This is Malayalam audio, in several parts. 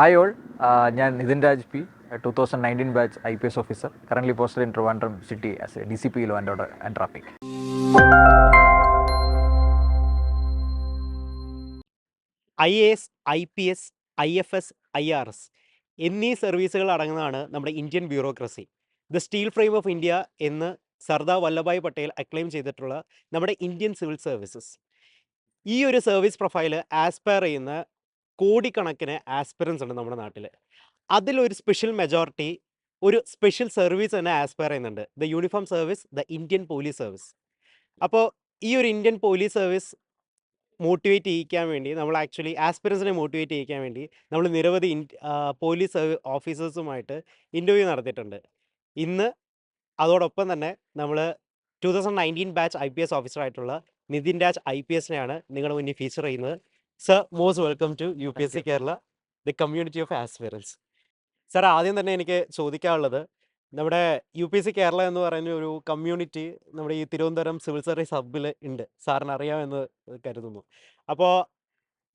Hi all, ഞാൻ Nithin Raj P, 2019 batch IPS officer, currently posted in Trivandrum city as a DCP law and order and traffic. IAS, IPS, IFS, IRS എന്നീ സർവീസുകൾ അടങ്ങുന്നതാണ് നമ്മുടെ Indian bureaucracy. The steel frame of India എന്ന് സർദാർ വല്ലഭായ് പട്ടേൽ അക്ലെയിം ചെയ്തിട്ടുള്ള നമ്മുടെ ഇന്ത്യൻ സിവിൽ സർവീസസ്. ഈ ഒരു സർവീസ് പ്രൊഫൈൽ ആസ്പയർ ചെയ്യുന്ന കോടിക്കണക്കിന് ആസ്പിറൻസ് ഉണ്ട് നമ്മുടെ നാട്ടിൽ. അതിലൊരു സ്പെഷ്യൽ മെജോറിറ്റി ഒരു സ്പെഷ്യൽ സർവീസ് തന്നെ ആസ്പയർ ചെയ്യുന്നുണ്ട്, the uniform service, the Indian police service. അപ്പോൾ ഈ ഒരു ഇന്ത്യൻ പോലീസ് സർവീസ് മോട്ടിവേറ്റ് ചെയ്യിക്കാൻ വേണ്ടി നമ്മൾ ആക്ച്വലി ആസ്പിറൻസിനെ മോട്ടിവേറ്റ് ചെയ്യിക്കാൻ വേണ്ടി നമ്മൾ നിരവധി പോലീസ് ഓഫീസേഴ്സുമായിട്ട് ഇൻ്റർവ്യൂ നടത്തിയിട്ടുണ്ട്. ഇന്ന് അതോടൊപ്പം തന്നെ നമ്മൾ 2019 ബാച്ച് IPS ഓഫീസറായിട്ടുള്ള നിതിൻ രാജ് IPSനെയാണ് നിങ്ങളുടെ മുന്നിൽ ഫീച്ചർ ചെയ്യുന്നത്. Sir, most welcome to UPSC Kerala, the community of aspirants. Sir, ആദ്യം തന്നെ എനിക്ക് ചോദിക്കാനുള്ളത്, നമ്മുടെ UPSC കേരള എന്ന് പറയുന്ന ഒരു കമ്മ്യൂണിറ്റി നമ്മുടെ ഈ തിരുവനന്തപുരം സിവിൽ സർവീസ് ഹബ്ബിൽ ഉണ്ട്, സാറിന് അറിയാമെന്ന് കരുതുന്നു. അപ്പോൾ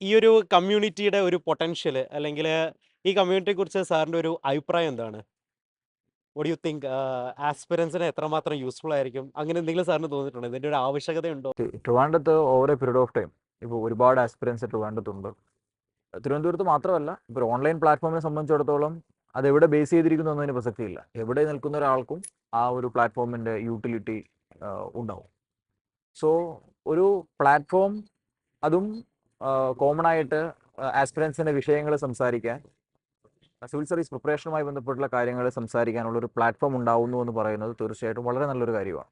ഈ ഒരു കമ്മ്യൂണിറ്റിയുടെ ഒരു പൊട്ടൻഷ്യൽ അല്ലെങ്കിൽ ഈ കമ്മ്യൂണിറ്റിയെക്കുറിച്ച് സാറിൻ്റെ ഒരു അഭിപ്രായം എന്താണ്? Vote you think? ആസ്പിറൻസിന് എത്രമാത്രം യൂസ്ഫുൾ ആയിരിക്കും, അങ്ങനെ എന്തെങ്കിലും സാറിന് തോന്നിയിട്ടുണ്ടോ? ഇതിൻ്റെ ഒരു ആവശ്യകതയുണ്ടോ? ട്രിവാൻഡ്രത്ത് over A period of time ഇപ്പോൾ ഒരുപാട് ആസ്പിറൻസ് ട്രിവാൻഡ്രത്തുണ്ട്. തിരുവനന്തപുരത്ത് മാത്രമല്ല, ഇപ്പോൾ ഓൺലൈൻ പ്ലാറ്റ്ഫോമിനെ സംബന്ധിച്ചിടത്തോളം അതെവിടെ ബേസ് ചെയ്തിരിക്കുന്നു എന്നതിന് പ്രസക്തിയില്ല. എവിടെ നിൽക്കുന്ന ഒരാൾക്കും ആ ഒരു പ്ലാറ്റ്ഫോമിൻ്റെ യൂട്ടിലിറ്റി ഉണ്ടാവും. സോ ഒരു പ്ലാറ്റ്ഫോം, അതും കോമൺ ആയിട്ട് ആസ്പിറൻസിൻ്റെ വിഷയങ്ങൾ സംസാരിക്കാൻ, സിവിൽ സർവീസ് പ്രിപ്പറേഷനുമായി ബന്ധപ്പെട്ടുള്ള കാര്യങ്ങൾ സംസാരിക്കാനുള്ള ഒരു പ്ലാറ്റ്ഫോം ഉണ്ടാവുന്നു എന്ന് പറയുന്നത് തീർച്ചയായിട്ടും വളരെ നല്ലൊരു കാര്യമാണ്.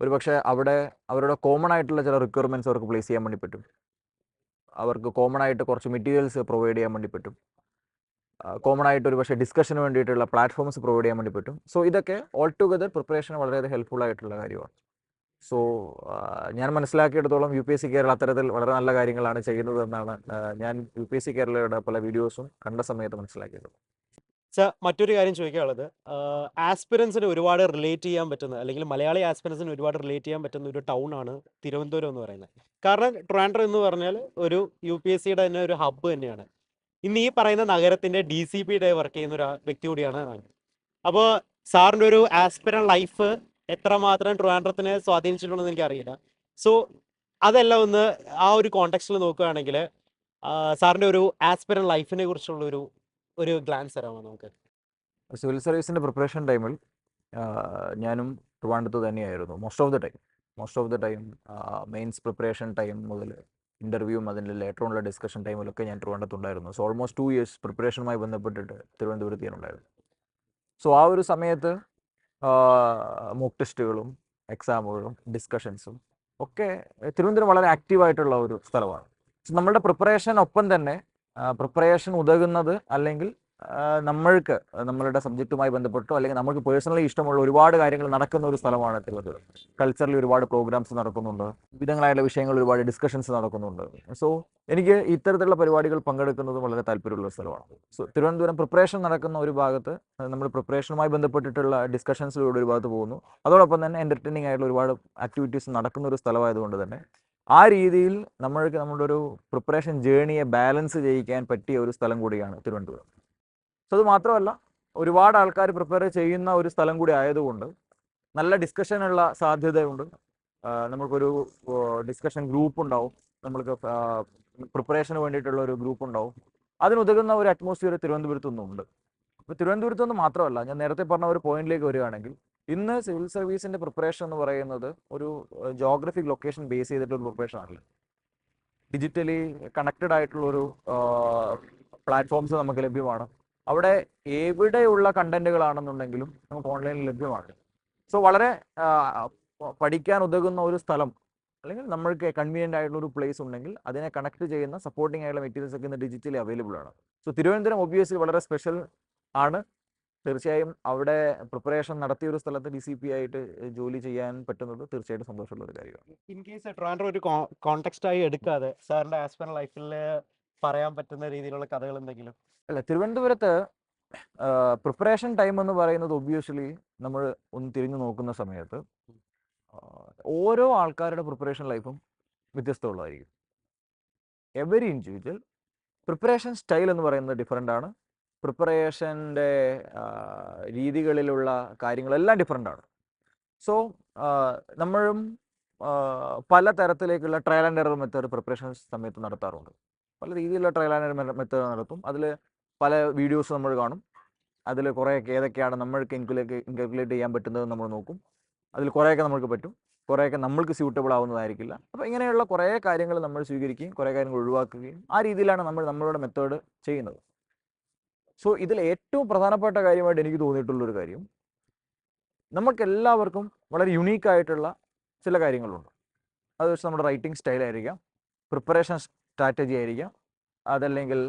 ഒരുപക്ഷെ അവിടെ അവരുടെ കോമൺ ആയിട്ടുള്ള ചില റിക്വയർമെൻറ്റ്സ് അവർക്ക് പ്ലേസ് ചെയ്യാൻ വേണ്ടി പറ്റും. അവർക്ക് കോമൺ ആയിട്ട് കുറച്ച് മെറ്റീരിയൽസ് പ്രൊവൈഡ് ചെയ്യാൻ വേണ്ടി പറ്റും. കോമൺ ആയിട്ട് ഒരു പക്ഷേ ഡിസ്കഷന് വേണ്ടിയിട്ടുള്ള പ്ലാറ്റ്ഫോംസ് പ്രൊവൈഡ് ചെയ്യാൻ വേണ്ടി പറ്റും. സോ ഇതൊക്കെ ഓൾ ടുഗദർ പ്രിപ്പറേഷന് വളരെയധികം ഹെൽപ്ഫുൾ ആയിട്ടുള്ള കാര്യമാണ്. സോ ഞാൻ മനസ്സിലാക്കിയിടത്തോളം UPSC കേരള അത്തരത്തിൽ വളരെ നല്ല കാര്യങ്ങളാണ് ചെയ്യുന്നതെന്നാണ് ഞാൻ UPSC കേരളയുടെ പല വീഡിയോസും കണ്ട സമയത്ത് മനസ്സിലാക്കിയത്. സർ, മറ്റൊരു കാര്യം ചോദിക്കാനുള്ളത്, ആസ്പിറൻസിന് ഒരുപാട് റിലേറ്റ് ചെയ്യാൻ പറ്റുന്ന, അല്ലെങ്കിൽ മലയാളി ആസ്പിറൻസിന് ഒരുപാട് റിലേറ്റ് ചെയ്യാൻ പറ്റുന്ന ഒരു ടൗൺ ആണ് തിരുവനന്തപുരം എന്ന് പറയുന്നത്. കാരണം ട്രിവാൻഡ്രം എന്ന് പറഞ്ഞാൽ ഒരു UPSCയുടെ തന്നെ ഒരു ഹബ്ബ് തന്നെയാണ്. ഇന്ന് ഈ പറയുന്ന നഗരത്തിൻ്റെ DCP വർക്ക് ചെയ്യുന്ന ഒരു വ്യക്തി കൂടിയാണ് ഞാൻ. അപ്പോൾ സാറിൻ്റെ ഒരു ആസ്പിറൻ ലൈഫ് എത്രമാത്രം ട്രിവാൻഡ്രത്തിനെ സ്വാധീനിച്ചിട്ടുണ്ടെന്ന് എനിക്കറിയില്ല. സോ അതെല്ലാം ഒന്ന് ആ ഒരു കോണ്ടെക്സ്റ്റിൽ നോക്കുകയാണെങ്കിൽ സാറിൻ്റെ ഒരു ആസ്പിറൻ ലൈഫിനെ കുറിച്ചുള്ള ഒരു ഗ്ലാൻസ് തരാമോ നമുക്ക്? സിവിൽ സർവീസിൻ്റെ പ്രിപ്പറേഷൻ ടൈമിൽ ഞാനും ട്രിവാൻഡ്രത്ത് തന്നെയായിരുന്നു most of the time. Mains preparation time മുതൽ ഇൻ്റർവ്യൂവും അതിൻ്റെ ലേറ്റർ ഉള്ള ഡിസ്കഷൻ ടൈമിലൊക്കെ ഞാൻ ട്രിവാൻഡ്രത്തുണ്ടായിരുന്നു. സോ ഓൾമോസ്റ്റ് 2 years പ്രിപ്പറേഷനുമായി ബന്ധപ്പെട്ടിട്ട് തിരുവനന്തപുരത്ത് ഞാനുണ്ടായിരുന്നു. സോ ആ ഒരു സമയത്ത് മോക്ക് ടെസ്റ്റുകളും എക്സാമുകളും ഡിസ്കഷൻസും ഒക്കെ തിരുവനന്തപുരം വളരെ ആക്റ്റീവായിട്ടുള്ള ഒരു സ്ഥലമാണ്. സോ നമ്മളുടെ പ്രിപ്പറേഷൻ ഒപ്പം തന്നെ പ്രിപ്പറേഷൻ ഉതകുന്നത്, അല്ലെങ്കിൽ നമ്മൾക്ക് നമ്മളുടെ സബ്ജക്റ്റുമായി ബന്ധപ്പെട്ടോ അല്ലെങ്കിൽ നമുക്ക് പേഴ്സണലി ഇഷ്ടമുള്ള ഒരുപാട് കാര്യങ്ങൾ നടക്കുന്ന ഒരു സ്ഥലമാണ് തിരുവനന്തപുരം. കൾച്ചറലി ഒരുപാട് പ്രോഗ്രാംസ് നടക്കുന്നുണ്ട്, വിവിധങ്ങളായുള്ള വിഷയങ്ങൾ ഒരുപാട് ഡിസ്കഷൻസ് നടക്കുന്നുണ്ട്. സോ എനിക്ക് ഇത്തരത്തിലുള്ള പരിപാടികൾ പങ്കെടുക്കുന്നത് വളരെ താല്പര്യമുള്ള സ്ഥലമാണ്. സോ തിരുവനന്തപുരം പ്രിപ്പറേഷൻ നടക്കുന്ന ഒരു ഭാഗത്ത് നമ്മൾ പ്രിപ്പറേഷനുമായി ബന്ധപ്പെട്ടിട്ടുള്ള ഡിസ്കഷൻസിലൂടെ ഒരു ഭാഗത്ത് പോകുന്നു, അതോടൊപ്പം തന്നെ എൻ്റർടൈനിങ് ആയിട്ടുള്ള ഒരുപാട് ആക്ടിവിറ്റീസ് നടക്കുന്ന ഒരു സ്ഥലമായതുകൊണ്ട് തന്നെ ആ രീതിയിൽ നമ്മൾക്ക് നമ്മുടെ ഒരു പ്രിപ്പറേഷൻ ജേണിയെ ബാലൻസ് ചെയ്യിക്കാൻ പറ്റിയ ഒരു സ്ഥലം കൂടിയാണ് തിരുവനന്തപുരം. സോ അത് മാത്രമല്ല, ഒരുപാട് ആൾക്കാർ പ്രിപ്പയർ ചെയ്യുന്ന ഒരു സ്ഥലം കൂടി ആയതുകൊണ്ട് നല്ല ഡിസ്കഷനുള്ള സാധ്യതയുണ്ട്. നമുക്കൊരു ഡിസ്കഷൻ ഗ്രൂപ്പ് ഉണ്ടാവും, നമ്മൾക്ക് പ്രിപ്പറേഷന് വേണ്ടിയിട്ടുള്ള ഒരു ഗ്രൂപ്പ് ഉണ്ടാവും. അതിനുതകുന്ന ഒരു അറ്റ്മോസ്ഫിയർ തിരുവനന്തപുരത്തുനിന്നുണ്ട്. അപ്പോൾ തിരുവനന്തപുരത്തുനിന്ന് മാത്രമല്ല, ഞാൻ നേരത്തെ പറഞ്ഞ ഒരു പോയിന്റിലേക്ക് വരികയാണെങ്കിൽ, ഇന്ന് സിവിൽ സർവീസിൻ്റെ പ്രിപ്പറേഷൻ എന്ന് പറയുന്നത് ഒരു ജോഗ്രഫിക് ലൊക്കേഷൻ ബേസ് ചെയ്തിട്ടൊരു പ്രിപ്പറേഷൻ അല്ല. ഡിജിറ്റലി കണക്റ്റഡ് ആയിട്ടുള്ളൊരു പ്ലാറ്റ്ഫോംസ് നമുക്ക് ലഭ്യമാണ്. അവിടെ എവിടെയുള്ള കണ്ടന്റുകളാണെന്നുണ്ടെങ്കിലും നമുക്ക് ഓൺലൈനിൽ ലഭ്യമാണ്. സോ വളരെ പഠിക്കാൻ ഉതകുന്ന ഒരു സ്ഥലം, അല്ലെങ്കിൽ നമ്മൾക്ക് കൺവീനിയൻ്റ് ആയിട്ടുള്ള ഒരു പ്ലേസ് ഉണ്ടെങ്കിൽ അതിനെ കണക്ട് ചെയ്യുന്ന സപ്പോർട്ടിംഗ് ആയിട്ടുള്ള മെറ്റീരിയൽസ് ഒക്കെ ഇന്ന് ഡിജിറ്റലി അവൈലബിൾ ആണ്. സോ തിരുവനന്തപുരം ഒബ്വിയസ്ലി വളരെ സ്പെഷ്യൽ ആണ്. തീർച്ചയായും അവിടെ പ്രിപ്പറേഷൻ നടത്തിയ ഒരു സ്ഥലത്ത് DCP ആയിട്ട് ജോലി ചെയ്യാൻ പറ്റുന്നത് തീർച്ചയായിട്ടും സന്തോഷമുള്ള ഒരു കാര്യമാണ്. ഇൻ കേസ് ട്രിവാൻഡ്രം ഒരു കോണ്ടെക്സ്റ്റായി എടുക്കാതെ സാറിൻ്റെ ആസ്പിറൻ ലൈഫിൽ പറയാൻ പറ്റുന്ന രീതിയിലുള്ള കഥകൾ എന്തെങ്കിലും? അല്ല, തിരുവനന്തപുരത്ത് പ്രിപ്പറേഷൻ ടൈം എന്ന് പറയുന്നത് ഒബ്വിയസ്ലി നമ്മൾ ഒന്ന് തിരിഞ്ഞു നോക്കുന്ന സമയത്ത് ഓരോ ആൾക്കാരുടെ പ്രിപ്പറേഷൻ ലൈഫും വ്യത്യസ്തമുള്ളതായിരിക്കും. എവരി ഇൻഡിവിജ്വൽ പ്രിപ്പറേഷൻ സ്റ്റൈൽ എന്ന് പറയുന്നത് ഡിഫറെൻ്റ് ആണ്. പ്രിപ്പറേഷൻ്റെ രീതികളിലുള്ള കാര്യങ്ങളെല്ലാം ഡിഫറെൻ്റാണ്. സോ നമ്മളും പല തരത്തിലേക്കുള്ള trial and error method preparation സമയത്ത് നടത്താറുണ്ട്. പല രീതിയിലുള്ള ട്രയൽ ആൻഡ് എറർ മെത്തേഡ് നടത്തും. അതിൽ പല വീഡിയോസ് നമ്മൾ കാണും. അതിൽ കുറേയൊക്കെ ഏതൊക്കെയാണ് നമ്മൾക്ക് ഇൻകാൽക്കുലേറ്റ് ചെയ്യാൻ പറ്റുന്നത് നമ്മൾ നോക്കും. അതിൽ കുറേയൊക്കെ നമുക്ക് പറ്റും, കുറേയൊക്കെ നമ്മൾക്ക് സ്യൂട്ടബിൾ ആവുന്നതായിരിക്കില്ല. അപ്പോൾ ഇങ്ങനെയുള്ള കുറേ കാര്യങ്ങൾ നമ്മൾ സ്വീകരിക്കുകയും കുറേ കാര്യങ്ങൾ ഒഴിവാക്കുകയും ആ രീതിയിലാണ് നമ്മൾ നമ്മളുടെ മെത്തേഡ് ചെയ്യുന്നത്. സോ ഇതിൽ ഏറ്റവും പ്രധാനപ്പെട്ട കാര്യമായിട്ട് എനിക്ക് തോന്നിയിട്ടുള്ളൊരു കാര്യം, നമുക്കെല്ലാവർക്കും വളരെ യുണീക്കായിട്ടുള്ള ചില കാര്യങ്ങളുണ്ട്. അത് വെച്ച് നമ്മുടെ റൈറ്റിംഗ് സ്റ്റൈലായിരിക്കാം, പ്രിപ്പറേഷൻ സ്ട്രാറ്റജി ആയിരിക്കാം, അതല്ലെങ്കിൽ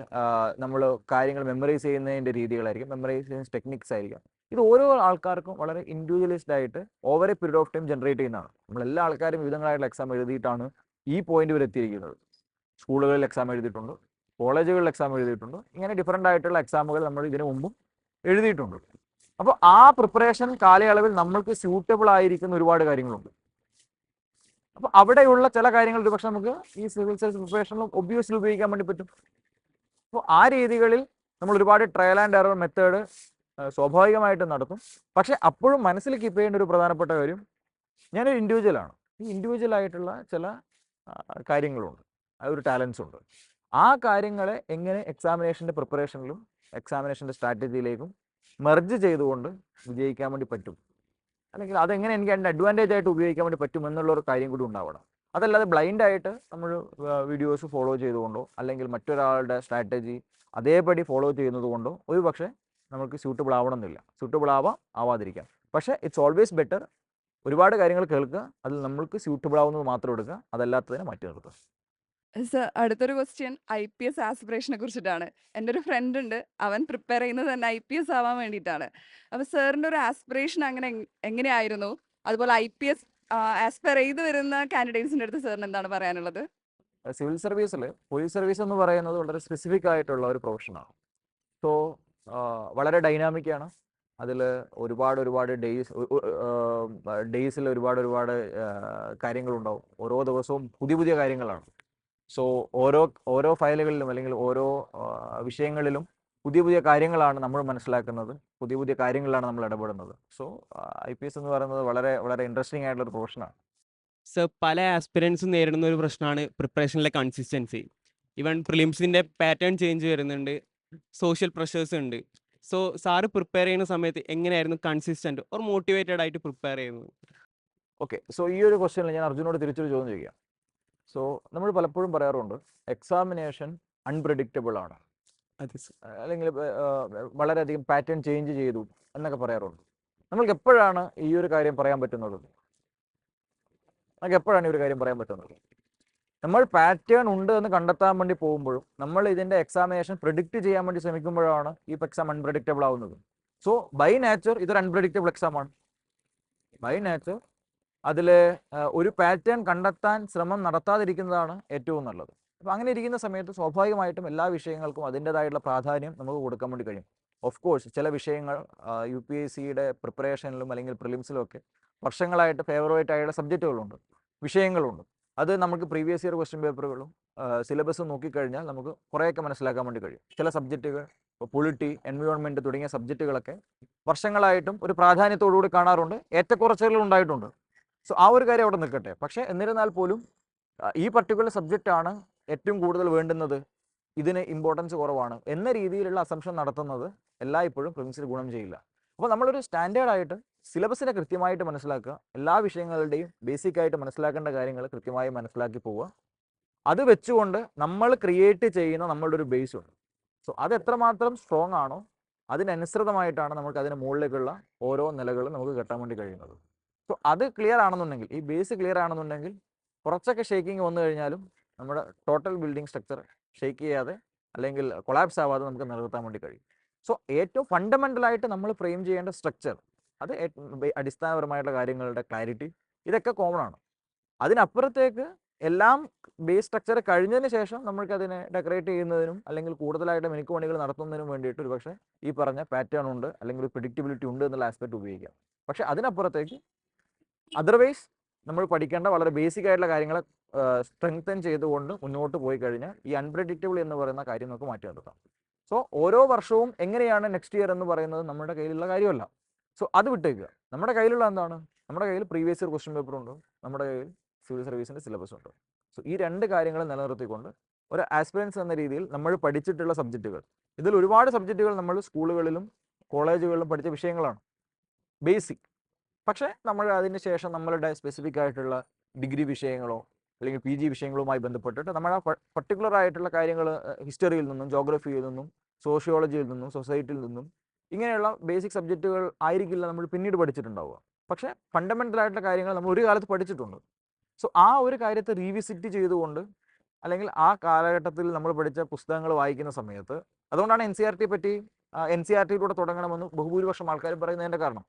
നമ്മൾ കാര്യങ്ങൾ മെമ്മറൈസ് ചെയ്യുന്നതിൻ്റെ രീതികളായിരിക്കും, മെമ്മറൈസ് ചെയ്യുന്ന ടെക്നിക്സ് ആയിരിക്കാം. ഇത് ഓരോ ആൾക്കാർക്കും വളരെ ഇൻഡിവിജ്വലൈസ്ഡ് ആയിട്ട് over A period of time generate ചെയ്യുന്നതാണ്. നമ്മളെല്ലാ ആൾക്കാരും വിവിധങ്ങളായിട്ടുള്ള എക്സാം എഴുതിയിട്ടാണ് ഈ പോയിന്റ് വരെ എത്തിയിരിക്കുന്നത്. സ്കൂളുകളിൽ എക്സാം എഴുതിയിട്ടുണ്ട്, കോളേജുകളിൽ എക്സാം എഴുതിയിട്ടുണ്ട്, ഇങ്ങനെ ഡിഫറെൻ്റ് ആയിട്ടുള്ള എക്സാമുകൾ നമ്മൾ ഇതിനു മുമ്പും എഴുതിയിട്ടുണ്ട്. അപ്പോൾ ആ പ്രിപ്പറേഷൻ കാലയളവിൽ നമ്മൾക്ക് സ്യൂട്ടബിൾ ആയിരിക്കുന്ന ഒരുപാട് കാര്യങ്ങളുണ്ട്. അപ്പോൾ അവിടെയുള്ള ചില കാര്യങ്ങൾ ഒരുപക്ഷെ നമുക്ക് ഈ സിവിൽ സർവീസ് പ്രിപ്പറേഷനിലും ഒബ്വിയസ്ലി ഉപയോഗിക്കാൻ വേണ്ടി പറ്റും. അപ്പോൾ ആ രീതികളിൽ നമ്മൾ ഒരുപാട് ട്രയൽ ആൻഡ് എറർ മെത്തേഡ് സ്വാഭാവികമായിട്ടും നടത്തും. പക്ഷേ അപ്പോഴും മനസ്സിൽ കീപ്പ് ചെയ്യേണ്ട ഒരു പ്രധാനപ്പെട്ട കാര്യം, ഞാനൊരു ഇൻഡിവിജ്വലാണ്. ഈ ഇൻഡിവിജ്വൽ ആയിട്ടുള്ള ചില കാര്യങ്ങളുണ്ട്, ഒരു ടാലൻസ് ഉണ്ട്. ആ കാര്യങ്ങളെ എങ്ങനെ എക്സാമിനേഷൻ്റെ പ്രിപ്പറേഷനിലും എക്സാമിനേഷൻ്റെ സ്ട്രാറ്റജിയിലേക്കും മെർജ് ചെയ്തുകൊണ്ട് വിജയിക്കാൻ വേണ്ടി പറ്റും, അല്ലെങ്കിൽ അതെങ്ങനെ എനിക്ക് അതിൻ്റെ അഡ്വാൻറ്റേജ് ആയിട്ട് ഉപയോഗിക്കാൻ വേണ്ടി പറ്റും എന്നുള്ളൊരു കാര്യം കൂടി ഉണ്ടാവണം. അതല്ലാതെ ബ്ലൈൻഡായിട്ട് നമ്മൾ വീഡിയോസ് ഫോളോ ചെയ്തുകൊണ്ടോ അല്ലെങ്കിൽ മറ്റൊരാളുടെ സ്ട്രാറ്റജി അതേപടി ഫോളോ ചെയ്യുന്നത് കൊണ്ടോ ഒരു പക്ഷേ നമുക്ക് സ്യൂട്ടബിൾ ആവണമെന്നില്ല. സ്യൂട്ടബിൾ ആവാതിരിക്കാം. പക്ഷേ ഇറ്റ്സ് ഓൾവേസ് ബെറ്റർ ഒരുപാട് കാര്യങ്ങൾ കേൾക്കുക, അതിൽ നമ്മൾക്ക് സ്യൂട്ടബിൾ ആവുന്നത് മാത്രം എടുക്കുക, അതല്ലാത്തതിനെ മാറ്റി നിർത്തുക. സർ, അടുത്തൊരു ക്വസ്റ്റ്യൻ IPS ആസ്പിറേഷനെ കുറിച്ചിട്ടാണ്. എൻ്റെ ഒരു ഫ്രണ്ട് ഉണ്ട്, അവൻ പ്രിപ്പയർ ചെയ്യുന്നത് തന്നെ IPS ആവാൻ വേണ്ടിയിട്ടാണ്. അപ്പോൾ സാറിൻ്റെ ഒരു ആസ്പിറേഷൻ അങ്ങനെ എങ്ങനെയായിരുന്നു? അതുപോലെ IPS ആസ്പയർ ചെയ്ത് വരുന്ന കാൻഡിഡേറ്റ്സിൻ്റെ അടുത്ത് സാറിന് എന്താണ് പറയാനുള്ളത്? സിവിൽ സർവീസിൽ പോലീസ് സർവീസ് എന്ന് പറയുന്നത് വളരെ സ്പെസിഫിക് ആയിട്ടുള്ള ഒരു പ്രൊഫഷനാണ്. സോ വളരെ ഡൈനാമിക്കാണ്. അതിൽ ഒരുപാട് ഡേയ്സിൽ ഒരുപാട് കാര്യങ്ങളുണ്ടാവും. ഓരോ ദിവസവും പുതിയ കാര്യങ്ങളാണ്. സോ ഓരോ ഫയലുകളിലും അല്ലെങ്കിൽ ഓരോ വിഷയങ്ങളിലും പുതിയ കാര്യങ്ങളാണ് നമ്മൾ മനസ്സിലാക്കുന്നത്, പുതിയ കാര്യങ്ങളിലാണ് നമ്മൾ ഇടപെടുന്നത്. സോ IPS എന്ന് പറയുന്നത് വളരെ ഇൻട്രസ്റ്റിംഗ് ആയിട്ടുള്ള ഒരു പ്രൊഫഷനാണ്. സർ, പല ആസ്പിരൻസും നേരിടുന്ന ഒരു പ്രശ്നമാണ് പ്രിപ്പറേഷനിലെ കൺസിസ്റ്റൻസി. ഈവൻ പ്രിലിംസിൻ്റെ പാറ്റേൺ ചേഞ്ച് വരുന്നുണ്ട്, സോഷ്യൽ പ്രഷേഴ്സ് ഉണ്ട്. സോ സാറ് പ്രിപ്പയർ ചെയ്യുന്ന സമയത്ത് എങ്ങനെയായിരുന്നു കൺസിസ്റ്റൻറ്റ് ഓർ മോട്ടിവേറ്റഡ് ആയിട്ട് പ്രിപ്പയർ ചെയ്യുന്നത്? ഓക്കെ, സോ ഈ ഒരു ക്വസ്റ്റ്യനിൽ ഞാൻ അർജുനോട് തിരിച്ചൊരു ചോദ്യം ചോദിക്കാം. സോ നമ്മൾ പലപ്പോഴും പറയാറുണ്ട് എക്സാമിനേഷൻ അൺപ്രഡിക്റ്റബിൾ ആണ്, അതെ സർ. അല്ലെങ്കിൽ വളരെയധികം പാറ്റേൺ ചേഞ്ച് ചെയ്തു എന്നൊക്കെ പറയാറുണ്ട്. നമ്മൾക്ക് എപ്പോഴാണ് ഈ ഒരു കാര്യം പറയാൻ പറ്റുന്നത്? നമ്മൾ പാറ്റേൺ ഉണ്ട് എന്ന് കണ്ടെത്താൻ വേണ്ടി പോകുമ്പോഴും നമ്മൾ ഇതിൻ്റെ എക്സാമിനേഷൻ പ്രിഡിക്റ്റ് ചെയ്യാൻ വേണ്ടി ശ്രമിക്കുമ്പോഴാണ് ഈ എക്സാം അൺപ്രഡിക്റ്റബിൾ ആവുന്നത്. സോ ബൈ നേച്ചർ ഇതൊരു അൺപ്രഡിക്റ്റബിൾ എക്സാമാണ്. ബൈ നേച്ചർ അതിൽ ഒരു പാറ്റേൺ കണ്ടെത്താൻ ശ്രമം നടത്താതിരിക്കുന്നതാണ് ഏറ്റവും നല്ലത്. അപ്പോൾ അങ്ങനെ ഇരിക്കുന്ന സമയത്ത് സ്വാഭാവികമായിട്ടും എല്ലാ വിഷയങ്ങൾക്കും അതിൻ്റെതായിട്ടുള്ള പ്രാധാന്യം നമുക്ക് കൊടുക്കാൻ വേണ്ടി കഴിയും. ഓഫ് കോഴ്സ് ചില വിഷയങ്ങൾ UPSCയുടെ പ്രിപ്പറേഷനിലും അല്ലെങ്കിൽ പ്രിലിംസിലും ഒക്കെ വർഷങ്ങളായിട്ട് ഫേവറേറ്റ് ആയിട്ടുള്ള സബ്ജക്റ്റുകളുണ്ട്, വിഷയങ്ങളുണ്ട്. അത് നമുക്ക് പ്രീവിയസ് ഇയർ ക്വസ്റ്റ്യൻ പേപ്പറുകളും സിലബസും നോക്കിക്കഴിഞ്ഞാൽ നമുക്ക് കുറേയൊക്കെ മനസ്സിലാക്കാൻ വേണ്ടി കഴിയും. ചില സബ്ജക്റ്റുകൾ, പൊളിറ്റി, എൻവയോൺമെൻറ്റ് തുടങ്ങിയ സബ്ജക്റ്റുകളൊക്കെ വർഷങ്ങളായിട്ടും ഒരു പ്രാധാന്യത്തോടുകൂടി കാണാറുണ്ട്, ഏറ്റക്കുറച്ചുകൾ ഉണ്ടായിട്ടുണ്ട്. സോ ആ ഒരു കാര്യം അവിടെ നിൽക്കട്ടെ. പക്ഷേ എന്നിരുന്നാൽ പോലും ഈ പർട്ടിക്കുലർ സബ്ജക്റ്റാണ് ഏറ്റവും കൂടുതൽ വേണ്ടുന്നത്, ഇതിന് ഇമ്പോർട്ടൻസ് കുറവാണ് എന്ന രീതിയിലുള്ള അസംഷൻ നടത്തുന്നത് എല്ലായ്പ്പോഴും പ്രിലിംസിന് ഗുണം ചെയ്യില്ല. അപ്പോൾ നമ്മളൊരു സ്റ്റാൻഡേർഡായിട്ട് സിലബസിനെ കൃത്യമായിട്ട് മനസ്സിലാക്കുക, എല്ലാ വിഷയങ്ങളുടെയും ബേസിക് ആയിട്ട് മനസ്സിലാക്കേണ്ട കാര്യങ്ങൾ കൃത്യമായി മനസ്സിലാക്കി പോവുക. അത് വെച്ചുകൊണ്ട് നമ്മൾ ക്രിയേറ്റ് ചെയ്യുന്ന നമ്മളുടെ ഒരു ബേസ് ഉണ്ട്. സോ അത് എത്രമാത്രം സ്ട്രോങ് ആണോ അതിനനുസൃതമായിട്ടാണ് നമുക്ക് അതിന് മുകളിലേക്കുള്ള ഓരോ നിലകളും നമുക്ക് കെട്ടാൻ വേണ്ടി കഴിയുന്നത്. സോ അത് ക്ലിയർ ആണെന്നുണ്ടെങ്കിൽ, ഈ ബേസ് ക്ലിയർ ആണെന്നുണ്ടെങ്കിൽ കുറച്ചൊക്കെ ഷേക്കിങ് വന്നു കഴിഞ്ഞാലും നമ്മുടെ ടോട്ടൽ ബിൽഡിംഗ് സ്ട്രക്ചർ ഷേക്ക് ചെയ്യാതെ അല്ലെങ്കിൽ കൊളാപ്സ് ആവാതെ നമുക്ക് നിലനിർത്താൻ വേണ്ടി കഴിയും. സോ ഏറ്റവും ഫണ്ടമെൻ്റലായിട്ട് നമ്മൾ ഫ്രെയിം ചെയ്യേണ്ട സ്ട്രക്ചർ, അത് അടിസ്ഥാനപരമായിട്ടുള്ള കാര്യങ്ങളുടെ ക്ലാരിറ്റി, ഇതൊക്കെ കോമൺ ആണ്. അതിനപ്പുറത്തേക്ക് എല്ലാം ബേസ് സ്ട്രക്ചർ കഴിഞ്ഞതിന് ശേഷം നമ്മൾക്ക് അതിനെ ഡെക്കറേറ്റ് ചെയ്യുന്നതിനും അല്ലെങ്കിൽ കൂടുതലായിട്ട് മിനുക്കുപണികൾ നടത്തുന്നതിനും വേണ്ടിയിട്ട് ഒരു പക്ഷേ ഈ പറഞ്ഞ പാറ്റേൺ ഉണ്ട് അല്ലെങ്കിൽ ഒരു പ്രിഡിക്റ്റബിലിറ്റി ഉണ്ട് എന്നുള്ള ആസ്പെക്ട് ഉപയോഗിക്കാം. പക്ഷേ അതിനപ്പുറത്തേക്ക് അതർവൈസ് നമ്മൾ പഠിക്കേണ്ട വളരെ ബേസിക് ആയിട്ടുള്ള കാര്യങ്ങളെ സ്ട്രെങ്തൻ ചെയ്തുകൊണ്ട് മുന്നോട്ട് പോയി കഴിഞ്ഞാൽ ഈ അൺപ്രഡിക്റ്റബിൾ എന്ന് പറയുന്ന കാര്യം നമുക്ക് മാറ്റി നിർത്താം. സോ സോ ഓരോ വർഷവും എങ്ങനെയാണ് നെക്സ്റ്റ് ഇയർ എന്ന് പറയുന്നത് നമ്മുടെ കയ്യിലുള്ള കാര്യമല്ല. സോ അത് വിട്ടേക്കുക. നമ്മുടെ കയ്യിലുള്ള എന്താണ്? നമ്മുടെ കയ്യിൽ പ്രീവിയസ് ഇയർ ക്വസ്റ്റ്യൻ പേപ്പർ ഉണ്ട്, നമ്മുടെ കയ്യിൽ സിവിൽ സർവീസിൻ്റെ സിലബസ് ഉണ്ട്. സോ ഈ രണ്ട് കാര്യങ്ങൾ നിലനിർത്തിക്കൊണ്ട് ഒരു ആസ്പിറൻസ് എന്ന രീതിയിൽ നമ്മൾ പഠിച്ചിട്ടുള്ള സബ്ജക്റ്റുകൾ, ഇതിൽ ഒരുപാട് സബ്ജക്റ്റുകൾ നമ്മൾ സ്കൂളുകളിലും കോളേജുകളിലും പഠിച്ച വിഷയങ്ങളാണ്, ബേസിക്. പക്ഷേ നമ്മൾ അതിന് ശേഷം നമ്മളുടെ സ്പെസിഫിക് ആയിട്ടുള്ള ഡിഗ്രി വിഷയങ്ങളോ അല്ലെങ്കിൽ PG വിഷയങ്ങളുമായി ബന്ധപ്പെട്ടിട്ട് നമ്മൾ ആ പർട്ടിക്കുലർ ആയിട്ടുള്ള കാര്യങ്ങൾ ഹിസ്റ്ററിയിൽ നിന്നും ജോഗ്രഫിയിൽ നിന്നും സോഷ്യോളജിയിൽ നിന്നും സൊസൈറ്റിയിൽ നിന്നും ഇങ്ങനെയുള്ള ബേസിക് സബ്ജക്റ്റുകൾ ആയിരിക്കില്ല നമ്മൾ പിന്നീട് പഠിച്ചിട്ടുണ്ടാവുക. പക്ഷേ ഫണ്ടമെൻ്റൽ ആയിട്ടുള്ള കാര്യങ്ങൾ നമ്മൾ ഒരു കാലത്ത് പഠിച്ചിട്ടുണ്ട്. സോ ആ ഒരു കാര്യത്തെ റീവിസിറ്റ് ചെയ്തുകൊണ്ട് അല്ലെങ്കിൽ ആ കാലഘട്ടത്തിൽ നമ്മൾ പഠിച്ച പുസ്തകങ്ങൾ വായിക്കുന്ന സമയത്ത്, അതുകൊണ്ടാണ് NCERT പറ്റി NCERTയിലൂടെ തുടങ്ങണമെന്ന് ബഹുഭൂരിപക്ഷം ആൾക്കാരും പറയുന്നതിൻ്റെ കാരണം.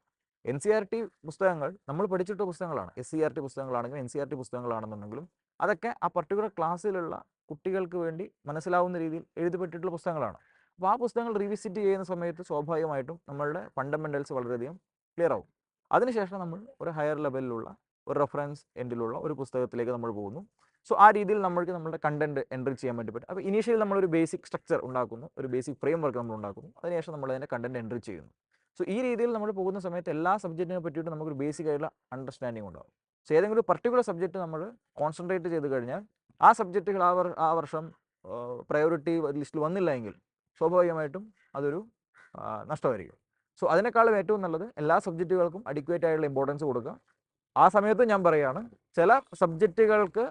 NCERT പുസ്തകങ്ങൾ നമ്മൾ പഠിച്ചിട്ട പുസ്തകങ്ങളാണ്. SCERT പുസ്തകങ്ങളാണെങ്കിലും NCERT പുസ്തകങ്ങളാണെന്നുണ്ടെങ്കിലും അതൊക്കെ ആ പർട്ടിക്കുലർ ക്ലാസ്സിലുള്ള കുട്ടികൾക്ക് വേണ്ടി മനസ്സിലാവുന്ന രീതിയിൽ എഴുതപ്പെട്ടിട്ടുള്ള പുസ്തകങ്ങളാണ്. അപ്പോൾ ആ പുസ്തകങ്ങൾ റീവിസിറ്റ് ചെയ്യുന്ന സമയത്ത് സ്വാഭാവികമായിട്ടും നമ്മളുടെ ഫണ്ടമെൻ്റൽസ് വളരെയധികം ക്ലിയർ ആവും. അതിനുശേഷം നമ്മൾ ഒരു ഹയർ ലെവലിലുള്ള ഒരു റെഫറൻസ് എൻഡിലുള്ള ഒരു പുസ്തകത്തിലേക്ക് നമ്മൾ പോകുന്നു. സോ ആ രീതിയിൽ നമ്മൾക്ക് നമ്മുടെ കണ്ടന്റ് എൻട്രി ചെയ്യാൻ വേണ്ടി പറ്റും. അപ്പോൾ ഇനീഷ്യലി നമ്മളൊരു ബേസിക് സ്ട്രക്ചർ ഉണ്ടാക്കുന്നു, ഒരു ബേസിക് ഫ്രെയിം വർക്ക് നമ്മൾ ഉണ്ടാക്കുന്നു, അതിനുശേഷം നമ്മൾ അതിൻ്റെ കണ്ടന്റ് എൻട്രി ചെയ്യുന്നു. സോ ഈ രീതിയിൽ നമ്മൾ പോകുന്ന സമയത്ത് എല്ലാ സബ്ജക്റ്റിനെ പറ്റിയിട്ട് നമുക്കൊരു ബേസിക് ആയിട്ടുള്ള അണ്ടർസ്റ്റാൻഡിങ് ഉണ്ടാകും. സോ ഏതെങ്കിലും ഒരു പർട്ടിക്കുലർ സബ്ജക്റ്റ് നമ്മൾ കോൺസെൻട്രേറ്റ് ചെയ്ത് കഴിഞ്ഞാൽ ആ സബ്ജക്റ്റുകൾ ആ വർഷം പ്രയോറിറ്റി ലിസ്റ്റിൽ വന്നില്ല എങ്കിൽ സ്വാഭാവികമായിട്ടും അതൊരു നഷ്ടമായിരിക്കും. സോ അതിനേക്കാളും ഏറ്റവും നല്ലത് എല്ലാ സബ്ജക്റ്റുകൾക്കും അഡിക്വേറ്റ് ആയിട്ടുള്ള ഇമ്പോർട്ടൻസ് കൊടുക്കുക. ആ സമയത്ത് ഞാൻ പറയുകയാണ്, ചില സബ്ജക്റ്റുകൾക്ക്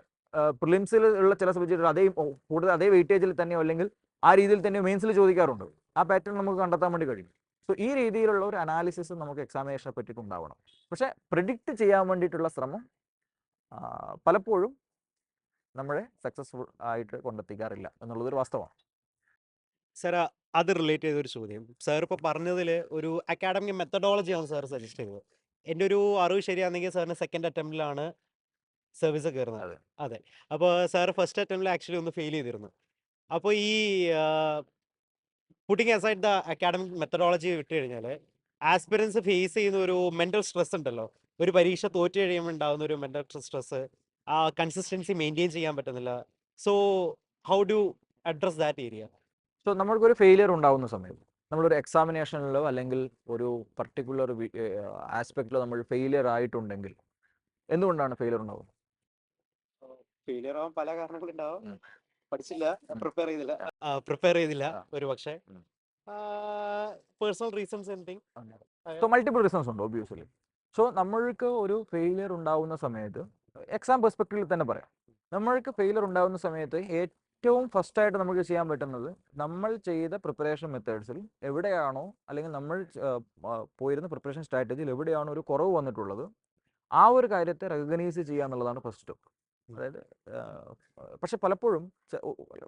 പ്രിലിംസിൽ ഉള്ള ചില സബ്ജക്റ്റുകൾ കൂടുതൽ അതേ വെയിറ്റേജിൽ തന്നെയോ അല്ലെങ്കിൽ ആ രീതിയിൽ തന്നെയോ മെയിൻസിൽ ചോദിക്കാറുണ്ട്. ആ പാറ്റേൺ നമുക്ക് കണ്ടെത്താൻ വേണ്ടി കഴിയും. സോ ഈ രീതിയിലുള്ള ഒരു അനാലിസിസ് നമുക്ക് എക്സാമിനേഷനെ പറ്റിയിട്ട് ഉണ്ടാവണം. പക്ഷേ പ്രിഡിക്റ്റ് ചെയ്യാൻ വേണ്ടിയിട്ടുള്ള ശ്രമം പലപ്പോഴും നമ്മളെ സക്സസ്ഫുൾ ആയിട്ട് കൊണ്ടെത്തിക്കാറില്ല എന്നുള്ളതൊരു വാസ്തവമാണ്. സാർ അത് റിലേറ്റ് ചെയ്തൊരു ചോദ്യം. സാർ ഇപ്പോൾ പറഞ്ഞതിൽ ഒരു അക്കാഡമിക് മെത്തഡോളജിയാണ് സാർ സജസ്റ്റ് ചെയ്തത്. എൻ്റെ ഒരു അറിവ് ശരിയാണെങ്കിൽ സാറിന് സെക്കൻഡ് അറ്റംപ്റ്റിലാണ് സർവീസ് കയറുന്നത്. അതെ. അതെ. അപ്പോൾ സാർ ഫസ്റ്റ് അറ്റംപ്റ്റിൽ ആക്ച്വലി ഒന്ന് ഫെയിൽ ചെയ്തിരുന്നു. അപ്പോൾ ഈ putting aside the academic methodology വിട്ട് കഴിഞ്ഞാൽ ആസ്പിറൻസ് ഫേസ് ചെയ്യുന്ന ഒരു മെൻ്റൽ സ്ട്രെസ് ഉണ്ടല്ലോ, ഒരു പരീക്ഷ തോറ്റു കഴിയുമ്പോൾ ഉണ്ടാകുന്ന ഒരു മെൻ്റൽ സ്ട്രെസ്, ആ കൺസിസ്റ്റൻസി മെയിൻറ്റെയിൻ ചെയ്യാൻ പറ്റുന്നില്ല. So how do address that area? So നമ്മൾക്കൊരു ഫെയിലിയർ ഉണ്ടാകുന്ന സമയത്ത് നമ്മളൊരു എക്സാമിനേഷനിലോ അല്ലെങ്കിൽ ഒരു പർട്ടിക്കുലർ ആസ്പെക്റ്റിലോ നമ്മൾ ഫെയിലിയർ ആയിട്ടുണ്ടെങ്കിൽ എന്തുകൊണ്ടാണ് ഫെയിലിയർ ഉണ്ടാകുന്നത്? ഫെയിലിയർ ആവാൻ പല കാരണങ്ങളുണ്ടാവും. ഉം. പഠിച്ചില്ല, ഉം. പ്രിപ്പയർ ചെയ്തില്ല ആ. ഒരു പക്ഷേ, ഉം. Personal reasons anything. So multiple reasons ഉണ്ട് ഒബ്വിയസ്ലി. സോ നമ്മൾക്ക് ഒരു ഫെയിലിയർ ഉണ്ടാവുന്ന സമയത്ത് എക്സാം പെർസ്പെക്റ്റീവിൽ തന്നെ പറയാം. നമ്മൾക്ക് ഫെയിലിയർ ഉണ്ടാവുന്ന സമയത്ത് ഏറ്റവും ഫസ്റ്റായിട്ട് നമുക്ക് ചെയ്യാൻ പറ്റുന്നത് നമ്മൾ ചെയ്ത പ്രിപ്പറേഷൻ മെത്തേഡ്സിൽ എവിടെയാണോ അല്ലെങ്കിൽ നമ്മൾ പോയിരുന്ന പ്രിപ്പറേഷൻ സ്ട്രാറ്റജിയിൽ എവിടെയാണോ ഒരു കുറവ് വന്നിട്ടുള്ളത് ആ ഒരു കാര്യത്തെ റെക്കഗ്നൈസ് ചെയ്യുക എന്നുള്ളതാണ് ഫസ്റ്റ് സ്റ്റെപ്പ്. അതായത് പക്ഷെ പലപ്പോഴും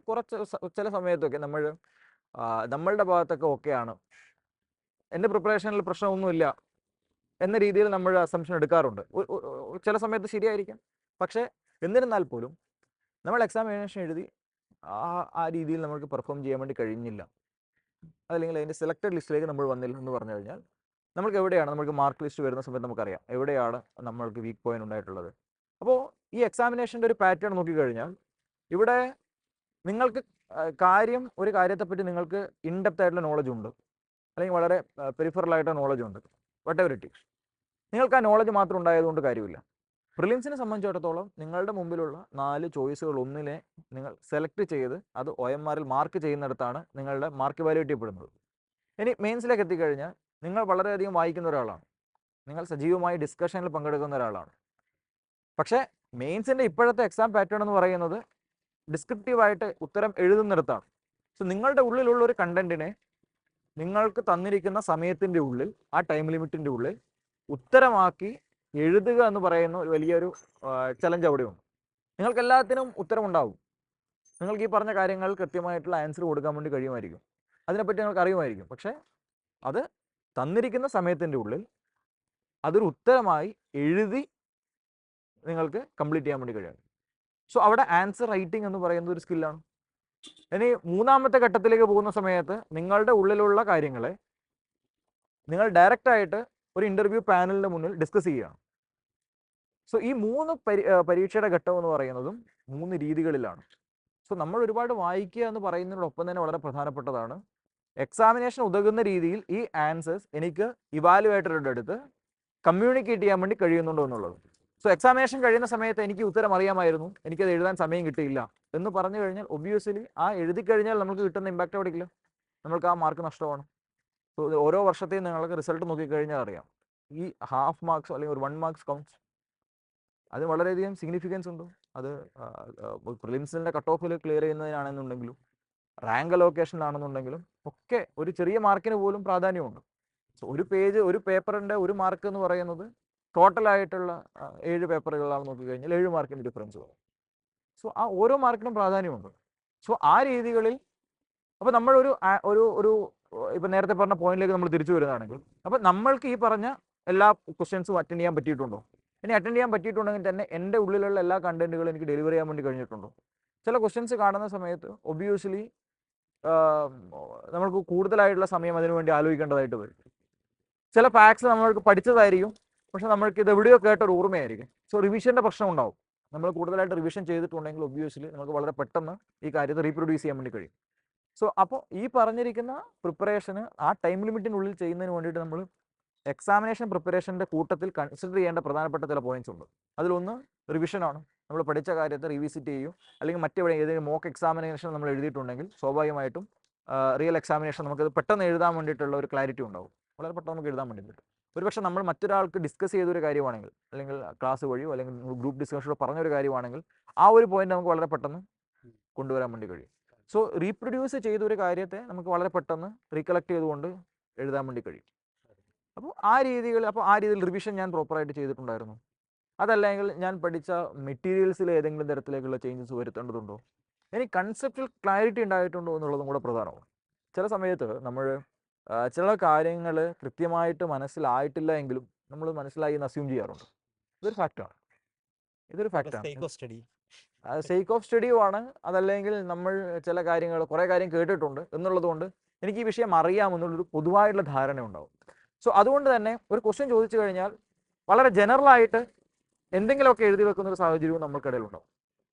കുറച്ച് ചില സമയത്തൊക്കെ നമ്മളുടെ ഭാഗത്തൊക്കെ ഓക്കെയാണ്, എൻ്റെ പ്രിപ്പറേഷനിൽ പ്രശ്നമൊന്നുമില്ല എന്ന രീതിയിൽ നമ്മൾ അസംഷൻ എടുക്കാറുണ്ട്. ചില സമയത്ത് ശരിയായിരിക്കാം. പക്ഷേ എന്നിരുന്നാൽ പോലും നമ്മൾ എക്സാമിനേഷൻ എഴുതി ആ രീതിയിൽ നമുക്ക് പെർഫോം ചെയ്യാൻ വേണ്ടി കഴിഞ്ഞില്ല, അല്ലെങ്കിൽ അതിൻ്റെ സെലക്റ്റഡ് ലിസ്റ്റിലേക്ക് നമ്മൾ വന്നില്ല എന്ന് പറഞ്ഞു കഴിഞ്ഞാൽ നമുക്ക് എവിടെയാണ് നമുക്ക് മാർക്ക് ലിസ്റ്റ് വരുന്ന സമയത്ത് നമുക്കറിയാം എവിടെയാണ് നമ്മൾക്ക് വീക്ക് പോയിന്റ് ഉണ്ടായിട്ടുള്ളത്. അപ്പോൾ ഈ എക്സാമിനേഷൻ്റെ ഒരു പാറ്റേൺ നോക്കിക്കഴിഞ്ഞാൽ ഇവിടെ നിങ്ങൾക്ക് ഒരു കാര്യത്തെപ്പറ്റി നിങ്ങൾക്ക് ഇൻഡെപ്ത് ആയിട്ടുള്ള നോളജ് ഉണ്ട്, അല്ലെങ്കിൽ വളരെ പെരിഫറൽ ആയിട്ടുള്ള നോളജ് ഉണ്ട്, വട്ട് എവർ ഇറ്റ് ഈസ്. നിങ്ങൾക്ക് ആ നോളജ് മാത്രം ഉണ്ടായതുകൊണ്ട് കാര്യമില്ല. പ്രിലിംസിനെ സംബന്ധിച്ചിടത്തോളം നിങ്ങളുടെ മുമ്പിലുള്ള 4 ചോയ്സുകൾ ഒന്നിനെ നിങ്ങൾ സെലക്ട് ചെയ്ത് അത് OMRൽ മാർക്ക് ചെയ്യുന്നിടത്താണ് നിങ്ങളുടെ മാർക്ക് വാല്യൂറ്റ് ചെയ്യപ്പെടുന്നത്. ഇനി മെയിൻസിലേക്ക് എത്തിക്കഴിഞ്ഞാൽ നിങ്ങൾ വളരെയധികം വായിക്കുന്ന ഒരാളാണ്, നിങ്ങൾ സജീവമായി ഡിസ്കഷനിൽ പങ്കെടുക്കുന്ന ഒരാളാണ്. പക്ഷേ മെയിൻസിൻ്റെ ഇപ്പോഴത്തെ എക്സാം പാറ്റേൺ എന്ന് പറയുന്നത് ഡിസ്ക്രിപ്റ്റീവായിട്ട് ഉത്തരം എഴുതുന്നിടത്താണ്. സോ നിങ്ങളുടെ ഉള്ളിലുള്ള ഒരു കണ്ടന്റിനെ നിങ്ങൾക്ക് തന്നിരിക്കുന്ന സമയത്തിൻ്റെ ഉള്ളിൽ, ആ ടൈം ലിമിറ്റിൻ്റെ ഉള്ളിൽ ഉത്തരമാക്കി എഴുതുക എന്ന് പറയുന്ന ഒരു വലിയൊരു ചലഞ്ച് അവിടെയുണ്ട്. നിങ്ങൾക്ക് എല്ലാത്തിനും ഉത്തരമുണ്ടാവും, നിങ്ങൾക്ക് ഈ പറഞ്ഞ കാര്യങ്ങൾ കൃത്യമായിട്ടുള്ള ആൻസർ കൊടുക്കാൻ വേണ്ടി കഴിയുമായിരിക്കും, അതിനെപ്പറ്റി നിങ്ങൾക്ക് അറിയുമായിരിക്കും. പക്ഷേ അത് തന്നിരിക്കുന്ന സമയത്തിൻ്റെ ഉള്ളിൽ അതൊരു ഉത്തരമായി എഴുതി നിങ്ങൾക്ക് കംപ്ലീറ്റ് ചെയ്യാൻ വേണ്ടി കഴിയും. സോ അവിടെ ആൻസർ റൈറ്റിംഗ് എന്ന് പറയുന്നത് ഒരു സ്കില്ലാണ്. ഇനി മൂന്നാമത്തെ ഘട്ടത്തിലേക്ക് പോകുന്ന സമയത്ത് നിങ്ങളുടെ ഉള്ളിലുള്ള കാര്യങ്ങളെ നിങ്ങൾ ഡയറക്റ്റായിട്ട് ഒരു ഇൻ്റർവ്യൂ പാനലിൻ്റെ മുന്നിൽ ഡിസ്കസ് ചെയ്യുകയാണ്. സോ ഈ 3 പരീക്ഷയുടെ ഘട്ടം എന്ന് പറയുന്നതും 3 രീതികളിലാണ്. സോ നമ്മൾ ഒരുപാട് വായിക്കുക എന്ന് പറയുന്നതിനോടൊപ്പം തന്നെ വളരെ പ്രധാനപ്പെട്ടതാണ് എക്സാമിനേഷൻ ഉതകുന്ന രീതിയിൽ ഈ ആൻസേഴ്സ് എനിക്ക് ഇവാലുവേറ്ററുടെ അടുത്ത് കമ്മ്യൂണിക്കേറ്റ് ചെയ്യാൻ വേണ്ടി കഴിയുന്നുണ്ടോ എന്നുള്ളത്. സോ എക്സാമിനേഷൻ കഴിയുന്ന സമയത്ത് എനിക്ക് ഉത്തരം അറിയാമായിരുന്നു, എനിക്കത് എഴുതാൻ സമയം കിട്ടിയില്ല എന്ന് പറഞ്ഞു കഴിഞ്ഞാൽ ഒബ്വിയസ്ലി ആ എഴുതി കഴിഞ്ഞാൽ നമുക്ക് കിട്ടുന്ന ഇമ്പാക്റ്റ് അവിടെ ഇല്ല, നമ്മൾക്ക് ആ മാർക്ക് നഷ്ടമാണ്. സോ ഓരോ വർഷത്തെയും നിങ്ങൾക്ക് റിസൾട്ട് നോക്കിക്കഴിഞ്ഞാൽ അറിയാം, ഈ ഹാഫ് മാർക്സ് അല്ലെങ്കിൽ ഒരു 1 മാർക്സ് കൗണ്ട്സ്, അത് വളരെയധികം സിഗ്നിഫിക്കൻസ് ഉണ്ട്. അത് പ്രിലിംസിൻ്റെ കട്ട് ഓഫിൽ ക്ലിയർ ചെയ്യുന്നതിനാണെന്നുണ്ടെങ്കിലും റാങ്ക് അലോക്കേഷനിലാണെന്നുണ്ടെങ്കിലും ഒക്കെ ഒരു ചെറിയ മാർക്കിന് പോലും പ്രാധാന്യമുണ്ട്. സോ ഒരു പേജ്, ഒരു പേപ്പറിൻ്റെ ഒരു മാർക്ക് എന്ന് പറയുന്നത് ടോട്ടലായിട്ടുള്ള 7 പേപ്പറുകളാണ് നോക്കിക്കഴിഞ്ഞാൽ 7 മാർക്കിൻ്റെ ഡിഫറൻസ് വരും. സോ ആ ഓരോ മാർക്കിനും പ്രാധാന്യമുണ്ട്. സോ ആ രീതികളിൽ അപ്പോൾ നമ്മളൊരു ഒരു ഇപ്പം നേരത്തെ പറഞ്ഞ പോയിന്റിലേക്ക് നമ്മൾ തിരിച്ചു വരുന്നതാണെങ്കിൽ, അപ്പോൾ നമ്മൾക്ക് ഈ പറഞ്ഞ എല്ലാ ക്വസ്റ്റ്യൻസും അറ്റൻഡ് ചെയ്യാൻ പറ്റിയിട്ടുണ്ടോ? ഇനി അറ്റൻഡ് ചെയ്യാൻ പറ്റിയിട്ടുണ്ടെങ്കിൽ തന്നെ എൻ്റെ ഉള്ളിലുള്ള എല്ലാ കണ്ടന്റുകളും എനിക്ക് ഡെലിവർ ചെയ്യാൻ വേണ്ടി കഴിഞ്ഞിട്ടുണ്ടോ? ചില ക്വസ്റ്റ്യൻസ് കാണുന്ന സമയത്ത് ഒബ്വിയസ്ലി നമ്മൾക്ക് കൂടുതലായിട്ടുള്ള സമയം അതിനു വേണ്ടി ആലോചിക്കേണ്ടതായിട്ട് വരും. ചില ഫാക്ട്സ് നമ്മൾക്ക് പഠിച്ചതായിരിക്കും, പക്ഷെ നമ്മൾക്ക് ഇത് എവിടെയോ കേട്ടൊരു ഓർമ്മയായിരിക്കും. സോ റിവിഷൻ്റെ പ്രശ്നം ഉണ്ടാവും. നമ്മൾ കൂടുതലായിട്ട് റിവിഷൻ ചെയ്തിട്ടുണ്ടെങ്കിൽ ഒബ്വിയസ്ലി നമുക്ക് വളരെ പെട്ടെന്ന് ഈ കാര്യത്തെ റീപ്രൊഡ്യൂസ് ചെയ്യാൻ വേണ്ടി കഴിയും. സോ അപ്പോൾ ഈ പറഞ്ഞിരിക്കുന്ന പ്രിപ്പറേഷന് ആ ടൈം ലിമിറ്റിനുള്ളിൽ ചെയ്യുന്നതിന് വേണ്ടിയിട്ട് നമ്മൾ എക്സാമിനേഷൻ പ്രിപ്പറേഷൻ്റെ കൂട്ടത്തിൽ കൺസിഡർ ചെയ്യേണ്ട പ്രധാനപ്പെട്ട ചില പോയിന്റ്സ് ഉണ്ട്. അതിലൊന്ന് റിവിഷനാണ്. നമ്മൾ പഠിച്ച കാര്യത്തെ റിവിസിറ്റ് ചെയ്യും, അല്ലെങ്കിൽ മറ്റെവിടെ ഏതെങ്കിലും മോക്ക് എക്സാമിനേഷൻ നമ്മൾ എഴുതിയിട്ടുണ്ടെങ്കിൽ സ്വാഭാവികമായിട്ടും റിയൽ എക്സാമിനേഷൻ നമുക്കത് പെട്ടെന്ന് എഴുതാൻ വേണ്ടിയിട്ടുള്ള ഒരു ക്ലാരിറ്റി ഉണ്ടാവും, വളരെ പെട്ടെന്ന് നമുക്ക് എഴുതാൻ വേണ്ടി പറ്റും. ഒരുപക്ഷെ നമ്മൾ മറ്റൊരാൾക്ക് ഡിസ്കസ് ചെയ്തൊരു കാര്യമാണെങ്കിൽ, അല്ലെങ്കിൽ ക്ലാസ് വഴിയോ അല്ലെങ്കിൽ ഗ്രൂപ്പ് ഡിസ്കഷനോ പറഞ്ഞൊരു കാര്യമാണെങ്കിൽ ആ ഒരു പോയിന്റ് നമുക്ക് വളരെ പെട്ടെന്ന് കൊണ്ടുവരാൻ വേണ്ടി കഴിയും. സോ റീപ്രൊഡ്യൂസ് ചെയ്തൊരു കാര്യത്തെ നമുക്ക് വളരെ പെട്ടെന്ന് റീകളക്ട് ചെയ്തുകൊണ്ട് എഴുതാൻ വേണ്ടി കഴിയും. അപ്പോൾ ആ രീതിയിൽ റിവിഷൻ ഞാൻ പ്രോപ്പറായിട്ട് ചെയ്തിട്ടുണ്ടായിരുന്നു. അതല്ലെങ്കിൽ ഞാൻ പഠിച്ച മെറ്റീരിയൽസിൽ ഏതെങ്കിലും തരത്തിലേക്കുള്ള ചേഞ്ചസ് വരുത്തേണ്ടതുണ്ടോ, ഇനി കൺസെപ്റ്റിൽ ക്ലാരിറ്റി ഉണ്ടായിട്ടുണ്ടോ എന്നുള്ളതും കൂടെ പ്രധാനമാണ്. ചില സമയത്ത് നമ്മൾ ചില കാര്യങ്ങൾ കൃത്യമായിട്ട് മനസ്സിലായിട്ടില്ല എങ്കിലും നമ്മൾ മനസ്സിലായി എന്ന് അസ്യൂം ചെയ്യാറുണ്ട്. ഇതൊരു ഫാക്റ്റാണ്. Sake of സ്റ്റഡിയുമാണ്. അതല്ലെങ്കിൽ നമ്മൾ ചില കാര്യങ്ങൾ കുറേ കാര്യം കേട്ടിട്ടുണ്ട് എന്നുള്ളത് കൊണ്ട് എനിക്ക് ഈ വിഷയം അറിയാമെന്നുള്ളൊരു പൊതുവായിട്ടുള്ള ധാരണ ഉണ്ടാവും. സോ അതുകൊണ്ട് തന്നെ ഒരു ക്വസ്റ്റ്യൻ ചോദിച്ചു കഴിഞ്ഞാൽ വളരെ ജനറലായിട്ട് എന്തെങ്കിലുമൊക്കെ എഴുതി വെക്കുന്ന ഒരു സാഹചര്യവും നമ്മൾക്കിടയിലുണ്ടാവും.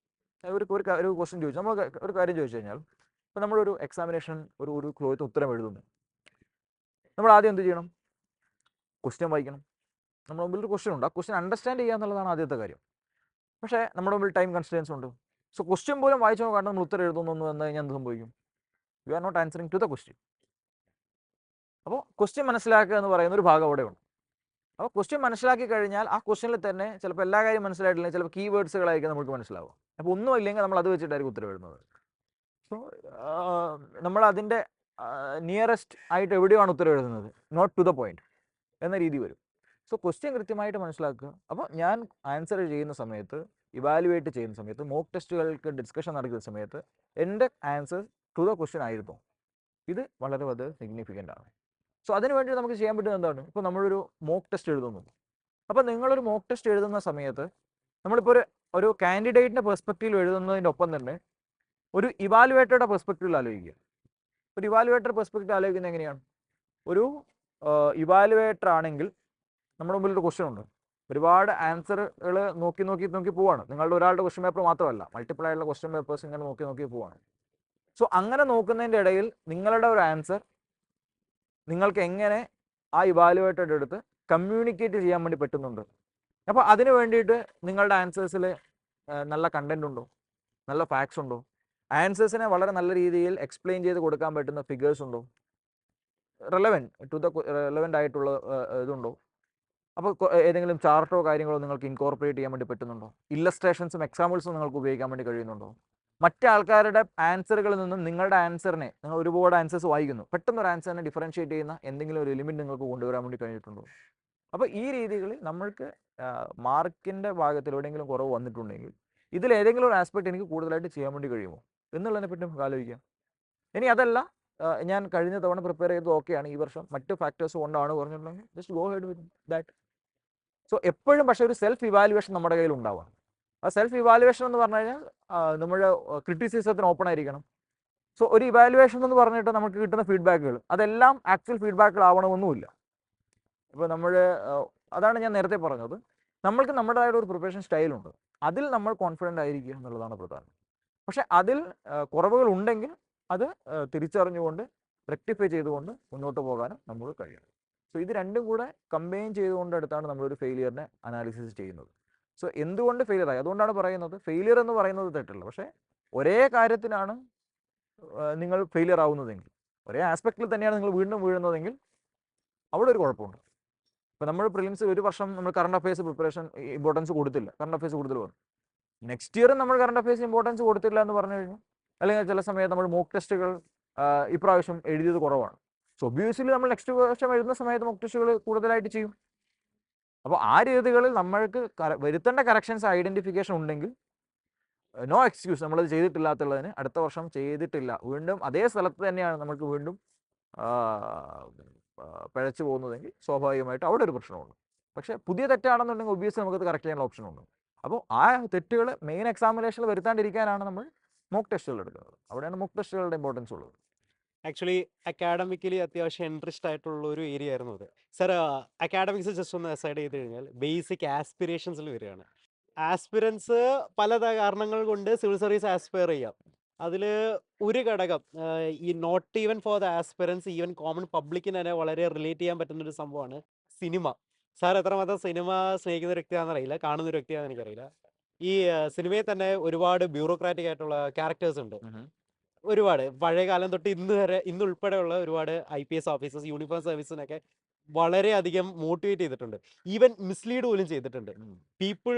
ഒരു ക്വസ്റ്റ്യൻ ചോദിച്ചു, നമ്മൾ ഒരു കാര്യം ചോദിച്ചു കഴിഞ്ഞാൽ, ഇപ്പോൾ നമ്മളൊരു എക്സാമിനേഷൻ ഒരു ക്ലോത്ത് ഉത്തരം എഴുതുന്നു, നമ്മൾ ആദ്യം എന്ത് ചെയ്യണം? ക്വസ്റ്റ്യൻ വായിക്കണം. നമ്മുടെ മുമ്പിൽ ഒരു ക്വസ്റ്റ്യൻ ഉണ്ട്, ആ ക്വസ്റ്റ്യൻ അണ്ടർസ്റ്റാൻഡ് ചെയ്യുക എന്നുള്ളതാണ് ആദ്യത്തെ കാര്യം. പക്ഷേ നമ്മുടെ മുമ്പിൽ ടൈം കൺസ്ട്രെയിൻസ് ഉണ്ട്. സോ ക്വസ്റ്റ്യൻ പോലും വായിച്ചു നോക്കാണ്ട് നമ്മൾ ഉത്തരം എഴുതുന്നു എന്ന് വന്നു കഴിഞ്ഞാൽ എന്ത് സംഭവിക്കും? You are not answering to the question. അപ്പോൾ ക്വസ്റ്റ്യൻ മനസ്സിലാക്കുക എന്ന് പറയുന്ന ഒരു ഭാഗം അവിടെ ഉണ്ട്. അപ്പോൾ ക്വസ്റ്റ്യൻ മനസ്സിലാക്കി കഴിഞ്ഞാൽ ആ ക്വസ്റ്റ്യനിൽ തന്നെ ചിലപ്പോൾ എല്ലാ കാര്യം മനസ്സിലായിട്ടില്ലെങ്കിൽ ചിലപ്പോൾ കീവേഡ്സുകളായിരിക്കും നമുക്ക് മനസ്സിലാവും. അപ്പോൾ ഒന്നും ഇല്ലെങ്കിൽ നമ്മൾ അത് വെച്ചിട്ടായിരിക്കും ഉത്തരം എഴുതുന്നത്. സോ നമ്മൾ അതിൻ്റെ നിയറസ്റ്റ് ആയിട്ട് എവിടെയാണ് ഉത്തരം എഴുതുന്നത്, നോട്ട് ടു ദ പോയിന്റ് എന്ന രീതി വരും. സോ ക്വസ്റ്റ്യൻ കൃത്യമായിട്ട് മനസ്സിലാക്കുക. അപ്പോൾ ഞാൻ ആൻസർ ചെയ്യുന്ന സമയത്ത്, ഇവാലുവേറ്റ് ചെയ്യുന്ന സമയത്ത്, മോക്ക് ടെസ്റ്റുകൾക്ക് ഡിസ്കഷൻ നടക്കുന്ന സമയത്ത് എൻ്റെ ആൻസർ ടു ദ ക്വസ്റ്റ്യൻ ആയിരുന്നു. ഇത് വളരെ സിഗ്നിഫിക്കൻ്റ് ആണ്. സോ അതിന് വേണ്ടി നമുക്ക് ചെയ്യാൻ പറ്റുന്നത് എന്താണ്? ഇപ്പോൾ നമ്മളൊരു മോക്ക് ടെസ്റ്റ് എഴുതുന്നു. അപ്പോൾ നിങ്ങളൊരു മോക്ക് ടെസ്റ്റ് എഴുതുന്ന സമയത്ത് നമ്മളിപ്പോൾ ഒരു കാൻഡിഡേറ്റിൻ്റെ പെർസ്പെക്റ്റീവിൽ എഴുതുന്നതിൻ്റെ ഒപ്പം തന്നെ ഒരു ഇവാലുവേറ്ററുടെ പെർസ്പെക്റ്റീവിൽ ആലോചിക്കുക. ഒരു ഇവാലുവേറ്റർ പെർസ്പെക്റ്റീവ് ആലോചിക്കുന്നത് എങ്ങനെയാണ്? ഒരു ഇവാലുവേറ്റർ ആണെങ്കിൽ നമ്മുടെ മുമ്പിൽ ഒരു ക്വസ്റ്റ്യൻ ഉണ്ട്, ഒരുപാട് ആൻസറുകൾ നോക്കി പോവാണ്. നിങ്ങളുടെ ഒരാളുടെ ക്വസ്റ്റ്യൻ പേപ്പർ മാത്രമല്ല, മൾട്ടിപ്പിൾ ആയിട്ടുള്ള ക്വസ്റ്റ്യൻ പേപ്പേഴ്സ് ഇങ്ങനെ നോക്കി പോവാണ്. സോ അങ്ങനെ നോക്കുന്നതിൻ്റെ ഇടയിൽ നിങ്ങളുടെ ഒരു ആൻസർ നിങ്ങൾക്ക് എങ്ങനെ ആ ഇവാലുവേറ്ററുടെ അടുത്ത് കമ്മ്യൂണിക്കേറ്റ് ചെയ്യാൻ വേണ്ടി പറ്റുന്നുണ്ട്. അപ്പോൾ അതിന് വേണ്ടിയിട്ട് നിങ്ങളുടെ ആൻസേഴ്സിൽ നല്ല കണ്ടന്റ് ഉണ്ടോ, നല്ല ഫാക്ട്സ് ഉണ്ടോ, ആൻസേഴ്സിനെ വളരെ നല്ല രീതിയിൽ എക്സ്പ്ലെയിൻ ചെയ്ത് കൊടുക്കാൻ പറ്റുന്ന ഫിഗേഴ്സ് ഉണ്ടോ, റെലവൻ്റ് ആയിട്ടുള്ള ഇതുണ്ടോ, അപ്പോൾ ഏതെങ്കിലും ചാർട്ടോ കാര്യങ്ങളോ നിങ്ങൾക്ക് ഇൻകോർപ്പറേറ്റ് ചെയ്യാൻ വേണ്ടി പറ്റുന്നുണ്ടോ, ഇല്ലസ്ട്രേഷൻസും എക്സാമ്പിൾസും നിങ്ങൾക്ക് ഉപയോഗിക്കാൻ വേണ്ടി കഴിയുന്നുണ്ടോ, മറ്റേ ആൾക്കാരുടെ ആൻസറുകളിൽ നിന്നും നിങ്ങളുടെ ആൻസറിനെ, നിങ്ങൾ ഒരുപാട് ആൻസേഴ്സ് വായിക്കുന്നു, പെട്ടെന്ന് ഒരു ആൻസറിനെ ഡിഫറൻഷ്യേറ്റ് ചെയ്യുന്ന എന്തെങ്കിലും ഒരു എലിമെൻറ്റ് നിങ്ങൾക്ക് കൊണ്ടുവരാൻ വേണ്ടി കഴിഞ്ഞിട്ടുണ്ടോ? അപ്പോൾ ഈ രീതികളിൽ നമ്മൾക്ക് മാർക്കിൻ്റെ ഭാഗത്തിൽ എവിടെയെങ്കിലും കുറവ് വന്നിട്ടുണ്ടെങ്കിൽ ഇതിലേതെങ്കിലും ഒരു ആസ്പെക്ട് എനിക്ക് കൂടുതലായിട്ട് ചെയ്യാൻ വേണ്ടി കഴിയുമോ എന്നുള്ളതിനെ പറ്റി നമുക്ക് ആലോചിക്കാം. ഇനി അതല്ല, ഞാൻ കഴിഞ്ഞ തവണ പ്രിപ്പയർ ചെയ്തത് ഓക്കെയാണ്, ഈ വർഷം മറ്റ് ഫാക്ടേഴ്സ് കൊണ്ടാണ് പറഞ്ഞിട്ടുണ്ടെങ്കിൽ just go head with that. So എപ്പോഴും പക്ഷേ ഒരു സെൽഫ് ഇവാലുവേഷൻ നമ്മുടെ കയ്യിൽ ഉണ്ടാവാം. ആ സെൽഫ് ഇവാലുവേഷൻ എന്ന് പറഞ്ഞു കഴിഞ്ഞാൽ നമ്മുടെ ക്രിറ്റിസിസത്തിന് ഓപ്പൺ ആയിരിക്കണം. സോ ഒരു ഇവാലുവേഷൻ എന്ന് പറഞ്ഞിട്ട് നമുക്ക് കിട്ടുന്ന ഫീഡ്ബാക്കുകൾ അതെല്ലാം ആക്ച്വൽ ഫീഡ്ബാക്കുകൾ ആവണമെന്നുമില്ല. ഇപ്പോൾ അതാണ് ഞാൻ നേരത്തെ പറഞ്ഞത്, നമ്മൾക്ക് നമ്മുടേതായ ഒരു പ്രിപ്പറേഷൻ സ്റ്റൈലുണ്ട്, അതിൽ നമ്മൾ കോൺഫിഡൻ്റ് ആയിരിക്കുക എന്നുള്ളതാണ് പ്രധാനം. പക്ഷേ അതിൽ കുറവുകൾ ഉണ്ടെങ്കിൽ അത് തിരിച്ചറിഞ്ഞുകൊണ്ട് റെക്ടിഫൈ ചെയ്തുകൊണ്ട് മുന്നോട്ട് പോകാനും നമുക്ക് കഴിയണം. സോ ഇത് രണ്ടും കൂടെ കമ്പൈൻ ചെയ്തുകൊണ്ടെടുത്താണ് നമ്മളൊരു ഫെയിലിയറിനെ അനാലിസിസ് ചെയ്യുന്നത്. സോ എന്തുകൊണ്ട് ഫെയിലിയർ ആയി, അതുകൊണ്ടാണ് പറയുന്നത് ഫെയിലിയർ എന്ന് പറയുന്നത് തെറ്റല്ല. പക്ഷേ ഒരേ കാര്യത്തിനാണ് നിങ്ങൾ ഫെയിലിയർ ആവുന്നതെങ്കിൽ, ഒരേ ആസ്പെക്റ്റിൽ തന്നെയാണ് നിങ്ങൾ വീണ്ടും വീഴുന്നതെങ്കിൽ അവിടെ ഒരു കുഴപ്പമുണ്ട്. ഇപ്പോൾ നമ്മൾ പ്രിലിംസ് ഒരു വർഷം നമ്മൾ കറണ്ട് അഫയേഴ്സ് പ്രിപ്പറേഷൻ ഇമ്പോർട്ടൻസ് കൊടുത്തില്ല, കറണ്ട് അഫയേഴ്സ് കൂടുതൽ വന്നു. നെക്സ്റ്റ് ഇയർ നമ്മൾ കറണ്ട് അഫയേഴ്സ് ഇമ്പോർട്ടൻസ് കൊടുത്തില്ല എന്ന് പറഞ്ഞു കഴിഞ്ഞാൽ, അല്ലെങ്കിൽ ചില സമയത്ത് നമ്മൾ മോക്ക് ടെസ്റ്റുകൾ ഇപ്രാവശ്യം എഴുതിയത് കുറവാണ്. സോ ഒബ്വിയസ്ലി നമ്മൾ നെക്സ്റ്റ് വർഷം എഴുതുന്ന സമയത്ത് മോക്ക് ടെസ്റ്റുകൾ കൂടുതലായിട്ട് ചെയ്യും. അപ്പോൾ ആ രീതികളിൽ നമ്മൾക്ക് വരുത്തേണ്ട കറക്ഷൻസ് ഐഡൻറ്റിഫിക്കേഷൻ ഉണ്ടെങ്കിൽ നോ എക്സ്ക്യൂസ്, നമ്മളത് ചെയ്തിട്ടില്ലാത്തുള്ളതിന് അടുത്ത വർഷം ചെയ്തിട്ടില്ല, വീണ്ടും അതേ സ്ഥലത്ത് തന്നെയാണ് നമുക്ക് വീണ്ടും പിഴച്ചു പോകുന്നതെങ്കിൽ സ്വാഭാവികമായിട്ട് അവിടെ ഒരു പ്രശ്നമുണ്ട്. പക്ഷേ പുതിയ തെറ്റാണെന്നുണ്ടെങ്കിൽ ഒബ്വിയസ്ലി നമുക്കത് കറക്റ്റ് ചെയ്യാനുള്ള ഓപ്ഷൻ ഉണ്ട്. അപ്പോൾ ആ തെറ്റുകൾ മെയിൻ എക്സാമിനേഷനിൽ വരുത്താണ്ടിരിക്കാനാണ് നമ്മൾ മോക്ക് ടെസ്റ്റുകൾ എടുക്കുന്നത്. അവിടെയാണ് മോക്ക് ടെസ്റ്റുകളുടെ ഇമ്പോർട്ടൻസ് ഉള്ളത്. ആക്ച്വലി അക്കാഡമിക്കലി അത്യാവശ്യം ഇൻട്രസ്റ്റ് ആയിട്ടുള്ള ഒരു ഏരിയ ആയിരുന്നു അത്. സർ, അക്കാഡമിക്സ് ജസ്റ്റ് ഒന്ന് അസൈഡ് ചെയ്ത് കഴിഞ്ഞാൽ ബേസിക് ആസ്പിറേഷൻസിൽ വരികയാണ്. ആസ്പിറൻസ് പല കാരണങ്ങൾ കൊണ്ട് സിവിൽ സർവീസ് ആസ്പയർ ചെയ്യാം. അതിൽ ഒരു ഘടകം ഈ note even for the aspirants, even common പബ്ലിക്കിന് തന്നെ വളരെ റിലേറ്റ് ചെയ്യാൻ പറ്റുന്ന ഒരു സംഭവമാണ് സിനിമ. സാർ എത്രമാത്രം സിനിമ സ്നേഹിക്കുന്ന ഒരു വ്യക്തിയാണെന്ന് അറിയില്ല, കാണുന്ന ഒരു വ്യക്തിയാണെന്ന് എനിക്കറിയില്ല. ഈ സിനിമയിൽ തന്നെ ഒരുപാട് ബ്യൂറോക്രാറ്റിക് ആയിട്ടുള്ള ക്യാരക്ടേഴ്സ് ഉണ്ട്. ഒരുപാട് പഴയ കാലം തൊട്ട് ഇന്ന് വരെ, ഇന്ന് ഉൾപ്പെടെയുള്ള ഒരുപാട് IPS ഓഫീസേഴ്സ് യൂണിഫോം സർവീസിനൊക്കെ വളരെയധികം മോട്ടിവേറ്റ് ചെയ്തിട്ടുണ്ട്. ഈവൻ മിസ്ലീഡ് പോലും ചെയ്തിട്ടുണ്ട്. പീപ്പിൾ,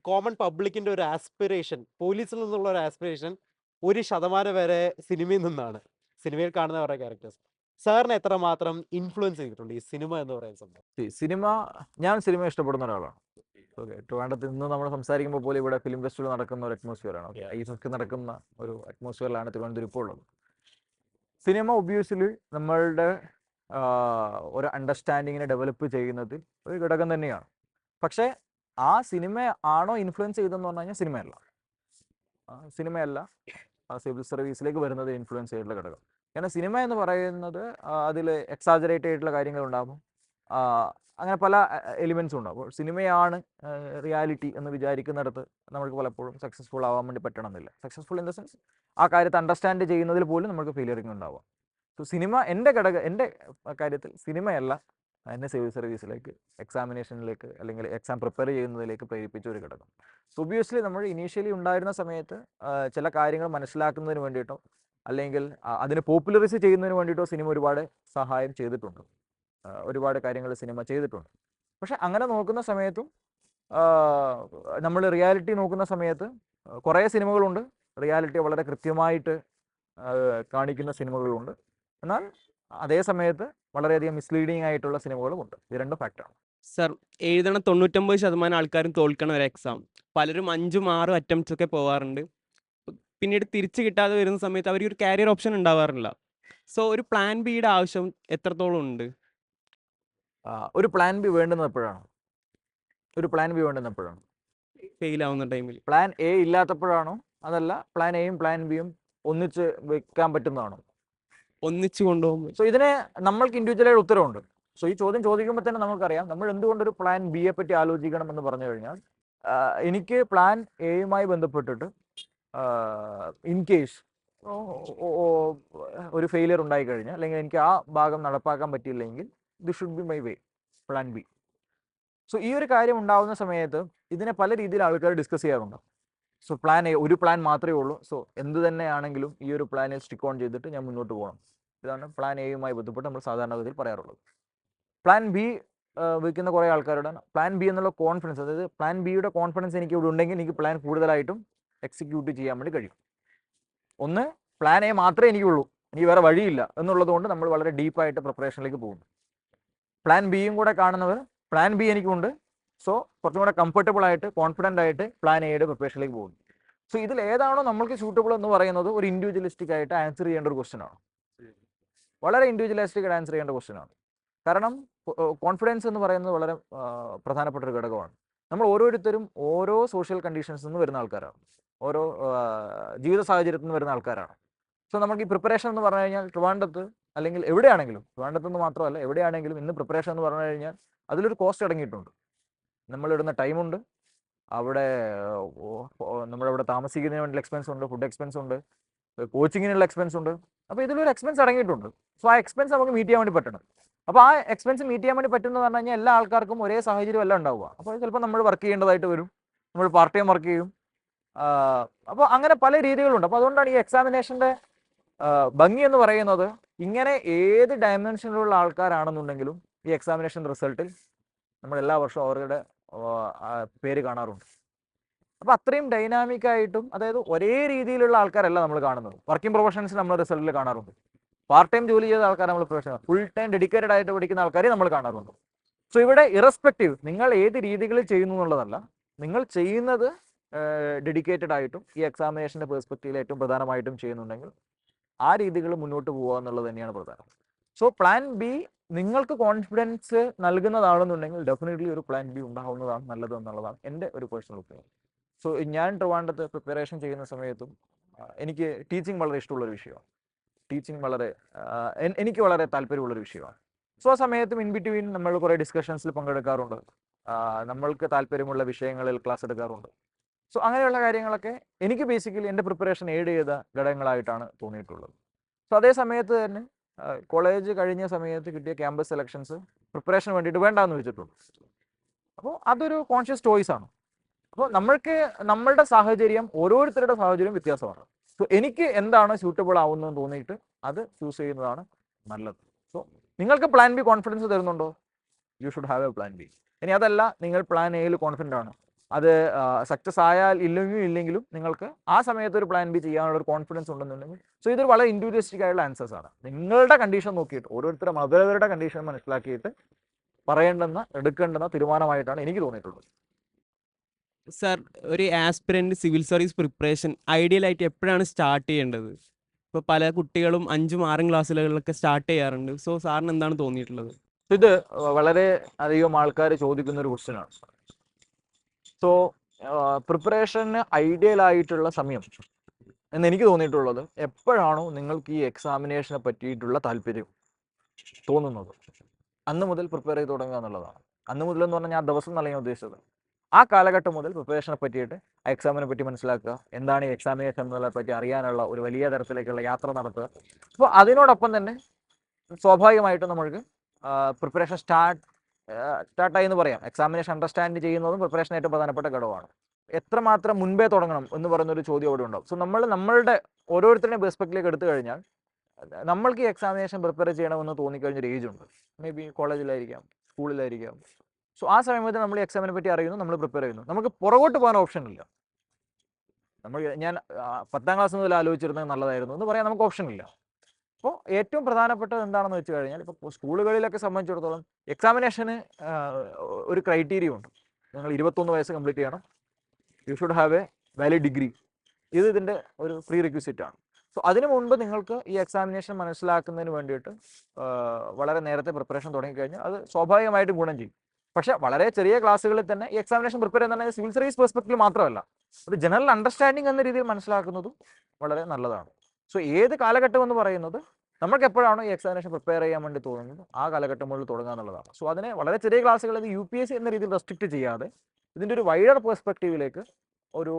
കോമൺ പബ്ലിക്കിന്റെ ഒരു ആസ്പിറേഷൻ, പോലീസിൽ നിന്നുള്ള ഒരു ആസ്പിറേഷൻ 1% വരെ സിനിമയിൽ നിന്നാണ്, സിനിമയിൽ കാണുന്ന അവരുടെ ക്യാരക്ടേഴ്സ്. സാറിനെ എത്രമാത്രം ഇൻഫ്ലുവൻസ് ചെയ്തിട്ടുണ്ട് ഈ സിനിമ എന്ന് പറയുന്ന സംഭവം? സിനിമ, ഞാൻ സിനിമ ഇഷ്ടപ്പെടുന്ന ഒരാളാണ്. ഓക്കെ, ട്രിവാൻഡ്രത്ത് ഇന്ന് നമ്മൾ സംസാരിക്കുമ്പോൾ പോലും ഇവിടെ ഫിലിം ഫെസ്റ്റിവൽ നടക്കുന്ന ഒരു അറ്റ്മോസ്ഫിയറാണ്. ഓക്കെ, IFFക്ക് നടക്കുന്ന ഒരു അറ്റ്മോസ്ഫിയറിലാണ് തിരുവനന്തപുരം ഇപ്പോൾ ഉള്ളത്. സിനിമ ഒബ്വിയസ്ലി നമ്മളുടെ ഒരു അണ്ടർസ്റ്റാൻഡിങ്ങിനെ ഡെവലപ്പ് ചെയ്യുന്നതിൽ ഒരു ഘടകം തന്നെയാണ്. പക്ഷേ ആ സിനിമ ആണോ ഇൻഫ്ലുവൻസ് ചെയ്തതെന്ന് പറഞ്ഞു കഴിഞ്ഞാൽ സിനിമയല്ല സിവിൽ സർവീസിലേക്ക് വരുന്നത് ഇൻഫ്ലുവൻസ് ചെയ്തിട്ടുള്ള ഘടകം. കാരണം സിനിമ എന്ന് പറയുന്നത് അതിൽ എക്സാജറേറ്റ് ആയിട്ടുള്ള കാര്യങ്ങളുണ്ടാകും, അങ്ങനെ പല എലിമെൻസും ഉണ്ടാകും. അപ്പോൾ സിനിമയാണ് റിയാലിറ്റി എന്ന് വിചാരിക്കുന്നിടത്ത് നമുക്ക് പലപ്പോഴും സക്സസ്ഫുൾ ആവാൻ വേണ്ടി പറ്റണമെന്നില്ല. സക്സസ്ഫുൾ ഇൻ ദ സെൻസ് ആ കാര്യത്തെ അണ്ടർസ്റ്റാൻഡ് ചെയ്യുന്നതിൽ പോലും നമുക്ക് ഫെയിലിയറിങ് ഉണ്ടാവാം. സോ സിനിമ എൻ്റെ കാര്യത്തിൽ സിനിമയല്ല എന്നെ സിവിൽ സർവീസിലേക്ക്, എക്സാമിനേഷനിലേക്ക് അല്ലെങ്കിൽ എക്സാം പ്രിപ്പയർ ചെയ്യുന്നതിലേക്ക് പ്രേരിപ്പിച്ച ഒരു ഘടകം. സോ ഒബ്വിയസ്ലി നമ്മൾ ഇനീഷ്യലി ഉണ്ടായിരുന്ന സമയത്ത് ചില കാര്യങ്ങൾ മനസ്സിലാക്കുന്നതിന് വേണ്ടിയിട്ടോ അല്ലെങ്കിൽ അതിനെ പോപ്പുലറൈസ് ചെയ്യുന്നതിന് വേണ്ടിയിട്ടോ സിനിമ ഒരുപാട് സഹായം ചെയ്തിട്ടുണ്ട്, ഒരുപാട് കാര്യങ്ങൾ സിനിമ ചെയ്തിട്ടുണ്ട്. പക്ഷെ അങ്ങനെ നോക്കുന്ന സമയത്തും നമ്മൾ റിയാലിറ്റി നോക്കുന്ന സമയത്ത് കുറേ സിനിമകളുണ്ട്, റിയാലിറ്റി വളരെ കൃത്യമായിട്ട് കാണിക്കുന്ന സിനിമകളുണ്ട്. എന്നാൽ അതേ സമയത്ത് വളരെയധികം മിസ്ലീഡിങ് ആയിട്ടുള്ള സിനിമകളും ഉണ്ട്. ഇത് രണ്ടും ഫാക്റ്റാണ്. സർ, എഴുതണ 99% ആൾക്കാരും തോൽക്കണ ഒരു എക്സാം. പലരും 5ഉം 6ഉം അറ്റംപ്റ്റ്സ് ഒക്കെ പോവാറുണ്ട്. പിന്നീട് തിരിച്ചു കിട്ടാതെ വരുന്ന സമയത്ത് അവർ ഒരു കാരിയർ ഓപ്ഷൻ ഉണ്ടാവാറില്ല. സോ ഒരു പ്ലാൻ ബിയുടെ ആവശ്യം എത്രത്തോളം ഉണ്ട്? ഒരു പ്ലാൻ ബി വേണ്ടുന്നത് എപ്പോഴാണ്? ഫെയിൽ ആവുന്ന ടൈമിൽ. പ്ലാൻ എ ഇല്ലാത്തപ്പോഴാണോ, അതല്ല പ്ലാൻ എയും പ്ലാൻ ബിയും ഒന്നിച്ച് വെക്കാൻ പറ്റുന്നതാണോ? ഒന്നിച്ചു കൊണ്ടുപോകുമ്പോൾ. സോ ഇതിന് നമ്മൾക്ക് ഇൻഡിവിജ്വലായിട്ട് ഉത്തരവുണ്ട്. സോ ഈ ചോദ്യം ചോദിക്കുമ്പോൾ തന്നെ നമുക്കറിയാം നമ്മൾ എന്തുകൊണ്ടൊരു പ്ലാൻ ബിയെ പറ്റി ആലോചിക്കണം എന്ന് പറഞ്ഞു കഴിഞ്ഞാൽ, എനിക്ക് പ്ലാൻ എയുമായി ബന്ധപ്പെട്ടിട്ട് ഇൻ കേസ് ഒരു ഫെയിലിയർ ഉണ്ടായി കഴിഞ്ഞാൽ, അല്ലെങ്കിൽ എനിക്ക് ആ ഭാഗം നടപ്പാക്കാൻ പറ്റിയില്ലെങ്കിൽ, this should be my way, plan B. So ഈ ഒരു കാര്യം ഉണ്ടാകുന്ന സമയത്ത് ഇതിനെ പല രീതിയിൽ ആൾക്കാർ ഡിസ്കസ് ചെയ്യാറുണ്ട്. സോ പ്ലാൻ എ, ഒരു പ്ലാൻ മാത്രമേ ഉള്ളൂ, സോ എന്ത് തന്നെയാണെങ്കിലും ഈ ഒരു പ്ലാനിൽ സ്റ്റിക്ക് ഓൺ ചെയ്തിട്ട് ഞാൻ മുന്നോട്ട് പോകണം. ഇതാണ് പ്ലാൻ എയുമായി ബന്ധപ്പെട്ട് നമ്മൾ സാധാരണഗതിയിൽ പറയാറുള്ളത്. പ്ലാൻ ബി വയ്ക്കുന്ന കുറേ ആൾക്കാരുടെ പ്ലാൻ ബി എന്നുള്ള കോൺഫിഡൻസ്, അതായത് പ്ലാൻ ബിയുടെ കോൺഫിഡൻസ് എനിക്ക് ഇവിടെ ഉണ്ടെങ്കിൽ എനിക്ക് പ്ലാൻ കൂടുതലായിട്ടും എക്സിക്യൂട്ട് ചെയ്യാൻ വേണ്ടി കഴിയും. ഒന്ന്, പ്ലാൻ എ മാത്രമേ എനിക്കുള്ളൂ, എനിക്ക് വേറെ വഴിയില്ല എന്നുള്ളത് കൊണ്ട് നമ്മൾ വളരെ ഡീപ്പായിട്ട് പ്രിപ്പറേഷനിലേക്ക് പോകുന്നു. പ്ലാൻ ബിയും കൂടെ കാണുന്നവർ പ്ലാൻ ബി എനിക്കുണ്ട്, സോ കുറച്ചും കൂടെ കംഫർട്ടബിൾ ആയിട്ട് കോൺഫിഡൻ്റ് ആയിട്ട് പ്ലാൻ എയുടെ പ്രിപ്പറേഷനിലേക്ക് പോകുന്നു. സോ ഇതിൽ ഏതാണോ നമ്മൾക്ക് സൂട്ടബിൾ എന്ന് പറയുന്നത് ഒരു ഇൻഡിവിജ്വലിസ്റ്റിക് ആയിട്ട് ആൻസർ ചെയ്യേണ്ട ഒരു ക്വസ്റ്റ്യൻ ആണ്. വളരെ ഇൻഡിവിജ്വലിസ്റ്റിക് ആയിട്ട് ആൻസർ ചെയ്യേണ്ട ക്വസ്റ്റ്യൻ ആണ്. കാരണം കോൺഫിഡൻസ് എന്ന് പറയുന്നത് വളരെ പ്രധാനപ്പെട്ട ഒരു ഘടകമാണ്. നമ്മൾ ഓരോരുത്തരും ഓരോ സോഷ്യൽ കണ്ടീഷൻസിൽ നിന്ന് വരുന്ന ആൾക്കാരാണ്, ഓരോ ജീവിത സാഹചര്യത്തിൽ നിന്ന് വരുന്ന ആൾക്കാരാണ്. സോ നമുക്ക് ഈ പ്രിപ്പറേഷൻ എന്ന് പറഞ്ഞു കഴിഞ്ഞാൽ ട്രിവാൻഡ്രത്ത് അല്ലെങ്കിൽ എവിടെയാണെങ്കിലും, ട്രിവാൻഡ്രത്ത് നിന്ന് മാത്രമല്ല എവിടെയാണെങ്കിലും ഇന്ന് പ്രിപ്പറേഷൻ എന്ന് പറഞ്ഞു കഴിഞ്ഞാൽ അതിലൊരു കോസ്റ്റ് അടങ്ങിയിട്ടുണ്ട്. നമ്മളിടുന്ന ടൈമുണ്ട്, അവിടെ നമ്മളവിടെ താമസിക്കുന്നതിന് വേണ്ടി എക്സ്പെൻസ് ഉണ്ട്, ഫുഡ് എക്സ്പെൻസ് ഉണ്ട്, കോച്ചിങ്ങിനുള്ള എക്സ്പെൻസ് ഉണ്ട്. അപ്പോൾ ഇതിലൊരു എക്സ്പെൻസ് അടങ്ങിയിട്ടുണ്ട്. സോ ആ എക്സ്പെൻസ് നമുക്ക് മീറ്റ് ചെയ്യാൻ വേണ്ടി പറ്റണം. അപ്പോൾ ആ എക്സ്പെൻസ് മീറ്റ് ചെയ്യാൻ വേണ്ടി പറ്റുമെന്ന് പറഞ്ഞു കഴിഞ്ഞാൽ എല്ലാ ആൾക്കാർക്കും ഒരേ സാഹചര്യം അല്ല ഉണ്ടാവുക. അപ്പോൾ ചിലപ്പോൾ നമ്മൾ വർക്ക് ചെയ്യേണ്ടതായിട്ട് വരും, നമ്മൾ പാർട്ട് ടൈം വർക്ക് ചെയ്യും. അപ്പോൾ അങ്ങനെ പല രീതികളുണ്ട്. അപ്പോൾ അതുകൊണ്ടാണ് ഈ എക്സാമിനേഷൻ്റെ ഭംഗി എന്ന് പറയുന്നത്, ഇങ്ങനെ ഏത് ഡയമെൻഷനിലുള്ള ആൾക്കാരാണെന്നുണ്ടെങ്കിലും ഈ എക്സാമിനേഷൻ റിസൾട്ടിൽ നമ്മൾ എല്ലാ വർഷവും അവരുടെ പേര് കാണാറുണ്ട്. അപ്പോൾ അത്രയും ഡൈനാമിക് ആയിട്ടും, അതായത് ഒരേ രീതിയിലുള്ള ആൾക്കാരല്ല നമ്മൾ കാണുന്നത്. വർക്കിംഗ് പ്രൊഫഷൻസ് നമ്മൾ റിസൾട്ടിൽ കാണാറുണ്ട്, പാർട്ട് ടൈം ജോലി ചെയ്ത ആൾക്കാർ നമ്മൾ പ്രൊഫഷണൽ, ഫുൾ ടൈം ഡെഡിക്കേറ്റഡ് ആയിട്ട് പഠിക്കുന്ന ആൾക്കാരെ നമ്മൾ കാണാറുണ്ട്. സോ ഇവിടെ ഇറസ്പെക്റ്റീവ് നിങ്ങൾ ഏത് രീതികളിൽ ചെയ്യുന്നു എന്നുള്ളതല്ല, നിങ്ങൾ ചെയ്യുന്നത് ഡെഡിക്കേറ്റഡ് ആയിട്ടും ഈ എക്സാമിനേഷൻ്റെ പെർസ്പെക്റ്റീവിൽ ഏറ്റവും പ്രധാനമായിട്ടും ചെയ്യുന്നുണ്ടെങ്കിൽ ആ രീതികൾ മുന്നോട്ട് പോകുക എന്നുള്ളത് തന്നെയാണ് പ്രധാനം. സോ പ്ലാൻ ബി നിങ്ങൾക്ക് കോൺഫിഡൻസ് നൽകുന്നതാണെന്നുണ്ടെങ്കിൽ ഡെഫിനറ്റ്ലി ഒരു പ്ലാൻ ബി ഉണ്ടാവുന്നതാണ് നല്ലത് എന്നുള്ളതാണ് എൻ്റെ ഒരു പേഴ്സണൽ ഒപ്പീനിയൻ. സോ ഞാൻ ട്രിവാൻഡ്രത്ത് പ്രിപ്പറേഷൻ ചെയ്യുന്ന സമയത്തും എനിക്ക് ടീച്ചിങ് വളരെ ഇഷ്ടമുള്ളൊരു വിഷയമാണ്. ടീച്ചിങ് എനിക്ക് വളരെ താല്പര്യമുള്ളൊരു വിഷയമാണ്. സോ ആ സമയത്തും ഇൻ ബിറ്റ്വീൻ നമ്മൾ കുറേ ഡിസ്കഷൻസിൽ പങ്കെടുക്കാറുണ്ട്, നമ്മൾക്ക് താല്പര്യമുള്ള വിഷയങ്ങളിൽ ക്ലാസ് എടുക്കാറുണ്ട്. സോ അങ്ങനെയുള്ള കാര്യങ്ങളൊക്കെ എനിക്ക് ബേസിക്കലി എൻ്റെ പ്രിപ്പറേഷൻ എയ്ഡ് ചെയ്ത ഘടകങ്ങളായിട്ടാണ് തോന്നിയിട്ടുള്ളത്. സോ അതേ സമയത്ത് തന്നെ കോളേജ് കഴിഞ്ഞ സമയത്ത് കിട്ടിയ ക്യാമ്പസ് സെലക്ഷൻസ് പ്രിപ്പറേഷന് വേണ്ടിയിട്ട് വേണ്ടാന്ന് വെച്ചിട്ടുണ്ട്. അപ്പോൾ അതൊരു കോൺഷ്യസ് ചോയ്സ് ആണ്. അപ്പോൾ നമ്മളുടെ സാഹചര്യം, ഓരോരുത്തരുടെ സാഹചര്യം വ്യത്യാസമാണ്. സോ എനിക്ക് എന്താണ് സ്യൂട്ടബിൾ ആവുന്നതെന്ന് തോന്നിയിട്ട് അത് ചൂസ് ചെയ്യുന്നതാണ് നല്ലത്. സോ നിങ്ങൾക്ക് പ്ലാൻ ബി കോൺഫിഡൻസ് തരുന്നുണ്ടോ? You should have a plan B. ഇനി അതല്ല, നിങ്ങൾ പ്ലാൻ എയിൽ കോൺഫിഡൻ്റ് ആണ്, അത് സക്സസ് ആയാൽ ഇല്ലെങ്കിലും നിങ്ങൾക്ക് ആ സമയത്ത് ഒരു പ്ലാൻ ബി ചെയ്യാനുള്ള ഒരു കോൺഫിഡൻസ് ഉണ്ടെന്നുണ്ടെങ്കിൽ, സോ ഇതൊരു വളരെ ഇൻഡിവിജ്വലിസ്റ്റിക് ആയിട്ടുള്ള ആൻസേഴ്സ് ആണ്. നിങ്ങളുടെ കണ്ടീഷൻ നോക്കിയിട്ട്, ഓരോരുത്തരുടെ അവരവരുടെ കണ്ടീഷൻ മനസ്സിലാക്കിയിട്ട് എടുക്കേണ്ടുന്ന തീരുമാനമായിട്ടാണ് എനിക്ക് തോന്നിയിട്ടുള്ളത്. സർ, ഒരു ആസ്പിരന്റ് സിവിൽ സർവീസ് പ്രിപ്പറേഷൻ ഐഡിയലായിട്ട് എപ്പോഴാണ് സ്റ്റാർട്ട് ചെയ്യേണ്ടത്? ഇപ്പോൾ പല കുട്ടികളും 5ഉം 6ഉം ക്ലാസ്സുകളിലൊക്കെ സ്റ്റാർട്ട് ചെയ്യാറുണ്ട്. സോ സാറിന് എന്താണ് തോന്നിയിട്ടുള്ളത്? ഇത് വളരെ അധികം ആൾക്കാർ ചോദിക്കുന്ന ഒരു ക്വസ്റ്റ്യനാണ്. സോ പ്രിപ്പറേഷന് ഐഡിയൽ ആയിട്ടുള്ള സമയം എന്ന് എനിക്ക് തോന്നിയിട്ടുള്ളത്, എപ്പോഴാണോ നിങ്ങൾക്ക് ഈ എക്സാമിനേഷനെ പറ്റിയിട്ടുള്ള താല്പര്യം തോന്നുന്നത് അന്ന് മുതൽ പ്രിപ്പയർ ചെയ്ത് തുടങ്ങുക എന്നുള്ളതാണ്. അന്ന് മുതൽ എന്ന് പറഞ്ഞാൽ ഞാൻ ദിവസം എന്നല്ല ഞാൻ ഉദ്ദേശിച്ചത്, ആ കാലഘട്ടം മുതൽ പ്രിപ്പറേഷനെ പറ്റിയിട്ട്, എക്സാമിനെ പറ്റി മനസ്സിലാക്കുക, എന്താണ് ഈ എക്സാമിനേഷൻ എന്നുള്ളതിനെ പറ്റി അറിയാനുള്ള ഒരു വലിയ തരത്തിലേക്കുള്ള യാത്ര നടത്തുക. അപ്പോൾ അതിനോടൊപ്പം തന്നെ സ്വാഭാവികമായിട്ടും നമ്മൾക്ക് പ്രിപ്പറേഷൻ സ്റ്റാർട്ടായി എന്ന് പറയാം. എക്സാമിനേഷൻ അണ്ടർസ്റ്റാൻഡ് ചെയ്യുന്നതും പ്രിപ്പറേഷൻ ഏറ്റവും പ്രധാനപ്പെട്ട ഘടകമാണ്. എത്രമാത്രം മുൻപേ തുടങ്ങണം എന്ന് പറയുന്നൊരു ചോദ്യം അവിടെ ഉണ്ടാവും. സോ നമ്മളുടെ ഓരോരുത്തരുടെയും പെർസ്പെക്റ്റിലേക്ക് എടുത്തു കഴിഞ്ഞാൽ, നമ്മൾക്ക് ഈ എക്സാമിനേഷൻ പ്രിപ്പയർ ചെയ്യണമെന്ന് തോന്നിക്കഴിഞ്ഞൊരു ഏജ് ഉണ്ട്. മേ ബി കോളേജിലായിരിക്കാം, സ്കൂളിലായിരിക്കാം. സോ ആ സമയത്ത് നമ്മൾ ഈ എക്സാമിനെ പറ്റി അറിയുന്നു, നമ്മൾ പ്രിപ്പയർ ചെയ്യുന്നു. നമുക്ക് പുറകോട്ട് പോകാൻ ഓപ്ഷൻ ഇല്ല. ഞാൻ 10ാം ക്ലാസ് മുതൽ ആലോചിച്ചിരുന്നത് നല്ലതായിരുന്നു എന്ന് പറയാൻ നമുക്ക് ഓപ്ഷൻ ഇല്ല. അപ്പോൾ ഏറ്റവും പ്രധാനപ്പെട്ടത് എന്താണെന്ന് വെച്ച് കഴിഞ്ഞാൽ, ഇപ്പോൾ സ്കൂളുകളിലൊക്കെ സംബന്ധിച്ചിടത്തോളം എക്സാമിനേഷന് ഒരു ക്രൈറ്റീരിയ ഉണ്ട്. നിങ്ങൾ 21 വയസ്സ് കംപ്ലീറ്റ് ചെയ്യണം, U should have A valid degree. ഇതിൻ്റെ ഒരു പ്രീ റിക്വിസിറ്റ് ആണ്. സോ അതിനു മുൻപ് നിങ്ങൾക്ക് ഈ എക്സാമിനേഷൻ മനസ്സിലാക്കുന്നതിന് വേണ്ടിയിട്ട് വളരെ നേരത്തെ പ്രിപ്പറേഷൻ തുടങ്ങിക്കഴിഞ്ഞാൽ അത് സ്വാഭാവികമായിട്ടും ഗുണം ചെയ്യും. പക്ഷേ വളരെ ചെറിയ ക്ലാസ്സുകളിൽ തന്നെ ഈ എക്സാമിനേഷൻ പ്രിപ്പയർ ചെയ്യുന്ന സിവിൽ സർവീസ് പെർസ്പെക്റ്റീവ് മാത്രമല്ല, ഒരു ജനറൽ അണ്ടർസ്റ്റാൻഡിങ് എന്ന രീതിയിൽ മനസ്സിലാക്കുന്നതും വളരെ നല്ലതാണ്. സോ ഏത് കാലഘട്ടം എന്ന് പറയുന്നത്, നമുക്ക് എപ്പോഴാണോ ഈ എക്സാമിനേഷൻ പ്രിപ്പയർ ചെയ്യാൻ വേണ്ടി തോന്നുന്നത് ആ കാലഘട്ടം മുതൽ തുടങ്ങുക എന്നുള്ളതാണ്. സോ അതിനെ വളരെ ചെറിയ ക്ലാസ്സുകളിൽ UPSC എന്ന രീതിയിൽ റെസ്ട്രിക്റ്റ് ചെയ്യാതെ ഇതിൻ്റെ ഒരു വൈഡർ പെർസ്പെക്റ്റീവിലേക്ക്, ഒരു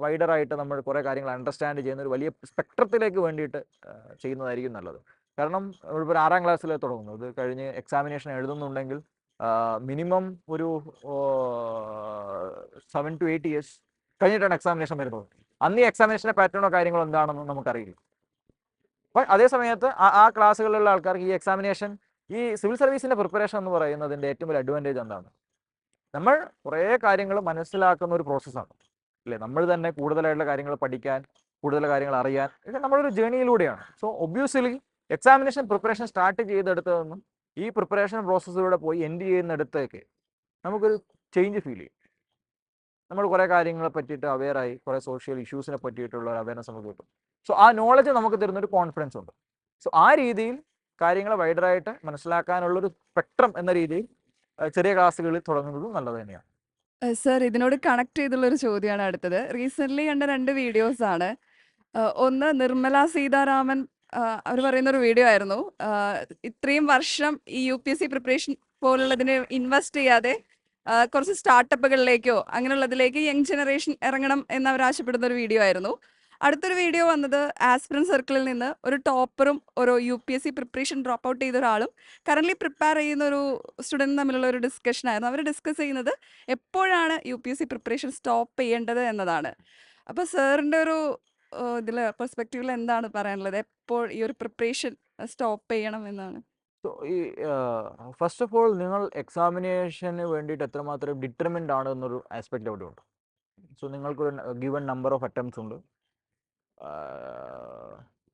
വൈഡറായിട്ട് നമ്മൾ കുറേ കാര്യങ്ങൾ അണ്ടർസ്റ്റാൻഡ് ചെയ്യുന്ന ഒരു വലിയ സ്പെക്ട്രത്തിലേക്ക് വേണ്ടിയിട്ട് ചെയ്യുന്നതായിരിക്കും നല്ലത്. കാരണം നമ്മളിപ്പോൾ 6ാം ക്ലാസ്സിൽ തുടങ്ങുന്നു, ഇത് കഴിഞ്ഞ് എക്സാമിനേഷൻ എഴുതുന്നുണ്ടെങ്കിൽ മിനിമം ഒരു 7 to 8 years കഴിഞ്ഞിട്ടാണ് എക്സാമിനേഷൻ വരുന്നത്. അന്ന് ഈ എക്സാമിനേഷൻ്റെ പാറ്റേണോ കാര്യങ്ങളോ എന്താണെന്ന് നമുക്കറിയില്ല. അപ്പോൾ അതേ സമയത്ത് ആ ക്ലാസ്സുകളിലുള്ള ആൾക്കാർക്ക് ഈ എക്സാമിനേഷൻ, ഈ സിവിൽ സർവീസിൻ്റെ പ്രിപ്പറേഷൻ എന്ന് പറയുന്നതിൻ്റെ ഏറ്റവും വലിയ അഡ്വാൻറ്റേജ് എന്താണ്? നമ്മൾ കുറേ കാര്യങ്ങൾ മനസ്സിലാക്കുന്ന ഒരു പ്രോസസ്സാണ് അല്ലേ? നമ്മൾ തന്നെ കൂടുതലായിട്ടുള്ള കാര്യങ്ങൾ പഠിക്കാൻ, കൂടുതൽ കാര്യങ്ങൾ അറിയാൻ, ഇത് നമ്മളൊരു ജേണിയിലൂടെയാണ്. So obviously examination preparation start ചെയ്തെടുത്തതെന്നും ഈ പ്രിപ്പറേഷൻ പ്രോസസ്സിലൂടെ പോയി എൻഡ് ചെയ്യുന്നിടത്തേക്ക് നമുക്കൊരു ചേഞ്ച് ഫീൽ ചെയ്യും. നമ്മൾ കുറേ കാര്യങ്ങളെ പറ്റിയിട്ട് അവെയറായി, കുറേ സോഷ്യൽ ഇഷ്യൂസിനെ പറ്റിയിട്ടുള്ള ഒരു അവയർനെസ് നമുക്ക് കിട്ടും. സോ ആ നോളജ് നമുക്ക് തരുന്നൊരു കോൺഫിഡൻസ് ഉണ്ട്. സോ ആ രീതിയിൽ കാര്യങ്ങൾ വൈഡറായിട്ട് മനസ്സിലാക്കാനുള്ളൊരു സ്പെക്ട്രം എന്ന രീതിയിൽ ചെറിയ ക്ലാസ്സുകളിൽ തുടങ്ങുന്നതും നല്ലത് തന്നെയാണ്. സർ, ഇതിനോട് കണക്ട് ചെയ്തുള്ളൊരു ചോദ്യമാണ് അടുത്തത്. റീസെൻ്റ്ലി കണ്ട 2 വീഡിയോസാണ്. ഒന്ന് നിർമ്മല സീതാരാമൻ അവർ പറയുന്നൊരു വീഡിയോ ആയിരുന്നു. ഇത്രയും വർഷം ഈ UPSC പ്രിപ്പറേഷൻ പോലുള്ളതിന് ഇൻവെസ്റ്റ് ചെയ്യാതെ കുറച്ച് സ്റ്റാർട്ടപ്പുകളിലേക്കോ അങ്ങനെയുള്ളതിലേക്ക് യങ് ജനറേഷൻ ഇറങ്ങണം എന്ന് അവർ ആവശ്യപ്പെടുന്ന ഒരു വീഡിയോ ആയിരുന്നു. അടുത്തൊരു വീഡിയോ വന്നത് ആസ്പിറന്റ് സർക്കിളിൽ നിന്ന് ഒരു ടോപ്പറും ഒരു UPSC പ്രിപ്പറേഷൻ ഡ്രോപ്പ് ഔട്ട് ചെയ്ത ഒരാളും കറന്റ് പ്രിപ്പയർ ചെയ്യുന്ന ഒരു സ്റ്റുഡൻറ്റും തമ്മിലുള്ള ഒരു ഡിസ്കഷൻ ആയിരുന്നു. അവർ ഡിസ്കസ് ചെയ്യുന്നത് എപ്പോഴാണ് UPSC പ്രിപ്പറേഷൻ സ്റ്റോപ്പ് ചെയ്യേണ്ടത് എന്നതാണ്. അപ്പോൾ സാറിൻ്റെ ഒരു ഇതിൽ പെർസ്പെക്റ്റീവിൽ എന്താണ് പറയാനുള്ളത്? എപ്പോൾ ഈ ഒരു പ്രിപ്പറേഷൻ സ്റ്റോപ്പ് ചെയ്യണം എന്നാണ്? സോ ഈ ഫസ്റ്റ് ഓഫ് ഓൾ നിങ്ങൾ എക്സാമിനേഷന് വേണ്ടിയിട്ട് എത്രമാത്രം ഡിറ്റർമിൻഡ് ആണ് എന്നൊരു ആസ്പെക്റ്റ് അവിടെ ഉണ്ട്. സോ നിങ്ങൾക്കൊരു ഗിവൺ നമ്പർ ഓഫ് അറ്റംപ്റ്റ്സ് ഉണ്ട്.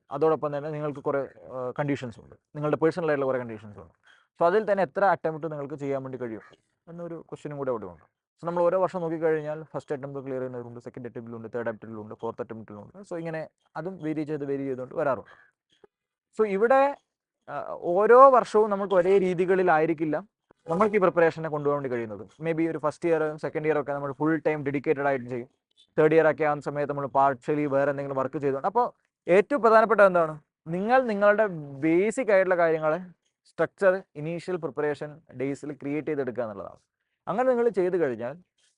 അതോടൊപ്പം തന്നെ നിങ്ങൾക്ക് കുറേ കണ്ടീഷൻസ് ഉണ്ട്, നിങ്ങളുടെ പേഴ്സണൽ ആയിട്ടുള്ള കുറേ കണ്ടീഷൻസ് ഉണ്ട്. സോ അതിൽ തന്നെ എത്ര അറ്റംപ്റ്റ് നിങ്ങൾക്ക് ചെയ്യാൻ വേണ്ടി കഴിയും എന്നൊരു ക്വസ്റ്റ്യനും കൂടെ അവിടെ ഉണ്ട്. സോ നമ്മൾ ഓരോ വർഷം നോക്കിക്കഴിഞ്ഞാൽ ഫസ്റ്റ് അറ്റംപ്റ്റ് ക്ലിയർ ചെയ്യുന്നവരുണ്ട്, സെക്കൻഡ് അറ്റംപ്റ്റിലുണ്ട്, തേർഡ് അറ്റംപ്റ്റിലുണ്ട്, ഫോർത്ത് അറ്റംപ്റ്റിലുണ്ട്. സോ ഇങ്ങനെ അതും വേരി ചെയ്തുകൊണ്ട് വരാറുണ്ട്. സോ ഇവിടെ ഓരോ വർഷവും നമുക്ക് ഒരേ രീതികളിലായിരിക്കില്ല നമ്മൾക്ക് ഈ പ്രിപ്പറേഷനെ കൊണ്ടുപോകാൻ വേണ്ടി കഴിയുന്നത്. മേ ബി ഒരു ഫസ്റ്റ് ഇയർ സെക്കൻഡ് ഇയർ ഒക്കെ നമ്മൾ ഫുൾ ടൈം ഡെഡിക്കേറ്റഡ് ആയിട്ട് ചെയ്യും. തേർഡ് ഇയർ ഒക്കെ ആവുന്ന സമയത്ത് നമ്മൾ പാർഷ്യലി വേറെ എന്തെങ്കിലും വർക്ക് ചെയ്തുകൊണ്ട്. അപ്പോൾ ഏറ്റവും പ്രധാനപ്പെട്ട എന്താണ്, നിങ്ങളുടെ ബേസിക് ആയിട്ടുള്ള കാര്യങ്ങളെ സ്ട്രക്ചർ ഇനീഷ്യൽ പ്രിപ്പറേഷൻ ഡേയ്സിൽ ക്രിയേറ്റ് ചെയ്തെടുക്കുക എന്നുള്ളതാണ്. അങ്ങനെ നിങ്ങൾ ചെയ്ത് കഴിഞ്ഞാൽ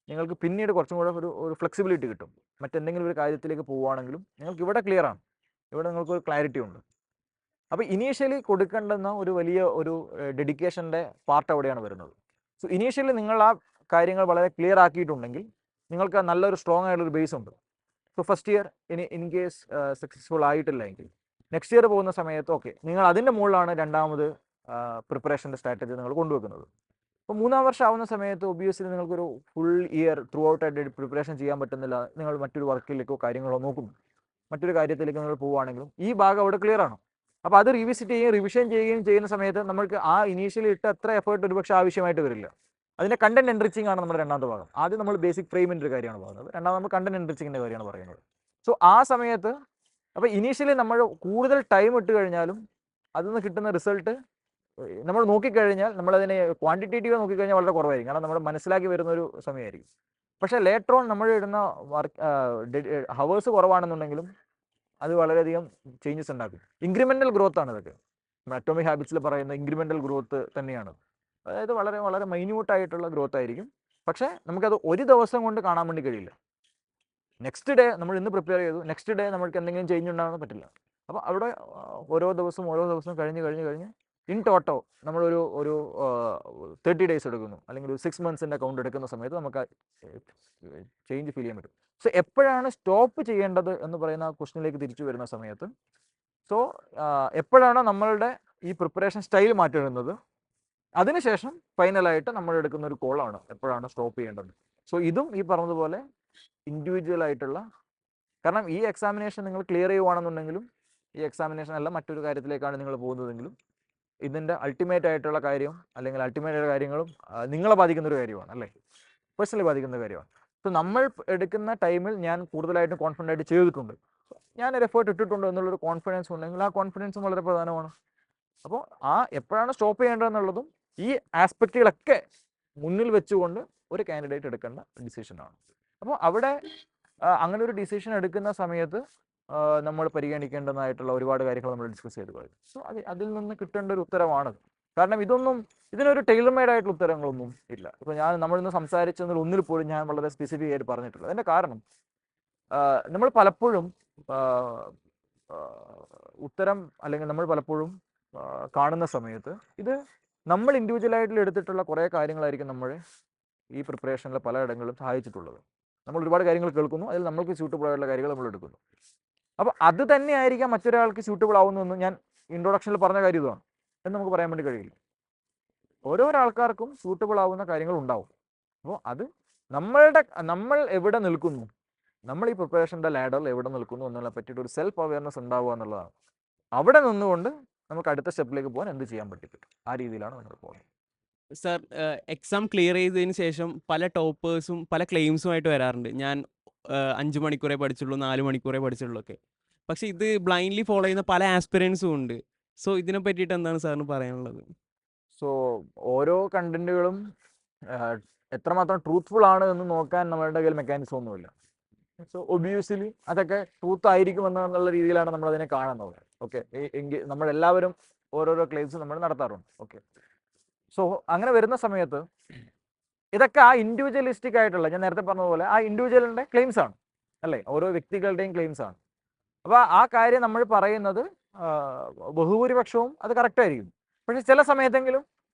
നിങ്ങൾക്ക് പിന്നീട് കുറച്ചും കൂടെ ഒരു ഫ്ലെക്സിബിലിറ്റി കിട്ടും. മറ്റെന്തെങ്കിലും ഒരു കാര്യത്തിലേക്ക് പോവുകയാണെങ്കിലും നിങ്ങൾക്ക് ഇവിടെ ക്ലിയർ ആണ്, ഇവിടെ നിങ്ങൾക്കൊരു ക്ലാരിറ്റി ഉണ്ട്. അപ്പോൾ ഇനീഷ്യലി കൊടുക്കേണ്ടുന്ന ഒരു വലിയ ഒരു ഡെഡിക്കേഷൻ്റെ പാർട്ട് അവിടെയാണ് വരുന്നത്. സോ ഇനീഷ്യലി നിങ്ങൾ ആ കാര്യങ്ങൾ വളരെ ക്ലിയർ ആക്കിയിട്ടുണ്ടെങ്കിൽ നിങ്ങൾക്ക് നല്ലൊരു സ്ട്രോങ് ആയിട്ടുള്ളൊരു ബേസ് ഉണ്ട്. So first year in case successful ആയിട്ടില്ല എങ്കിൽ നെക്സ്റ്റ് ഇയർ പോകുന്ന സമയത്ത് ഓക്കെ നിങ്ങൾ അതിൻ്റെ മുകളിലാണ് രണ്ടാമത് പ്രിപ്പറേഷൻ്റെ സ്ട്രാറ്റജി നിങ്ങൾ കൊണ്ടുവെക്കുന്നത്. അപ്പോൾ മൂന്നാം വർഷം ആവുന്ന സമയത്ത് ഒബ്വിയസ്ലി നിങ്ങൾക്കൊരു ഫുൾ ഇയർ ത്രൂ ഔട്ട് ആയിട്ട് പ്രിപ്പറേഷൻ ചെയ്യാൻ പറ്റുന്നില്ല, നിങ്ങൾ മറ്റൊരു വർക്കിലേക്കോ കാര്യങ്ങളോ നോക്കുന്നു, മറ്റൊരു കാര്യത്തിലേക്ക് നിങ്ങൾ പോവുകയാണെങ്കിലും ഈ ഭാഗം അവിടെ ക്ലിയർ ആണ്. അപ്പോൾ അത് റിവിസിറ്റ് ചെയ്യുകയും റിവിഷൻ ചെയ്യുകയും ചെയ്യുന്ന സമയത്ത് നമുക്ക് ആ ഇനീഷ്യലി ഇട്ട അത്ര എഫേർട്ട് ഒരുപക്ഷെ ആവശ്യമായിട്ട് വരില്ല. അതിൻ്റെ കണ്ടന്റ് എൻറിച്ചിങ് ആണ് നമ്മുടെ രണ്ടാമത്തെ ഭാഗം. ആദ്യം നമ്മൾ ബേസിക് ഫ്രെയിമിൻ്റെ ഒരു കാര്യമാണ് പറയുന്നത്, രണ്ടാമത് നമ്മൾ കണ്ടന്റ് എൻറിച്ചിങ്ങിൻ്റെ കാര്യമാണ് പറയുന്നത്. സോ ആ സമയത്ത് അപ്പോൾ ഇനീഷ്യലി നമ്മൾ കൂടുതൽ ടൈം ഇട്ട് കഴിഞ്ഞാലും അതിൽ നിന്ന് കിട്ടുന്ന റിസൾട്ട് നമ്മൾ നോക്കിക്കഴിഞ്ഞാൽ നമ്മളതിനെ ക്വാണ്ടിറ്റേറ്റീവ് നോക്കിക്കഴിഞ്ഞാൽ വളരെ കുറവായിരിക്കും, കാരണം നമ്മൾ മനസ്സിലാക്കി വരുന്നൊരു സമയമായിരിക്കും. പക്ഷേ ലേറ്റർ ഓൺ നമ്മൾ ഇടുന്ന ഹവേഴ്സ് കുറവാണെന്നുണ്ടെങ്കിലും അത് വളരെയധികം ചേഞ്ചസ് ഉണ്ടാക്കും. ഇൻക്രിമെൻ്റൽ ഗ്രോത്ത് ആണ് ഇതൊക്കെ. അറ്റോമിക് ഹാബിറ്റ്സിൽ പറയുന്ന ഇൻക്രിമെൻ്റൽ ഗ്രോത്ത് തന്നെയാണ്. അതായത് വളരെ വളരെ മൈന്യൂട്ടായിട്ടുള്ള ഗ്രോത്ത് ആയിരിക്കും. പക്ഷേ നമുക്കത് ഒരു ദിവസം കൊണ്ട് കാണാൻ വേണ്ടി കഴിയില്ല. നെക്സ്റ്റ് ഡേ നമ്മൾ ഇന്ന് പ്രിപ്പയർ ചെയ്തു, നെക്സ്റ്റ് ഡേ നമുക്ക് എന്തെങ്കിലും ചേഞ്ച് ഉണ്ടാകാൻ പറ്റില്ല. അപ്പോൾ അവിടെ ഓരോ ദിവസവും കഴിഞ്ഞ് ഇൻ ടോട്ടോ നമ്മളൊരു 30 days എടുക്കുന്നു, അല്ലെങ്കിൽ ഒരു 6 months കൗണ്ട് എടുക്കുന്ന സമയത്ത് നമുക്ക് ചേഞ്ച് ഫീൽ ചെയ്യാൻ പറ്റും. സോ എപ്പോഴാണ് സ്റ്റോപ്പ് ചെയ്യേണ്ടത് എന്ന് പറയുന്ന ആ ക്വസ്റ്റ്യനിലേക്ക് തിരിച്ചു വരുന്ന സമയത്ത്, സോ എപ്പോഴാണോ നമ്മളുടെ ഈ പ്രിപ്പറേഷൻ സ്റ്റൈൽ മാറ്റിടുന്നത്, അതിനുശേഷം ഫൈനലായിട്ട് നമ്മൾ എടുക്കുന്ന ഒരു കോളാണ് എപ്പോഴാണ് സ്റ്റോപ്പ് ചെയ്യേണ്ടത്. സോ ഇതും ഈ പറഞ്ഞതുപോലെ ഇൻഡിവിജ്വൽ ആയിട്ടുള്ള, കാരണം ഈ എക്സാമിനേഷൻ നിങ്ങൾ ക്ലിയർ ചെയ്യുവാണെന്നുണ്ടെങ്കിലും ഈ എക്സാമിനേഷൻ അല്ല മറ്റൊരു കാര്യത്തിലേക്കാണ് നിങ്ങൾ പോകുന്നതെങ്കിലും ഇതിൻ്റെ അൾട്ടിമേറ്റ് ആയിട്ടുള്ള കാര്യം അല്ലെങ്കിൽ അൾട്ടിമേറ്റ് ആയിട്ടുള്ള കാര്യങ്ങളും നിങ്ങളെ ബാധിക്കുന്ന ഒരു കാര്യമാണ്, അല്ലേ, പേഴ്സണലി ബാധിക്കുന്ന കാര്യമാണ്. സോ നമ്മൾ എടുക്കുന്ന ടൈമിൽ ഞാൻ കൂടുതലായിട്ടും കോൺഫിഡൻ്റ് ആയിട്ട് ചെയ്തിട്ടുണ്ട്, ഞാനൊരു എഫേർട്ട് ഇട്ടിട്ടുണ്ട് എന്നുള്ളൊരു കോൺഫിഡൻസ് ഉണ്ടെങ്കിൽ ആ കോൺഫിഡൻസും വളരെ പ്രധാനമാണ്. അപ്പോൾ ആ എപ്പോഴാണ് സ്റ്റോപ്പ് ചെയ്യേണ്ടതെന്നുള്ളതും ഈ ആസ്പെക്റ്റുകളൊക്കെ മുന്നിൽ വെച്ചുകൊണ്ട് ഒരു കാൻഡിഡേറ്റ് എടുക്കേണ്ട ഡിസിഷനാണ്. അപ്പോൾ അവിടെ അങ്ങനെ ഒരു ഡിസിഷൻ എടുക്കുന്ന സമയത്ത് നമ്മൾ പരിഗണിക്കേണ്ടതായിട്ടുള്ള ഒരുപാട് കാര്യങ്ങൾ നമ്മൾ ഡിസ്കസ് ചെയ്ത് കഴിഞ്ഞു. സോ അതിൽ നിന്ന് കിട്ടേണ്ട ഒരു ഉത്തരമാണ്. കാരണം ഇതിനൊരു ടൈലർ മെയ്ഡ് ആയിട്ടുള്ള ഉത്തരങ്ങളൊന്നും ഇല്ല. ഇപ്പോൾ നമ്മളിന്ന് സംസാരിച്ചതിൽ ഒന്നിൽ പോലും ഞാൻ വളരെ സ്പെസിഫിക് ആയിട്ട് പറഞ്ഞിട്ടുള്ളത്. അതിൻ്റെ കാരണം നമ്മൾ പലപ്പോഴും ഉത്തരം അല്ലെങ്കിൽ നമ്മൾ പലപ്പോഴും കാണുന്ന സമയത്ത് ഇത് നമ്മൾ ഇൻഡിവിജ്വലായിട്ട് എടുത്തിട്ടുള്ള കുറേ കാര്യങ്ങളായിരിക്കും നമ്മളെ ഈ പ്രിപ്പറേഷനിൽ പലയിടങ്ങളിലും സഹായിച്ചിട്ടുള്ളത്. നമ്മൾ ഒരുപാട് കാര്യങ്ങൾ കേൾക്കുന്നു, അതിൽ നമ്മൾക്ക് സ്യൂട്ടബിൾ ആയിട്ടുള്ള കാര്യങ്ങൾ നമ്മൾ എടുക്കുന്നു. അപ്പോൾ അത് തന്നെയായിരിക്കാം മറ്റൊരാൾക്ക് സ്യൂട്ടബിൾ ആവുന്നതെന്ന് ഞാൻ ഇൻട്രൊഡക്ഷനിൽ പറഞ്ഞ കാര്യം ഇതാണ് എന്ന് നമുക്ക് പറയാൻ വേണ്ടി കഴിയില്ല. ഓരോരോ ആൾക്കാർക്കും സ്യൂട്ടബിൾ ആവുന്ന കാര്യങ്ങൾ ഉണ്ടാവും. അപ്പോൾ അത് നമ്മൾ എവിടെ നിൽക്കുന്നു, നമ്മൾ ഈ പ്രിപ്പറേഷൻ്റെ ലാഡറിൽ എവിടെ നിൽക്കുന്നു എന്നതിനെ പറ്റിയിട്ട് ഒരു സെൽഫ് അവയർനെസ് ഉണ്ടാവുക എന്നുള്ളതാണ്. അവിടെ നിന്നുകൊണ്ട് നമുക്ക് അടുത്ത സ്റ്റെപ്പിലേക്ക് പോകാൻ എന്ത് ചെയ്യാൻ പറ്റും, ആ രീതിയിലാണ് നമ്മൾ പോകുന്നത്. സർ, എക്സാം ക്ലിയർ ചെയ്തതിന് ശേഷം പല ടോപ്പേഴ്സും പല ക്ലെയിംസുമായിട്ട് വരാറുണ്ട്. ഞാൻ 5 മണിക്കൂറേ പഠിച്ചുള്ളൂ, 4 മണിക്കൂറേ പഠിച്ചുള്ളൂ ഒക്കെ. പക്ഷേ ഇത് ബ്ലൈൻഡ്ലി ഫോളോ ചെയ്യുന്ന പല ആസ്പിറൻസും ഉണ്ട്. സോ ഇതിനെ പറ്റിയിട്ട് എന്താണ് സാറിന് പറയാനുള്ളത്? സോ ഓരോ കണ്ടന്റുകളും എത്രമാത്രം ട്രൂത്ത്ഫുൾ ആണ് എന്ന് നോക്കാൻ നമ്മളുടെ കയ്യിൽ മെക്കാനിസം ഒന്നുമില്ല. സോ ഒബ്വിയസ്ലി അതൊക്കെ ട്രൂത്ത് ആയിരിക്കുമെന്നുള്ള രീതിയിലാണ് നമ്മൾ അതിനെ കാണുന്നത്. ഓക്കെ, എങ്കിൽ നമ്മളെല്ലാവരും ഓരോരോ ക്ലെയിംസ് നമ്മൾ നടത്താറുണ്ട്. ഓക്കെ, സോ അങ്ങനെ വരുന്ന സമയത്ത് ഇതൊക്കെ ആ ഇൻഡിവിജ്വലിസ്റ്റിക് ആയിട്ടുള്ള, ഞാൻ നേരത്തെ പറഞ്ഞതുപോലെ ആ ഇൻഡിവിജ്വലിൻ്റെ ക്ലെയിംസ് ആണ്, അല്ലേ, ഓരോ വ്യക്തികളുടെയും ക്ലെയിംസ് ആണ്. അപ്പോൾ ആ കാര്യം നമ്മൾ പറയുന്നത് ബഹുഭൂരിപക്ഷവും അത് കറക്റ്റായിരിക്കും. പക്ഷേ ചില സമയത്തെങ്കിലും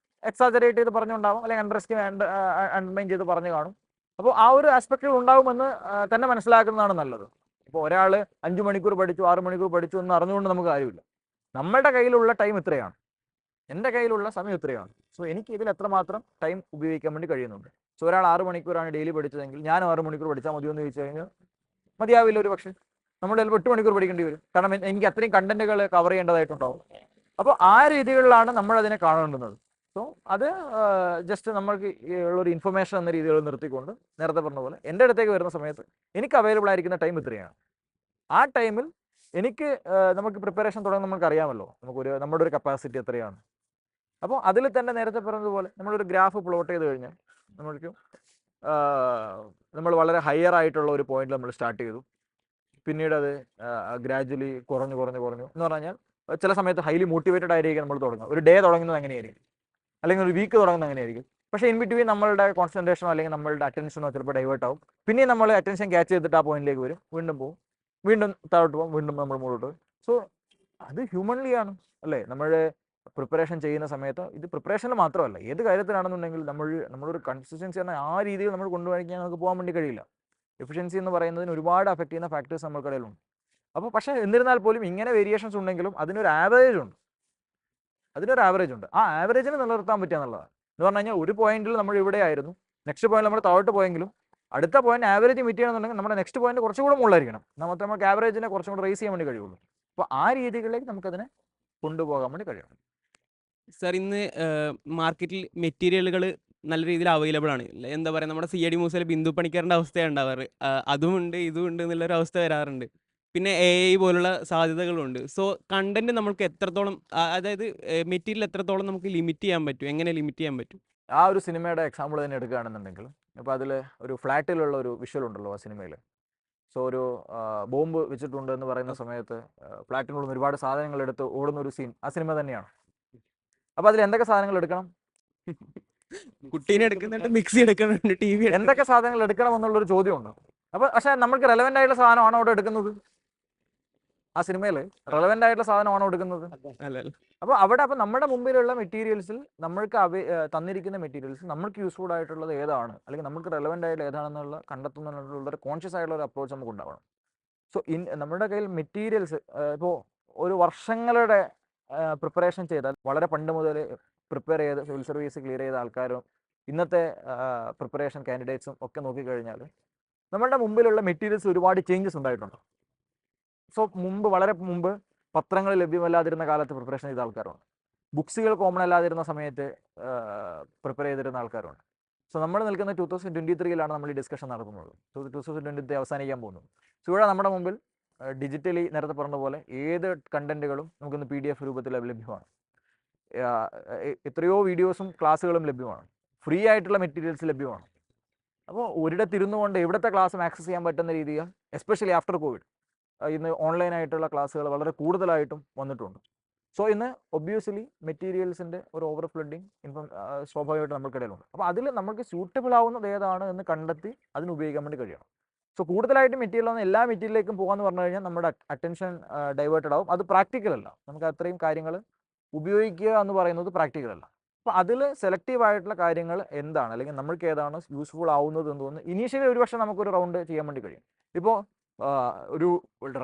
എക്സാജറേറ്റ് ചെയ്ത് പറഞ്ഞുണ്ടാവും, അല്ലെങ്കിൽ അണ്ടർമൈൻ ചെയ്ത് പറഞ്ഞു കാണും. അപ്പോൾ ആ ഒരു ആസ്പെക്റ്റുകൾ ഉണ്ടാകുമെന്ന് തന്നെ മനസ്സിലാക്കുന്നതാണ് നല്ലത്. ഇപ്പോൾ ഒരാൾ 5 മണിക്കൂർ പഠിച്ചു, 6 മണിക്കൂർ പഠിച്ചു എന്ന് അറിഞ്ഞുകൊണ്ട് നമുക്ക് കാര്യമില്ല. നമ്മളുടെ കയ്യിലുള്ള ടൈം ഇത്രയാണ്, എൻ്റെ കയ്യിലുള്ള സമയം ഇത്രയാണ്. സോ എനിക്ക് ഇതിൽ എത്രമാത്രം ടൈം ഉപയോഗിക്കാൻ വേണ്ടി കഴിയുന്നുണ്ട്. സോ ഒരാൾ 6 മണിക്കൂറാണ് ഡെയിലി പഠിച്ചതെങ്കിൽ ഞാൻ 6 മണിക്കൂർ പഠിച്ചാൽ മതിയോ എന്ന് ചോദിച്ചു കഴിഞ്ഞാൽ മതിയാവില്ല ഒരു പക്ഷേ. നമ്മൾ ചിലപ്പോൾ 8 മണിക്കൂർ പഠിക്കേണ്ടി വരും, കാരണം എനിക്ക് അത്രയും കണ്ടന്റുകൾ കവർ ചെയ്യേണ്ടതായിട്ടുണ്ടാവും. അപ്പോൾ ആ രീതികളിലാണ് നമ്മൾ അതിനെ കാണേണ്ടുന്നത്. സോ അത് ജസ്റ്റ് നമ്മൾക്ക് ഉള്ളൊരു ഇൻഫർമേഷൻ എന്ന രീതിയിൽ നിർത്തിക്കൊണ്ട് നേരത്തെ പറഞ്ഞ പോലെ എൻ്റെ അടുത്തേക്ക് വരുന്ന സമയത്ത് എനിക്ക് അവൈലബിൾ ആയിരിക്കുന്ന ടൈം ഇത്രയാണ്. ആ ടൈമിൽ എനിക്ക് നമുക്ക് പ്രിപ്പറേഷൻ തുടങ്ങുന്ന നമുക്ക് അറിയാമല്ലോ, നമ്മുടെ ഒരു കപ്പാസിറ്റി എത്രയാണ്. അപ്പോൾ അതിൽ തന്നെ നേരത്തെ പറഞ്ഞതുപോലെ നമ്മളൊരു ഗ്രാഫ് പ്ലോട്ട് ചെയ്ത് കഴിഞ്ഞാൽ നമ്മൾക്ക് നമ്മൾ വളരെ ഹയർ ആയിട്ടുള്ള ഒരു പോയിന്റിൽ നമ്മൾ സ്റ്റാർട്ട് ചെയ്തു. പിന്നീട് അത് ഗ്രാജുവലി കുറഞ്ഞു എന്ന് പറഞ്ഞാൽ ചില സമയത്ത് ഹൈലി മോട്ടിവേറ്റഡ് ആയിരിക്കും നമ്മൾ തുടങ്ങുക. ഒരു ഡേ തുടങ്ങുന്നത് അങ്ങനെയായിരിക്കും, അല്ലെങ്കിൽ ഒരു വീക്ക് തുടങ്ങുന്നത് അങ്ങനെയായിരിക്കും. പക്ഷേ ഇൻ ബിറ്റ്വീൻ നമ്മളുടെ കോൺസെൻട്രേഷനോ അല്ലെങ്കിൽ നമ്മളുടെ അറ്റൻഷനോ ചിലപ്പോൾ ഡൈവേർട്ട് ആവും. പിന്നെ നമ്മൾ അറ്റൻഷൻ ക്യാച്ച് ചെയ്തിട്ട് ആ പോയിന്റിലേക്ക് വരും, വീണ്ടും പോകും, വീണ്ടും താഴോട്ട് പോകും, വീണ്ടും നമ്മൾ മുകളിലോട്ട് പോകും. സോ അത് ഹ്യൂമൻലി ആണ് അല്ലേ? നമ്മൾ പ്രിപ്പറേഷൻ ചെയ്യുന്ന സമയത്ത് ഇത് പ്രിപ്പറേഷനിൽ മാത്രമല്ല, ഏത് കാര്യത്തിലാണെന്നുണ്ടെങ്കിൽ നമ്മളൊരു കൺസിസ്റ്റൻസി എന്ന ആ രീതിയിൽ നമ്മൾ കൊണ്ടുപോയി നമുക്ക് പോകാൻ വേണ്ടി കഴിയില്ല. എഫിഷ്യൻസി എന്ന് പറയുന്നതിന് ഒരുപാട് അഫക്റ്റ് ചെയ്യുന്ന ഫാക്ടേഴ്സ് നമ്മൾക്കിടയിലുണ്ട്. അപ്പോൾ പക്ഷേ എന്നിരുന്നാൽ പോലും ഇങ്ങനെ വേരിയേഷൻസ് ഉണ്ടെങ്കിലും അതിനൊരു ആവറേജ് ഉണ്ട്. ആ ആവറേജിന് നിലനിർത്താൻ പറ്റുക എന്നുള്ളതാണ്. എന്ന് പറഞ്ഞു കഴിഞ്ഞാൽ ഒരു പോയിന്റിൽ നമ്മൾ ഇവിടെ ആയിരുന്നു, നെക്സ്റ്റ് പോയിന്റ് നമ്മൾ താഴോട്ട് പോയെങ്കിലും അടുത്ത പോയിന്റ് ആവറേജ് മീറ്റ് ചെയ്യണമെന്നുണ്ടെങ്കിൽ നമ്മുടെ നെക്സ്റ്റ് പോയിന്റ് കുറച്ചുകൂടെ മുകളിലായിരിക്കണം. നമുക്ക് ആവറേജിനെ കുറച്ചും കൂടെ റേസ് ചെയ്യാൻ വേണ്ടി കഴിയുള്ളൂ. അപ്പോൾ ആ രീതികളിലേക്ക് നമുക്കതിനെ കൊണ്ടുപോകാൻ വേണ്ടി കഴിയണം. സർ, ഇന്ന് മാർക്കറ്റിൽ മെറ്റീരിയലുകൾ നല്ല രീതിയിൽ അവൈലബിൾ ആണ്. എന്താ പറയുക, നമ്മുടെ CID മൂസയിൽ ബിന്ദു പണിക്കറിൻ്റെ അവസ്ഥയാണ് ഉണ്ടാവാറ്. അതുമുണ്ട് ഇതുമുണ്ട് എന്നുള്ളൊരു അവസ്ഥ വരാറുണ്ട്. പിന്നെ AI പോലുള്ള സാധ്യതകളുണ്ട്. സോ കണ്ടന്റ് നമുക്ക് എത്രത്തോളം, അതായത് മെറ്റീരിയൽ എത്രത്തോളം നമുക്ക് ലിമിറ്റ് ചെയ്യാൻ പറ്റും, എങ്ങനെ ലിമിറ്റ് ചെയ്യാൻ പറ്റും? ആ ഒരു സിനിമയുടെ എക്സാമ്പിൾ തന്നെ എടുക്കുകയാണെന്നുണ്ടെങ്കിൽ, അപ്പോൾ അതിൽ ഒരു ഫ്ലാറ്റിലുള്ള ഒരു വിഷ്വൽ ഉണ്ടല്ലോ ആ സിനിമയിൽ. സോ ഒരു ബോംബ് വെച്ചിട്ടുണ്ട് എന്ന് പറയുന്ന സമയത്ത് ഫ്ലാറ്റിനുള്ള ഒരുപാട് സാധനങ്ങൾ എടുത്ത് ഓടുന്ന ഒരു സീൻ ആ സിനിമ തന്നെയാണ്. അപ്പോൾ അതിൽ എന്തൊക്കെ സാധനങ്ങൾ എടുക്കണം? കുട്ടീനെ എടുക്കുന്നുണ്ട്, മിക്സി എടുക്കുന്നുണ്ട്, TV എന്തൊക്കെ സാധനങ്ങൾ എടുക്കണം എന്നുള്ളൊരു ചോദ്യമുണ്ട്. അപ്പോൾ പക്ഷേ നമുക്ക് റെലവെൻ്റ് ആയിട്ടുള്ള സാധനമാണോ അവിടെ എടുക്കുന്നത്? ആ സിനിമയിൽ റെലവെൻ്റ് ആയിട്ടുള്ള സാധനമാണോ എടുക്കുന്നത്? അപ്പോൾ നമ്മുടെ മുമ്പിലുള്ള മെറ്റീരിയൽസിൽ നമ്മൾക്ക് തന്നിരിക്കുന്ന മെറ്റീരിയൽസ് നമ്മൾക്ക് യൂസ്ഫുൾ ആയിട്ടുള്ളത് ഏതാണ്, അല്ലെങ്കിൽ നമുക്ക് റെലവെൻ്റ് ആയിട്ട് ഏതാണെന്നുള്ള കണ്ടെത്തുന്നതിനുള്ള കോൺഷ്യസ് ആയിട്ടുള്ള ഒരു അപ്രോച്ച് നമുക്ക് ഉണ്ടാവണം. സോ നമ്മുടെ കയ്യിൽ മെറ്റീരിയൽസ് ഇപ്പോൾ ഒരു വർഷങ്ങളുടെ പ്രിപ്പറേഷൻ ചെയ്താൽ, വളരെ പണ്ട് മുതൽ പ്രിപ്പയർ ചെയ്ത് സിവിൽ സർവീസ് ക്ലിയർ ചെയ്ത ആൾക്കാരും ഇന്നത്തെ പ്രിപ്പറേഷൻ കാൻഡിഡേറ്റ്സും ഒക്കെ നോക്കിക്കഴിഞ്ഞാൽ നമ്മളുടെ മുമ്പിലുള്ള മെറ്റീരിയൽസ് ഒരുപാട് ചേഞ്ചസ് ഉണ്ടായിട്ടുണ്ട്. സോ വളരെ മുമ്പ് പത്രങ്ങൾ ലഭ്യമല്ലാതിരുന്ന കാലത്ത് പ്രിപ്പറേഷൻ ചെയ്ത ആൾക്കാരുണ്ട്. ബുക്സുകൾ കോമൺ അല്ലാതിരുന്ന സമയത്ത് പ്രിപ്പയർ ചെയ്തിരുന്ന ആൾക്കാരുണ്ട്. സോ നമ്മൾ നിൽക്കുന്ന 2023 നമ്മൾ ഈ ഡിസ്കഷൻ നടത്തുന്നത്. 2023 അവസാനിക്കാൻ പോകുന്നത്. സോ ഇവിടെ നമ്മുടെ മുമ്പിൽ ഡിജിറ്റലി നേരത്തെ പറഞ്ഞ പോലെ ഏത് കണ്ടന്റുകളും നമുക്കൊന്ന് PDF രൂപത്തിൽ ലഭ്യമാണ്. എത്രയോ വീഡിയോസും ക്ലാസ്സുകളും ലഭ്യമാണ്. ഫ്രീ ആയിട്ടുള്ള മെറ്റീരിയൽസ് ലഭ്യമാണ്. അപ്പോൾ ഒരിടത്തിരുന്നു കൊണ്ട് എവിടുത്തെ ക്ലാസ്സും ആക്സസ് ചെയ്യാൻ പറ്റുന്ന രീതിയിൽ, എസ്പെഷ്യലി ആഫ്റ്റർ കോവിഡ്, ഇന്ന് ഓൺലൈനായിട്ടുള്ള ക്ലാസ്സുകൾ വളരെ കൂടുതലായിട്ടും വന്നിട്ടുണ്ട്. സോ ഇന്ന് ഒബ്വിയസ്ലി മെറ്റീരിയൽസിൻ്റെ ഒരു ഓവർ ഫ്ലഡിങ് സ്വാഭാവികമായിട്ട് നമ്മൾക്കിടയിലുണ്ട്. അപ്പോൾ അതിൽ നമുക്ക് സ്യൂട്ടബിൾ ആവുന്നത് ഏതാണ് എന്ന് കണ്ടെത്തി അതിന് ഉപയോഗിക്കാൻ വേണ്ടി കഴിയണം. സോ കൂടുതലായിട്ട് മെറ്റീരിയൽ വന്ന് എല്ലാ മെറ്റീരിയലിലേക്കും പോകാമെന്ന് പറഞ്ഞു കഴിഞ്ഞാൽ നമ്മുടെ അറ്റൻഷൻ ഡൈവേർട്ടഡ് ആവും. അത് പ്രാക്ടിക്കൽ അല്ല. നമുക്ക് അത്രയും കാര്യങ്ങൾ ഉപയോഗിക്കുക എന്ന് പറയുന്നത് പ്രാക്ടിക്കൽ അല്ല. അപ്പോൾ അതിൽ സെലക്റ്റീവ് ആയിട്ടുള്ള കാര്യങ്ങൾ എന്താണ്, അല്ലെങ്കിൽ നമ്മൾക്ക് ഏതാണ് യൂസ്ഫുൾ ആവുന്നത് എന്ന് തോന്നുന്നു ഇനീഷ്യലി ഒരുപക്ഷെ നമുക്കൊരു റൗണ്ട് ചെയ്യാൻ വേണ്ടി കഴിയും. ഇപ്പോൾ ഒരു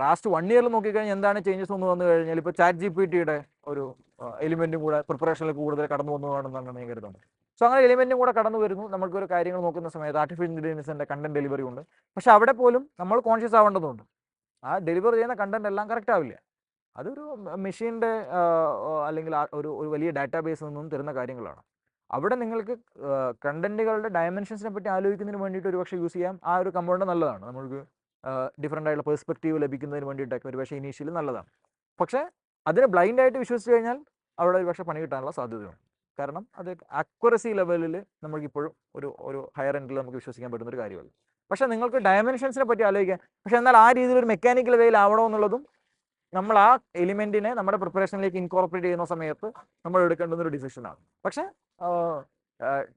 ലാസ്റ്റ് 1 ഇയറിൽ നോക്കിക്കഴിഞ്ഞാൽ എന്താണ് ചേഞ്ചസ് ഒന്ന് വന്നു കഴിഞ്ഞാൽ, ഇപ്പോൾ ChatGPTയുടെ ഒരു എലിമെൻറ്റും കൂടെ പ്രിപ്പറേഷനിൽ കൂടുതൽ കടന്നു വന്നതാണെന്നാണ് ഞാൻ കരുതുന്നത്. സോ അങ്ങനെ എലിമെൻറ്റും കൂടെ കടന്നു വരുന്നു. നമുക്കൊരു കാര്യങ്ങൾ നോക്കുന്ന സമയത്ത് ആർട്ടിഫിഷ്യൽ ഇൻ്റലിജൻസിൻ്റെ കണ്ടന്റ് ഡെലിവറി ഉണ്ട്. പക്ഷേ അവിടെ പോലും നമ്മൾ കോൺഷ്യസ് ആവേണ്ടതുണ്ട്. ആ ഡെലിവർ ചെയ്യുന്ന കണ്ടന്റ് എല്ലാം കറക്റ്റ് ആവില്ല. അതൊരു മെഷീൻ്റെ അല്ലെങ്കിൽ ഒരു വലിയ ഡാറ്റാബേസിൽ നിന്നും തരുന്ന കാര്യങ്ങളാണ്. അവിടെ നിങ്ങൾക്ക് കണ്ടന്റുകളുടെ ഡയമെൻഷൻസിനെ പറ്റി ആലോചിക്കുന്നതിന് വേണ്ടിയിട്ട് ഒരുപക്ഷെ യൂസ് ചെയ്യാം. ആ ഒരു കമ്പൗണ്ട് നല്ലതാണ്. നമുക്ക് ഡിഫറൻ്റ് ആയിട്ടുള്ള പെർസ്പെക്റ്റീവ് ലഭിക്കുന്നതിന് വേണ്ടിയിട്ടൊക്കെ ഒരുപക്ഷെ ഇനീഷ്യലി നല്ലതാണ്. പക്ഷേ അതിനെ ബ്ലൈൻഡായിട്ട് വിശ്വസിച്ച് കഴിഞ്ഞാൽ അവിടെ ഒരുപക്ഷെ പണി കിട്ടാനുള്ള സാധ്യതയുണ്ട്. കാരണം അത് അക്യുറസി ലെവലിൽ നമുക്കിപ്പോഴും ഒരു ഹയർ എൻഡിൽ നമുക്ക് വിശ്വസിക്കാൻ പറ്റുന്ന ഒരു കാര്യമല്ല. പക്ഷേ നിങ്ങൾക്ക് ഡയമെൻഷൻസിനെ പറ്റി ആലോചിക്കാം. പക്ഷേ എന്നാൽ ആ രീതിയിൽ ഒരു മെക്കാനിക്കൽ വേയിൽ ആവണമെന്നുള്ളതും നമ്മൾ ആ എലിമെൻറ്റിനെ നമ്മുടെ പ്രിപ്പറേഷനിലേക്ക് ഇൻകോർപ്പറേറ്റ് ചെയ്യുന്ന സമയത്ത് നമ്മൾ എടുക്കേണ്ടുന്ന ഒരു ഡിസിഷനാണ്. പക്ഷേ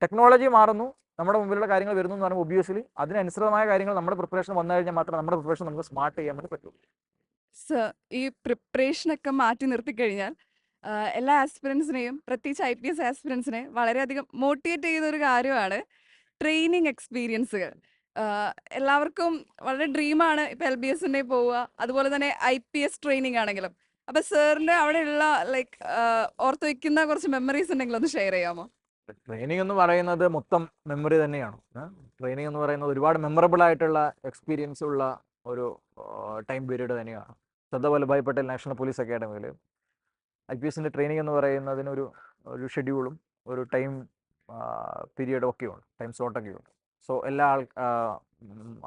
ടെക്നോളജി മാറുന്നു, നമ്മുടെ മുമ്പിലുള്ള കാര്യങ്ങൾ വരുന്നു എന്ന് പറയുമ്പോൾ ഒബ്വിയസ്ലി അതിനനുസൃതമായ കാര്യങ്ങൾ നമ്മുടെ പ്രിപ്പറേഷൻ വന്നു കഴിഞ്ഞാൽ മാത്രമേ നമ്മുടെ പ്രിപ്പറേഷൻ നമുക്ക് സ്മാർട്ട് ചെയ്യാൻ വേണ്ടി പറ്റുള്ളൂ. ഈ പ്രിപ്പറേഷനൊക്കെ മാറ്റി നിർത്തിക്കഴിഞ്ഞാൽ എല്ലാ ആസ്പിറൻസിനെയും പ്രത്യേകിച്ച് IPS ആസ്പിറൻസിനെ വളരെയധികം മോട്ടിവേറ്റ് ചെയ്യുന്ന ഒരു കാര്യമാണ് ട്രെയിനിങ് എക്സ്പീരിയൻസുകൾ. എല്ലാവർക്കും വളരെ ഡ്രീമാണ് ഇപ്പോൾ LBSന്റെ പോവുക, അതുപോലെ തന്നെ IPS ട്രെയിനിങ് ആണെങ്കിലും. അപ്പോൾ സാറിൻ്റെ അവിടെയുള്ള ലൈക്ക് ഓർത്ത് വയ്ക്കുന്ന കുറച്ച് മെമ്മറീസ് ഉണ്ടെങ്കിൽ ഒന്ന് ഷെയർ ചെയ്യാമോ? ട്രെയിനിങ് എന്ന് പറയുന്നത് മൊത്തം മെമ്മറി തന്നെയാണ്. ട്രെയിനിങ് എന്ന് പറയുന്നത് ഒരുപാട് മെമ്മറബിൾ ആയിട്ടുള്ള എക്സ്പീരിയൻസ് ഉള്ള ഒരു ടൈം പീരീഡ് തന്നെയാണ്. സർദാർ വല്ലഭായ് പട്ടേൽ നാഷണൽ പോലീസ് അക്കാഡമിയിൽ IPSന്റെ ട്രെയിനിങ് എന്ന് പറയുന്നതിനൊരു ഒരു ഷെഡ്യൂളും ഒരു ടൈം പീരീഡും ഒക്കെയുണ്ട്, ടൈം സ്ലോട്ടൊക്കെയുണ്ട്. സോ എല്ലാ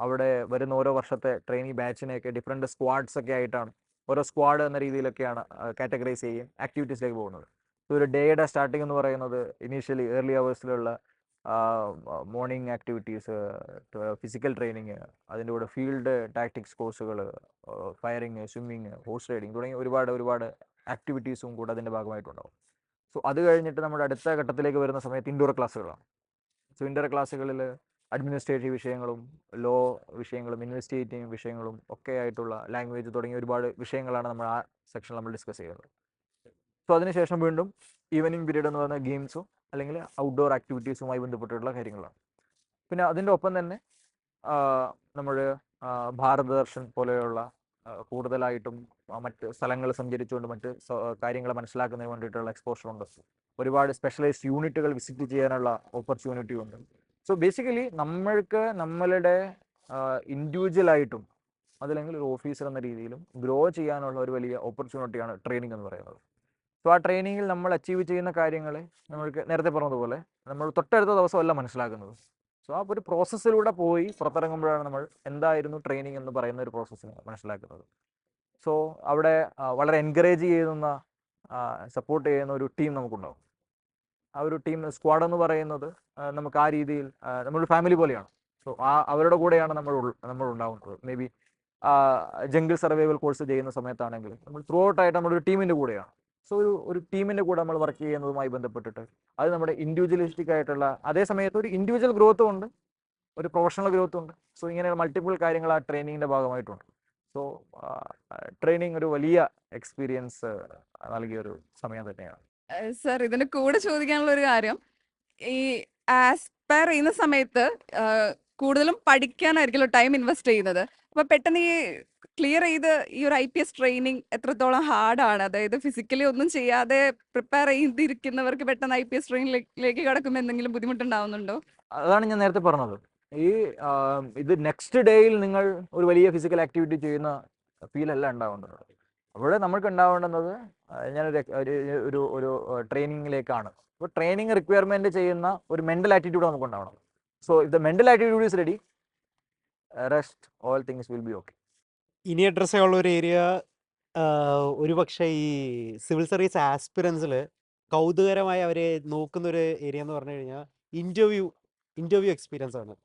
അവിടെ വരുന്ന ഓരോ വർഷത്തെ ട്രെയിനിങ് ബാച്ചിനെയൊക്കെ ഡിഫറെൻറ്റ് സ്ക്വാഡ്സ് ഒക്കെ ആയിട്ടാണ്, ഓരോ സ്ക്വാഡ് എന്ന രീതിയിലൊക്കെയാണ് കാറ്റഗറൈസ് ചെയ്യുകയും ആക്ടിവിറ്റീസിലേക്ക് പോകുന്നത്. സോ ഒരു ഡേയുടെ സ്റ്റാർട്ടിംഗ് എന്ന് പറയുന്നത് ഇനീഷ്യലി ഏർലി അവേഴ്സിലുള്ള മോർണിംഗ് ആക്ടിവിറ്റീസ്, ഫിസിക്കൽ ട്രെയിനിങ്, അതിൻ്റെ കൂടെ ഫീൽഡ് ടാക്ടിക്സ് കോഴ്സുകൾ, ഫയറിങ്, സ്വിമ്മിങ്, ഹോഴ്സ് റൈഡിങ് തുടങ്ങി ഒരുപാട് ആക്ടിവിറ്റീസും കൂടെ അതിൻ്റെ ഭാഗമായിട്ടുണ്ടാവും. സോ അത് കഴിഞ്ഞിട്ട് നമ്മുടെ അടുത്ത ഘട്ടത്തിലേക്ക് വരുന്ന സമയത്ത് ഇൻഡോർ ക്ലാസ്സുകളാണ്. സോ ഇൻഡോർ ക്ലാസ്സുകളിൽ അഡ്മിനിസ്ട്രേറ്റീവ് വിഷയങ്ങളും ലോ വിഷയങ്ങളും ഇൻവെസ്റ്റിഗേറ്റീവ് വിഷയങ്ങളും ഒക്കെ ആയിട്ടുള്ള ലാംഗ്വേജ് തുടങ്ങിയ ഒരുപാട് വിഷയങ്ങളാണ് നമ്മൾ ആ സെക്ഷനിൽ നമ്മൾ ഡിസ്കസ് ചെയ്യുന്നത്. സോ അതിനുശേഷം വീണ്ടും ഈവനിങ് പീരീഡ് എന്ന് പറയുന്ന ഗെയിംസും അല്ലെങ്കിൽ ഔട്ട്ഡോർ ആക്ടിവിറ്റീസുമായി ബന്ധപ്പെട്ടിട്ടുള്ള കാര്യങ്ങളാണ്. പിന്നെ അതിൻ്റെ ഒപ്പം തന്നെ നമ്മൾ ഭാരത് ദർശൻ പോലെയുള്ള കൂടുതലായിട്ടും മറ്റ് സ്ഥലങ്ങൾ സഞ്ചരിച്ചുകൊണ്ട് മറ്റ് കാര്യങ്ങൾ മനസ്സിലാക്കുന്നതിന് വേണ്ടിയിട്ടുള്ള എക്സ്പോഷർ ഉണ്ട്. ഒരുപാട് സ്പെഷ്യലൈസ്ഡ് യൂണിറ്റുകൾ വിസിറ്റ് ചെയ്യാനുള്ള ഓപ്പർച്യൂണിറ്റി ഉണ്ട്. സോ ബേസിക്കലി നമ്മൾക്ക് നമ്മളുടെ ഇൻഡിവിജ്വലായിട്ടും അതല്ലെങ്കിൽ ഒരു ഓഫീസർ എന്ന രീതിയിലും ഗ്രോ ചെയ്യാനുള്ള ഒരു വലിയ ഓപ്പർച്യൂണിറ്റിയാണ് ട്രെയിനിങ് എന്ന് പറയുന്നത്. സോ ആ ട്രെയിനിങ്ങിൽ നമ്മൾ അച്ചീവ് ചെയ്യുന്ന കാര്യങ്ങൾ നമ്മൾക്ക് നേരത്തെ പറഞ്ഞതുപോലെ നമ്മൾ തൊട്ടടുത്ത ദിവസമല്ല മനസ്സിലാക്കുന്നത്. സോ ആ ഒരു പ്രോസസ്സിലൂടെ പോയി പുറത്തിറങ്ങുമ്പോഴാണ് നമ്മൾ എന്തായിരുന്നു ട്രെയിനിങ് എന്ന് പറയുന്ന ഒരു പ്രോസസ്സിനെ മനസ്സിലാക്കുന്നത്. സോ അവിടെ വളരെ എൻകറേജ് ചെയ്യുന്ന സപ്പോർട്ട് ചെയ്യുന്ന ഒരു ടീം നമുക്കുണ്ടാവും. ആ ഒരു ടീം സ്ക്വാഡ് എന്ന് പറയുന്നത് നമുക്ക് ആ രീതിയിൽ നമ്മളൊരു ഫാമിലി പോലെയാണ്. സോ അവരുടെ കൂടെയാണ് നമ്മൾ ഉണ്ടാവുന്നത്. May be jungle survival course ചെയ്യുന്ന സമയത്താണെങ്കിൽ നമ്മൾ ത്രൂ ഔട്ടായിട്ട് നമ്മളൊരു ടീമിൻ്റെ കൂടെയാണ്. സോ ഒരു ടീമിൻ്റെ കൂടെ നമ്മൾ വർക്ക് ചെയ്യുന്നതുമായി ബന്ധപ്പെട്ടിട്ട് അത് നമ്മുടെ ഇൻഡിവിജ്വലിസ്റ്റിക് ആയിട്ടുള്ള അതേ സമയത്ത് ഒരു ഇൻഡിവിജ്വൽ ഗ്രോത്തും ഉണ്ട്, ഒരു പ്രൊഫഷണൽ ഗ്രോത്തും ഉണ്ട്. സോ ഇങ്ങനെ മൾട്ടിപ്പിൾ കാര്യങ്ങൾ ആ ട്രെയിനിങ്ങിൻ്റെ ഭാഗമായിട്ടുണ്ട്. സോ ട്രെയിനിങ് ഒരു വലിയ എക്സ്പീരിയൻസ് നൽകിയൊരു സമയം തന്നെയാണ്. സർ, ഇതിന് കൂടെ ചോദിക്കാനുള്ള ഒരു കാര്യം, ഈ ആസ്പയർ ചെയ്യുന്ന സമയത്ത് കൂടുതലും പഠിക്കാനായിരിക്കുമല്ലോ ടൈം ഇൻവെസ്റ്റ് ചെയ്യുന്നത്. അപ്പോൾ പെട്ടെന്ന് ഈ ക്ലിയർ ചെയ്ത് ഈ ഒരു IPS ട്രെയിനിങ് എത്രത്തോളം ഹാർഡാണ്? അതായത് ഫിസിക്കലി ഒന്നും ചെയ്യാതെ പ്രിപ്പയർ ചെയ്തിരിക്കുന്നവർക്ക് പെട്ടെന്ന് IPS ട്രെയിനിലേക്ക് കടക്കുമ്പോൾ എന്തെങ്കിലും ബുദ്ധിമുട്ടുണ്ടാവുന്നുണ്ടോ? അതാണ് ഞാൻ നേരത്തെ പറഞ്ഞത്. ഇത് നെക്സ്റ്റ് ഡേയിൽ നിങ്ങൾ ഒരു വലിയ ഫിസിക്കൽ ആക്ടിവിറ്റി ചെയ്യുന്ന ഫീലല്ല ഉണ്ടാവേണ്ടത്. അവിടെ നമ്മൾക്ക് ഉണ്ടാവേണ്ടുന്നത് ഞാനൊരു ഒരു ഒരു ട്രെയിനിങ്ങിലേക്കാണ്. അപ്പോൾ ട്രെയിനിങ് റിക്വയർമെൻറ്റ് ചെയ്യുന്ന ഒരു മെൻ്റൽ ആറ്റിറ്റ്യൂഡ് നമുക്ക് ഉണ്ടാവണം. So if the mental attitude is ready, rest all things will be okay. ഇനി അഡ്രസ് ചെയ്യാനുള്ള ഒരു ഏരിയ ഒരുപക്ഷെ ഈ സിവിൽ സർവീസ് ആസ്പിറൻസിൽ കൗതുകരമായി അവർ നോക്കുന്നൊരു ഏരിയ എന്ന് പറഞ്ഞു കഴിഞ്ഞാൽ ഇൻ്റർവ്യൂ എക്സ്പീരിയൻസ് ആണ്.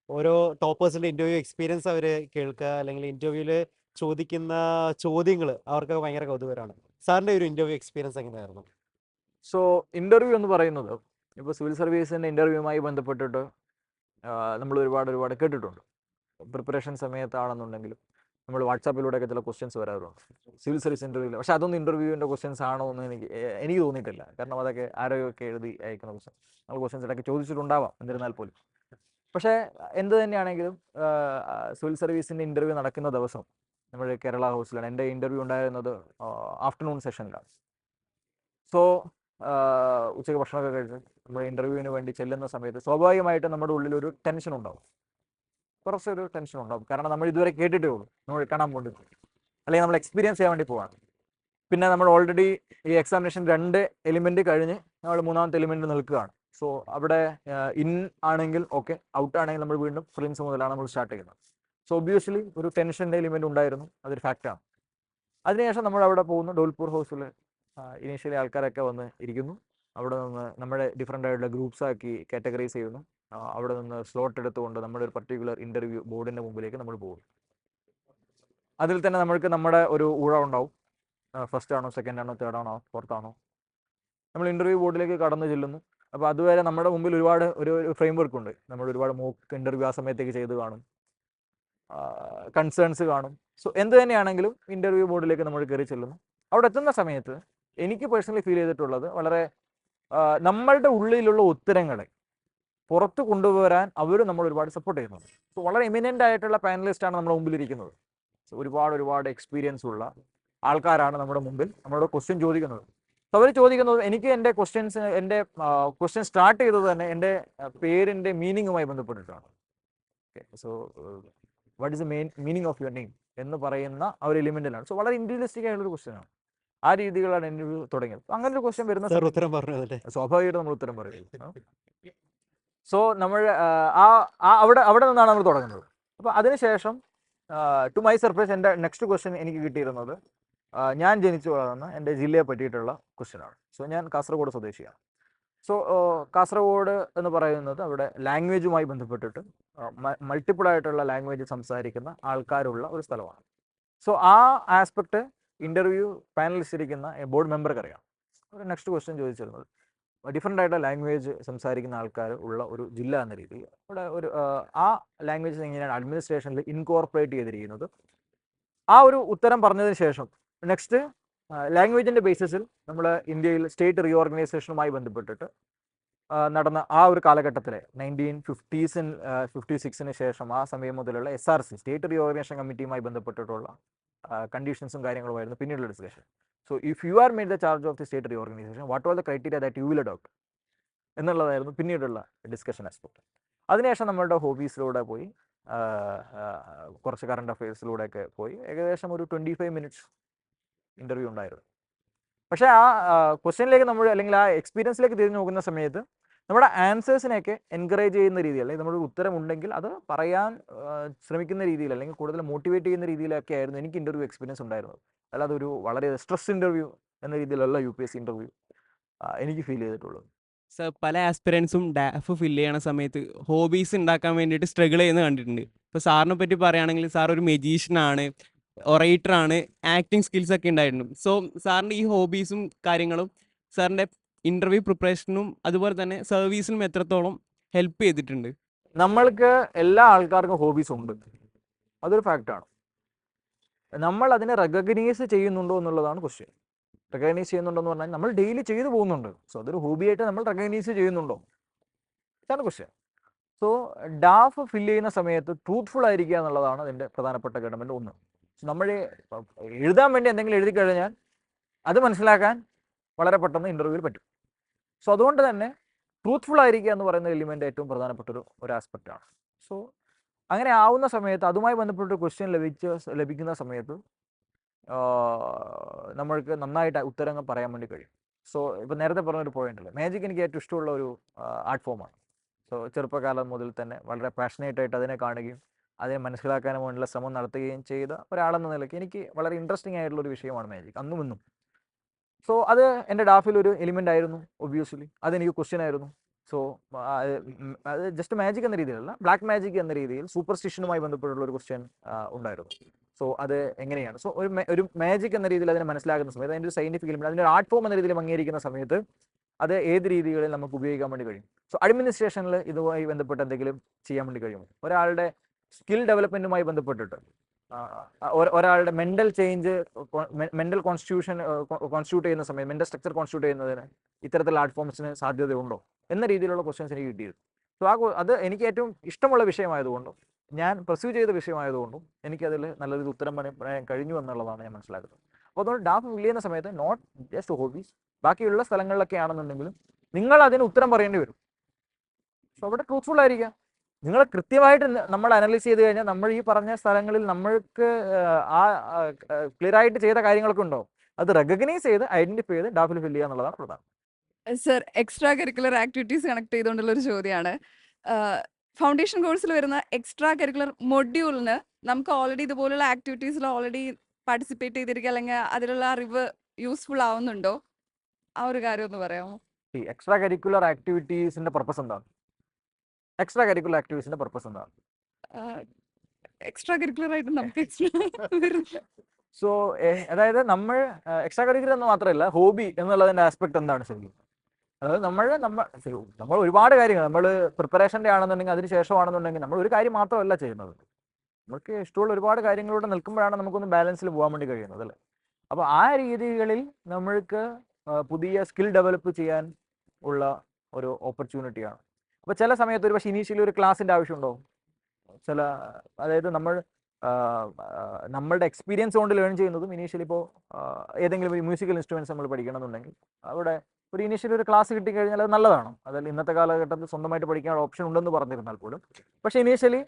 ഓരോ ടോപ്പേഴ്സിൻ്റെ ഇൻ്റർവ്യൂ എക്സ്പീരിയൻസ് അവർ കേൾക്കുക, അല്ലെങ്കിൽ ഇൻ്റർവ്യൂവിൽ ചോദിക്കുന്ന ചോദ്യങ്ങൾ അവർക്ക് ഭയങ്കര കൗതുകരമാണ്. സാറിൻ്റെ ഒരു ഇൻ്റർവ്യൂ എക്സ്പീരിയൻസ് എങ്ങനെയായിരുന്നു? സോ ഇൻ്റർവ്യൂ എന്ന് പറയുന്നത് ഇപ്പോൾ സിവിൽ സർവീസിൻ്റെ ഇൻ്റർവ്യൂവുമായി ബന്ധപ്പെട്ടിട്ട് നമ്മൾ ഒരുപാട് കേട്ടിട്ടുണ്ട്. പ്രിപ്പറേഷൻ സമയത്താണെന്നുണ്ടെങ്കിലും നമ്മൾ വാട്സാപ്പിലൂടെയൊക്കെ ചില ക്വസ്റ്റ്യൻസ് വരാറുണ്ട് സിവിൽ സർവീസ് ഇൻ്റർവ്യൂവിൽ. പക്ഷേ അതൊന്നും ഇൻ്റർവ്യൂവിൻ്റെ ക്വസ്റ്റ്യൻസ് ആണോ എന്ന് എനിക്ക് തോന്നിയിട്ടില്ല. കാരണം അതൊക്കെ ആരോഗ്യമൊക്കെ എഴുതി അയക്കുന്ന ക്വസ്റ്റ്യൻസ് ഇടയ്ക്ക് ചോദിച്ചിട്ടുണ്ടാവാം, എന്നിരുന്നാൽ പോലും. പക്ഷേ എന്ത് തന്നെയാണെങ്കിലും സിവിൽ സർവീസിൻ്റെ ഇൻ്റർവ്യൂ നടക്കുന്ന ദിവസം നമ്മൾ കേരള ഹൗസിലാണ്. എൻ്റെ ഇൻ്റർവ്യൂ ഉണ്ടായിരുന്നത് ആഫ്റ്റർനൂൺ സെഷനിലാണ്. സോ ഉച്ചയ്ക്ക് ഭക്ഷണമൊക്കെ കഴിച്ച് നമ്മൾ ഇൻ്റർവ്യൂവിന് വേണ്ടി ചെല്ലുന്ന സമയത്ത് സ്വാഭാവികമായിട്ടും നമ്മുടെ ഉള്ളിലൊരു ടെൻഷൻ ഉണ്ടാവും, കുറച്ചൊരു ടെൻഷൻ ഉണ്ടാവും. കാരണം നമ്മൾ ഇതുവരെ കേട്ടിട്ടേ ഉള്ളൂ, നമ്മൾ കാണാൻ വേണ്ടി അല്ലെങ്കിൽ നമ്മൾ എക്സ്പീരിയൻസ് ചെയ്യാൻ വേണ്ടി പോവാണ്. പിന്നെ നമ്മൾ ഓൾറെഡി ഈ എക്സാമിനേഷൻ 2 എലിമെൻറ്റ് കഴിഞ്ഞ് നമ്മൾ 3ാമത്തെ എലിമെൻറ്റ് നിൽക്കുകയാണ്. സോ അവിടെ ഇൻ ആണെങ്കിൽ ഓക്കെ, ഔട്ട് ആണെങ്കിൽ നമ്മൾ വീണ്ടും പ്രിലിംസ് മുതലാണ് നമ്മൾ സ്റ്റാർട്ട് ചെയ്യുന്നത്. സോ ഒബ്വിയസ്ലി ഒരു ടെൻഷൻ്റെ എലിമെൻറ്റ് ഉണ്ടായിരുന്നു, അതൊരു ഫാക്റ്റാണ്. അതിനുശേഷം നമ്മൾ അവിടെ പോകുന്നു. ഡോൽപൂർ ഹൗസിൽ ഇനീഷ്യലി ആൾക്കാരൊക്കെ വന്ന് ഇരിക്കുന്നു. അവിടെ നിന്ന് നമ്മുടെ ഡിഫറെൻ്റ് ആയിട്ടുള്ള ഗ്രൂപ്പ്സ് ആക്കി കാറ്റഗറൈസ് ചെയ്യുന്നു. അവിടെ നിന്ന് സ്ലോട്ട് എടുത്തുകൊണ്ട് നമ്മുടെ ഒരു പർട്ടിക്കുലർ ഇൻ്റർവ്യൂ ബോർഡിൻ്റെ മുമ്പിലേക്ക് നമ്മൾ പോകും. അതിൽ തന്നെ നമ്മൾക്ക് നമ്മുടെ ഒരു ഊഴ ഉണ്ടാവും. ഫസ്റ്റ് ആണോ, സെക്കൻഡ് ആണോ, തേർഡ് ആണോ, ഫോർത്ത് ആണോ. നമ്മൾ ഇൻ്റർവ്യൂ ബോർഡിലേക്ക് കടന്നു ചെല്ലുന്നു. അപ്പോൾ അതുവരെ നമ്മുടെ മുമ്പിൽ ഒരു ഫ്രെയിം വർക്ക് ഉണ്ട്. നമ്മൾ ഒരുപാട് മോക്ക് ഇൻ്റർവ്യൂ ആ സമയത്തേക്ക് ചെയ്ത് കാണും. കൺസേൺസ് കാണും. സോ എന്ത് തന്നെയാണെങ്കിലും ഇൻ്റർവ്യൂ ബോർഡിലേക്ക് നമ്മൾ കയറി ചെല്ലുന്നു. അവിടെ എത്തുന്ന സമയത്ത് എനിക്ക് പേഴ്സണലി ഫീൽ ചെയ്തിട്ടുള്ളത് വളരെ നമ്മളുടെ ഉള്ളിലുള്ള ഉത്തരങ്ങളെ പുറത്ത് കൊണ്ടുവരാൻ അവർ നമ്മൾ ഒരുപാട് സപ്പോർട്ട് ചെയ്യുന്നുണ്ട്. സോ വളരെ എമിനൻ്റ് ആയിട്ടുള്ള പാനലിസ്റ്റാണ് നമ്മുടെ മുമ്പിലിരിക്കുന്നത്. സോ ഒരുപാട് എക്സ്പീരിയൻസ് ഉള്ള ആൾക്കാരാണ് നമ്മുടെ മുമ്പിൽ നമ്മളോട് ക്വസ്റ്റ്യൻ ചോദിക്കുന്നത്. സോ അവർ ചോദിക്കുന്നത് എനിക്ക് എൻ്റെ ക്വസ്റ്റ്യൻ സ്റ്റാർട്ട് ചെയ്തത് തന്നെ എൻ്റെ പേരിൻ്റെ മീനിങ്ങുമായി ബന്ധപ്പെട്ടിട്ടാണ്. Okay, so what is the meaning of your name എന്ന് പറയുന്ന ആ ഒരു എലിമെൻറ്റിലാണ്. സോ വളരെ ഇൻഡിവിജ്വലിസ്റ്റിക് ആയിട്ടുള്ളൊരു ക്വസ്റ്റ്യനാണ്. ആ രീതികളാണ് ഇൻ്റർവ്യൂ തുടങ്ങിയത്. അങ്ങനെ ഒരു ക്വസ്റ്റ്യൻ വരുന്ന സാർ ഉത്തരം പറഞ്ഞതല്ലേ? സ്വാഭാവികമായിട്ട് നമ്മൾ ഉത്തരം പറയും. സോ നമ്മൾ അവിടെ നിന്നാണ് നമ്മൾ തുടങ്ങുന്നത്. അപ്പോൾ അതിനുശേഷം ടു മൈ സർപ്രൈസ് എൻ്റെ നെക്സ്റ്റ് ക്വസ്റ്റ്യൻ എനിക്ക് കിട്ടിയിരുന്നത് ഞാൻ ജനിച്ചു വളർന്ന എൻ്റെ ജില്ലയെ പറ്റിയിട്ടുള്ള ക്വസ്റ്റ്യനാണ്. സോ ഞാൻ കാസർഗോഡ് സ്വദേശിയാണ്. സോ കാസർഗോഡ് എന്ന് പറയുന്നത് അവിടെ ലാംഗ്വേജുമായി ബന്ധപ്പെട്ടിട്ട് മൾട്ടിപ്പിൾ ആയിട്ടുള്ള ലാംഗ്വേജ് സംസാരിക്കുന്ന ആൾക്കാരുള്ള ഒരു സ്ഥലമാണ്. സോ ആ ആസ്പെക്ട് ഇൻ്റർവ്യൂ പാനലിസ്റ്റ് ഇരിക്കുന്ന ബോർഡ് മെമ്പർക്ക് അറിയാം. ഒരു നെക്സ്റ്റ് ക്വസ്റ്റ്യൻ ചോദിച്ചിരുന്നത് ഡിഫറെൻ്റ് ആയിട്ടുള്ള ലാംഗ്വേജ് സംസാരിക്കുന്ന ആൾക്കാർ ഉള്ള ഒരു ജില്ല എന്ന രീതിയിൽ അവിടെ ഒരു ആ ലാംഗ്വേജ് എങ്ങനെയാണ് അഡ്മിനിസ്ട്രേഷനിൽ ഇൻകോർപ്പറേറ്റ് ചെയ്തിരിക്കുന്നത്. ആ ഒരു ഉത്തരം പറഞ്ഞതിന് ശേഷം നെക്സ്റ്റ് ലാംഗ്വേജിൻ്റെ ബേസിസിൽ നമ്മൾ ഇന്ത്യയിൽ സ്റ്റേറ്റ് റീഓർഗനൈസേഷനുമായി ബന്ധപ്പെട്ടിട്ട് നടന്ന ആ ഒരു കാലഘട്ടത്തിലെ 1956 ശേഷം ആ സമയം മുതലുള്ള SRC സ്റ്റേറ്റ് റീഓർഗനൈസേഷൻ കമ്മിറ്റിയുമായി ബന്ധപ്പെട്ടിട്ടുള്ള കണ്ടീഷൻസും കാര്യങ്ങളുമായിരുന്നു പിന്നീടുള്ള discussion. So if you are made the charge of the state reorganisation what are the criteria that you will adopt എന്നുള്ളതായിരുന്നു പിന്നീടുള്ള ഡിസ്കഷൻ ആസ്പെക്ട്. അതിനുശേഷം നമ്മളുടെ ഹോബീസിലൂടെ പോയി കുറച്ച് കറണ്ട് അഫെയർസിലൂടെയൊക്കെ പോയി ഏകദേശം ഒരു 25 മിനിറ്റ്സ് ഇൻ്റർവ്യൂ ഉണ്ടായിരുന്നു. പക്ഷേ ആ ക്വസ്റ്റ്യനിലേക്ക് നമ്മൾ അല്ലെങ്കിൽ ആ എക്സ്പീരിയൻസിലേക്ക് തിരിഞ്ഞു നോക്കുന്ന സമയത്ത് നമ്മുടെ ആൻസേഴ്സിനെയൊക്കെ എൻകറേജ് ചെയ്യുന്ന രീതിയിൽ അല്ലെങ്കിൽ നമ്മുടെ ഉത്തരം ഉണ്ടെങ്കിൽ അത് പറയാൻ ശ്രമിക്കുന്ന രീതിയിൽ അല്ലെങ്കിൽ കൂടുതൽ മോട്ടിവേറ്റ് ചെയ്യുന്ന രീതിയിലൊക്കെ ആയിരുന്നു എനിക്ക് ഇൻ്റർവ്യൂ എക്സ്പീരിയൻസ് ഉണ്ടായിരുന്നത്. അല്ലാതെ ഒരു വളരെ സ്ട്രെസ് ഇൻ്റർവ്യൂ എന്ന രീതിയിലല്ല UPSC ഇൻ്റർവ്യൂ എനിക്ക് ഫീൽ ചെയ്തിട്ടുള്ളത്. സർ പല ആസ്പിറൻസും ഡാഫ് ഫില്ല് ചെയ്യണ സമയത്ത് ഹോബീസ് ഉണ്ടാക്കാൻ വേണ്ടിയിട്ട് സ്ട്രഗിൾ ചെയ്യുന്നത് കണ്ടിട്ടുണ്ട്. ഇപ്പോൾ സാറിനെ പറ്റി പറയുകയാണെങ്കിൽ സാർ ഒരു മെജീഷ്യനാണ്, ഒറേറ്ററാണ്, ആക്ടിങ് സ്കിൽസ് ഒക്കെ ഉണ്ടായിരുന്നു. സോ സാറിൻ്റെ ഈ ഹോബീസും കാര്യങ്ങളും സാറിൻ്റെ ഇൻ്റർവ്യൂ പ്രിപ്പറേഷനും അതുപോലെ തന്നെ സർവീസിനും എത്രത്തോളം ഹെൽപ്പ് ചെയ്തിട്ടുണ്ട്? നമ്മൾക്ക് എല്ലാ ആൾക്കാർക്കും ഹോബീസ് ഉണ്ട്, അതൊരു ഫാക്റ്റാണ്. നമ്മൾ അതിനെ റെക്കഗ്നൈസ് ചെയ്യുന്നുണ്ടോ എന്നുള്ളതാണ് ക്വസ്റ്റ്യൻ. റെക്കഗ്നൈസ് ചെയ്യുന്നുണ്ടോ എന്ന് പറഞ്ഞാൽ നമ്മൾ ഡെയിലി ചെയ്തു പോകുന്നുണ്ട്. സോ അതൊരു ഹോബിയായിട്ട് നമ്മൾ റെക്കഗ്നൈസ് ചെയ്യുന്നുണ്ടോ, ഇതാണ് ക്വസ്റ്റ്യൻ. സോ ഡാഫ് ഫില്ല് ചെയ്യുന്ന സമയത്ത് ട്രൂത്ത്ഫുൾ ആയിരിക്കുക എന്നുള്ളതാണ് അതിൻ്റെ പ്രധാനപ്പെട്ട ഘടകമെൻ്റെ ഒന്ന്. നമ്മൾ എഴുതാൻ വേണ്ടി എന്തെങ്കിലും എഴുതി കഴിഞ്ഞാൽ അത് മനസ്സിലാക്കാൻ വളരെ പെട്ടെന്ന് ഇൻ്റർവ്യൂവിൽ പറ്റും. സോ അതുകൊണ്ട് തന്നെ ട്രൂത്ത്ഫുൾ ആയിരിക്കുക എന്ന് പറയുന്ന എലിമെൻ്റ് ഏറ്റവും പ്രധാനപ്പെട്ട ഒരു ആസ്പെക്റ്റാണ്. സോ അങ്ങനെ ആവുന്ന സമയത്ത് അതുമായി ബന്ധപ്പെട്ട ക്വസ്റ്റ്യൻ ലഭിക്കുന്ന സമയത്ത് നമ്മൾക്ക് നന്നായിട്ട് ഉത്തരങ്ങൾ പറയാൻ വേണ്ടി കഴിയും. സോ ഇപ്പോൾ നേരത്തെ പറഞ്ഞൊരു പോയിന്റ് അല്ലേ, മാജിക് എനിക്ക് ഏറ്റവും ഇഷ്ടമുള്ള ഒരു ആർട്ട് ഫോമാണ്. സോ ചെറുപ്പകാലം മുതൽ തന്നെ വളരെ പാഷനേറ്റ് ആയിട്ട് അതിനെ കാണുകയും അതിനെ മനസ്സിലാക്കാനും വേണ്ടിയുള്ള ശ്രമം നടത്തുകയും ചെയ്ത ഒരാളെന്ന നിലയ്ക്ക് എനിക്ക് വളരെ ഇൻട്രസ്റ്റിംഗ് ആയിട്ടുള്ള ഒരു വിഷയമാണ് മാജിക് അന്നും ഇന്നും. സോ അത് എൻ്റെ ഡാഫിൽ ഒരു എലിമെൻ്റ് ആയിരുന്നു. ഒബ്വിയസ്ലി അതെനിക്ക് ക്വസ്റ്റ്യൻ ആയിരുന്നു. സോ അത് ജസ്റ്റ് മാജിക് എന്ന രീതിയിലല്ല, ബ്ലാക്ക് മാജിക് എന്ന രീതിയിൽ സൂപ്പർസ്റ്റിഷനുമായി ബന്ധപ്പെട്ടുള്ള ഒരു ക്വസ്റ്റ്യൻ ഉണ്ടായിരുന്നു. സോ അത് എങ്ങനെയാണ്, സോ ഒരു മാജിക് എന്ന രീതിയിൽ അതിനെ മനസ്സിലാക്കുന്ന സമയത്ത് അതിൻ്റെ ഒരു സയൻറ്റിഫിക് എലിമെൻ്റ് അതിൻ്റെ ഒരു ആർട്ട് ഫോം എന്ന രീതിയിൽ അംഗീകരിക്കുന്ന സമയത്ത് അത് ഏത് രീതികളിൽ നമുക്ക് ഉപയോഗിക്കാൻ വേണ്ടി കഴിയും. സോ അഡ്മിനിസ്ട്രേഷനിൽ ഇതുമായി ബന്ധപ്പെട്ട് എന്തെങ്കിലും ചെയ്യാൻ വേണ്ടി കഴിയുമോ, ഒരാളുടെ സ്കിൽ ഡെവലപ്മെൻറ്റുമായി ബന്ധപ്പെട്ടിട്ട് ഒരാളുടെ മെൻ്റൽ ചേഞ്ച്, മെൻ്റൽ കോൺസ്റ്റിറ്റ്യൂട്ട് ചെയ്യുന്ന സമയം, മെൻ്റൽ സ്ട്രക്ചർ കോൺസ്റ്റിറ്റ്യൂട്ട് ചെയ്യുന്നതിന് ഇത്തരത്തിലുള്ള ആർട്ട് ഫോംസിന് സാധ്യതയുണ്ടോ എന്ന രീതിയിലുള്ള ക്വസ്റ്റ്യൻസ് എനിക്ക് കിട്ടിയിരുന്നു. സോ അത് എനിക്ക് ഏറ്റവും ഇഷ്ടമുള്ള വിഷയമായതുകൊണ്ടും ഞാൻ പെർസ്യൂ ചെയ്ത വിഷയമായതുകൊണ്ടും എനിക്കതിൽ നല്ലൊരു ഉത്തരം പറയാൻ കഴിഞ്ഞു എന്നുള്ളതാണ് ഞാൻ മനസ്സിലാക്കുന്നത്. അപ്പോൾ അതുകൊണ്ട് ഡാഫ് ഫില്ല് ചെയ്യുന്ന സമയത്ത് നോട്ട് ജസ്റ്റ് ഹോബീസ്, ബാക്കിയുള്ള സ്ഥലങ്ങളിലൊക്കെ ആണെന്നുണ്ടെങ്കിലും നിങ്ങൾ അതിന് ഉത്തരം പറയേണ്ടി വരും. സോ അവിടെ ട്രൂത്ത്ഫുൾ ആയിരിക്കാം. നിങ്ങൾ കൃത്യമായിട്ട് നമ്മൾ അനലൈസ് ചെയ്ത് കഴിഞ്ഞാൽ നമ്മൾ ഈ പറഞ്ഞ സ്ഥലങ്ങളിൽ നമ്മൾക്ക് ആ ക്ലിയർ ആയിട്ട് ചെയ്ത കാര്യങ്ങളൊക്കെ ഉണ്ടാവും. അത് റെക്കഗ്നൈസ് ചെയ്ത് ഐഡന്റിഫൈ ചെയ്ത് ഡാഫിൽ ഫില്ല് ചെയ്യുക എന്നുള്ളതാണ് പ്രധാനം. Sir, extracurricular activities connect ചെയ്തുകൊണ്ടുള്ള ഒരു ചോദ്യമാണ്. ഫൗണ്ടേഷൻ കോഴ്സിൽ വരുന്ന എക്സ്ട്രാ കരിക്കുലർ മൊഡ്യൂളിന് നമുക്ക് ഓൾറെഡി ഇതുപോലുള്ള ആക്ടിവിറ്റീസിൽ ഓൾറെഡി പാർട്ടിസിപ്പേറ്റ് ചെയ്തിരിക്കുക അല്ലെങ്കിൽ അതിലുള്ള അറിവ് യൂസ്ഫുൾ ആവുന്നുണ്ടോ, ആ ഒരു കാര്യം ഒന്ന് പറയാമോ? ഈ എക്സ്ട്രാ കരിക്കുലർ ആക്ടിവിറ്റീസിന്റെ പർപ്പസ് എന്താണ്? എക്സ്ട്രാ കരിക്കുലർ ആക്ടിവിറ്റീസിന്റെ പർപ്പസ് എന്താണ്? എക്സ്ട്രാ കരിക്കുലർ ആയിട്ട് നമുക്ക് എക്സ്ട്രാ സോ അതായത് നമ്മൾ എക്സ്ട്രാ കരിക്കുലർ എന്ന് മാത്രമല്ല, ഹോബി എന്നുള്ളതിന്റെ ആസ്പെക്ട് എന്താണ് ശരിക്കും? അതായത് നമ്മൾ ഒരുപാട് കാര്യങ്ങൾ നമ്മൾ പ്രിപ്പറേഷൻ്റെ ആണെന്നുണ്ടെങ്കിൽ അതിന് ശേഷമാണെന്നുണ്ടെങ്കിൽ നമ്മൾ ഒരു കാര്യം മാത്രമല്ല ചെയ്യുന്നത്. നമുക്ക് ഇഷ്ടമുള്ള ഒരുപാട് കാര്യങ്ങളിലൂടെ നിൽക്കുമ്പോഴാണ് നമുക്കൊന്ന് ബാലൻസിൽ പോകാൻ വേണ്ടി കഴിയുന്നത് അല്ലേ. അപ്പോൾ ആ രീതികളിൽ നമ്മൾക്ക് പുതിയ സ്കിൽ ഡെവലപ്പ് ചെയ്യാൻ ഉള്ള ഒരു ഓപ്പർച്യൂണിറ്റിയാണ്. അപ്പോൾ ചില സമയത്ത് ഒരു പക്ഷേ ഇനീഷ്യലി ഒരു ക്ലാസ്സിൻ്റെ ആവശ്യമുണ്ടോ, അതായത് നമ്മളുടെ എക്സ്പീരിയൻസ് കൊണ്ട് ലേൺ ചെയ്യുന്നതും ഇനീഷ്യലി ഇപ്പോൾ ഏതെങ്കിലും ഒരു മ്യൂസിക്കൽ ഇൻസ്ട്രുമെൻറ്റ്സ് നമ്മൾ പഠിക്കണമെന്നുണ്ടെങ്കിൽ അവിടെ ഒരു ഇനീഷ്യലി ഒരു ക്ലാസ് കിട്ടിക്കഴിഞ്ഞാൽ അത് നല്ലതാണ്. അതിൽ ഇന്നത്തെ കാലഘട്ടത്തിൽ സ്വന്തമായിട്ട് പഠിക്കാനുള്ള ഓപ്ഷൻ ഉണ്ടെന്ന് പറഞ്ഞിരുന്നാൽ പോലും പക്ഷേ ഇനീഷ്യലി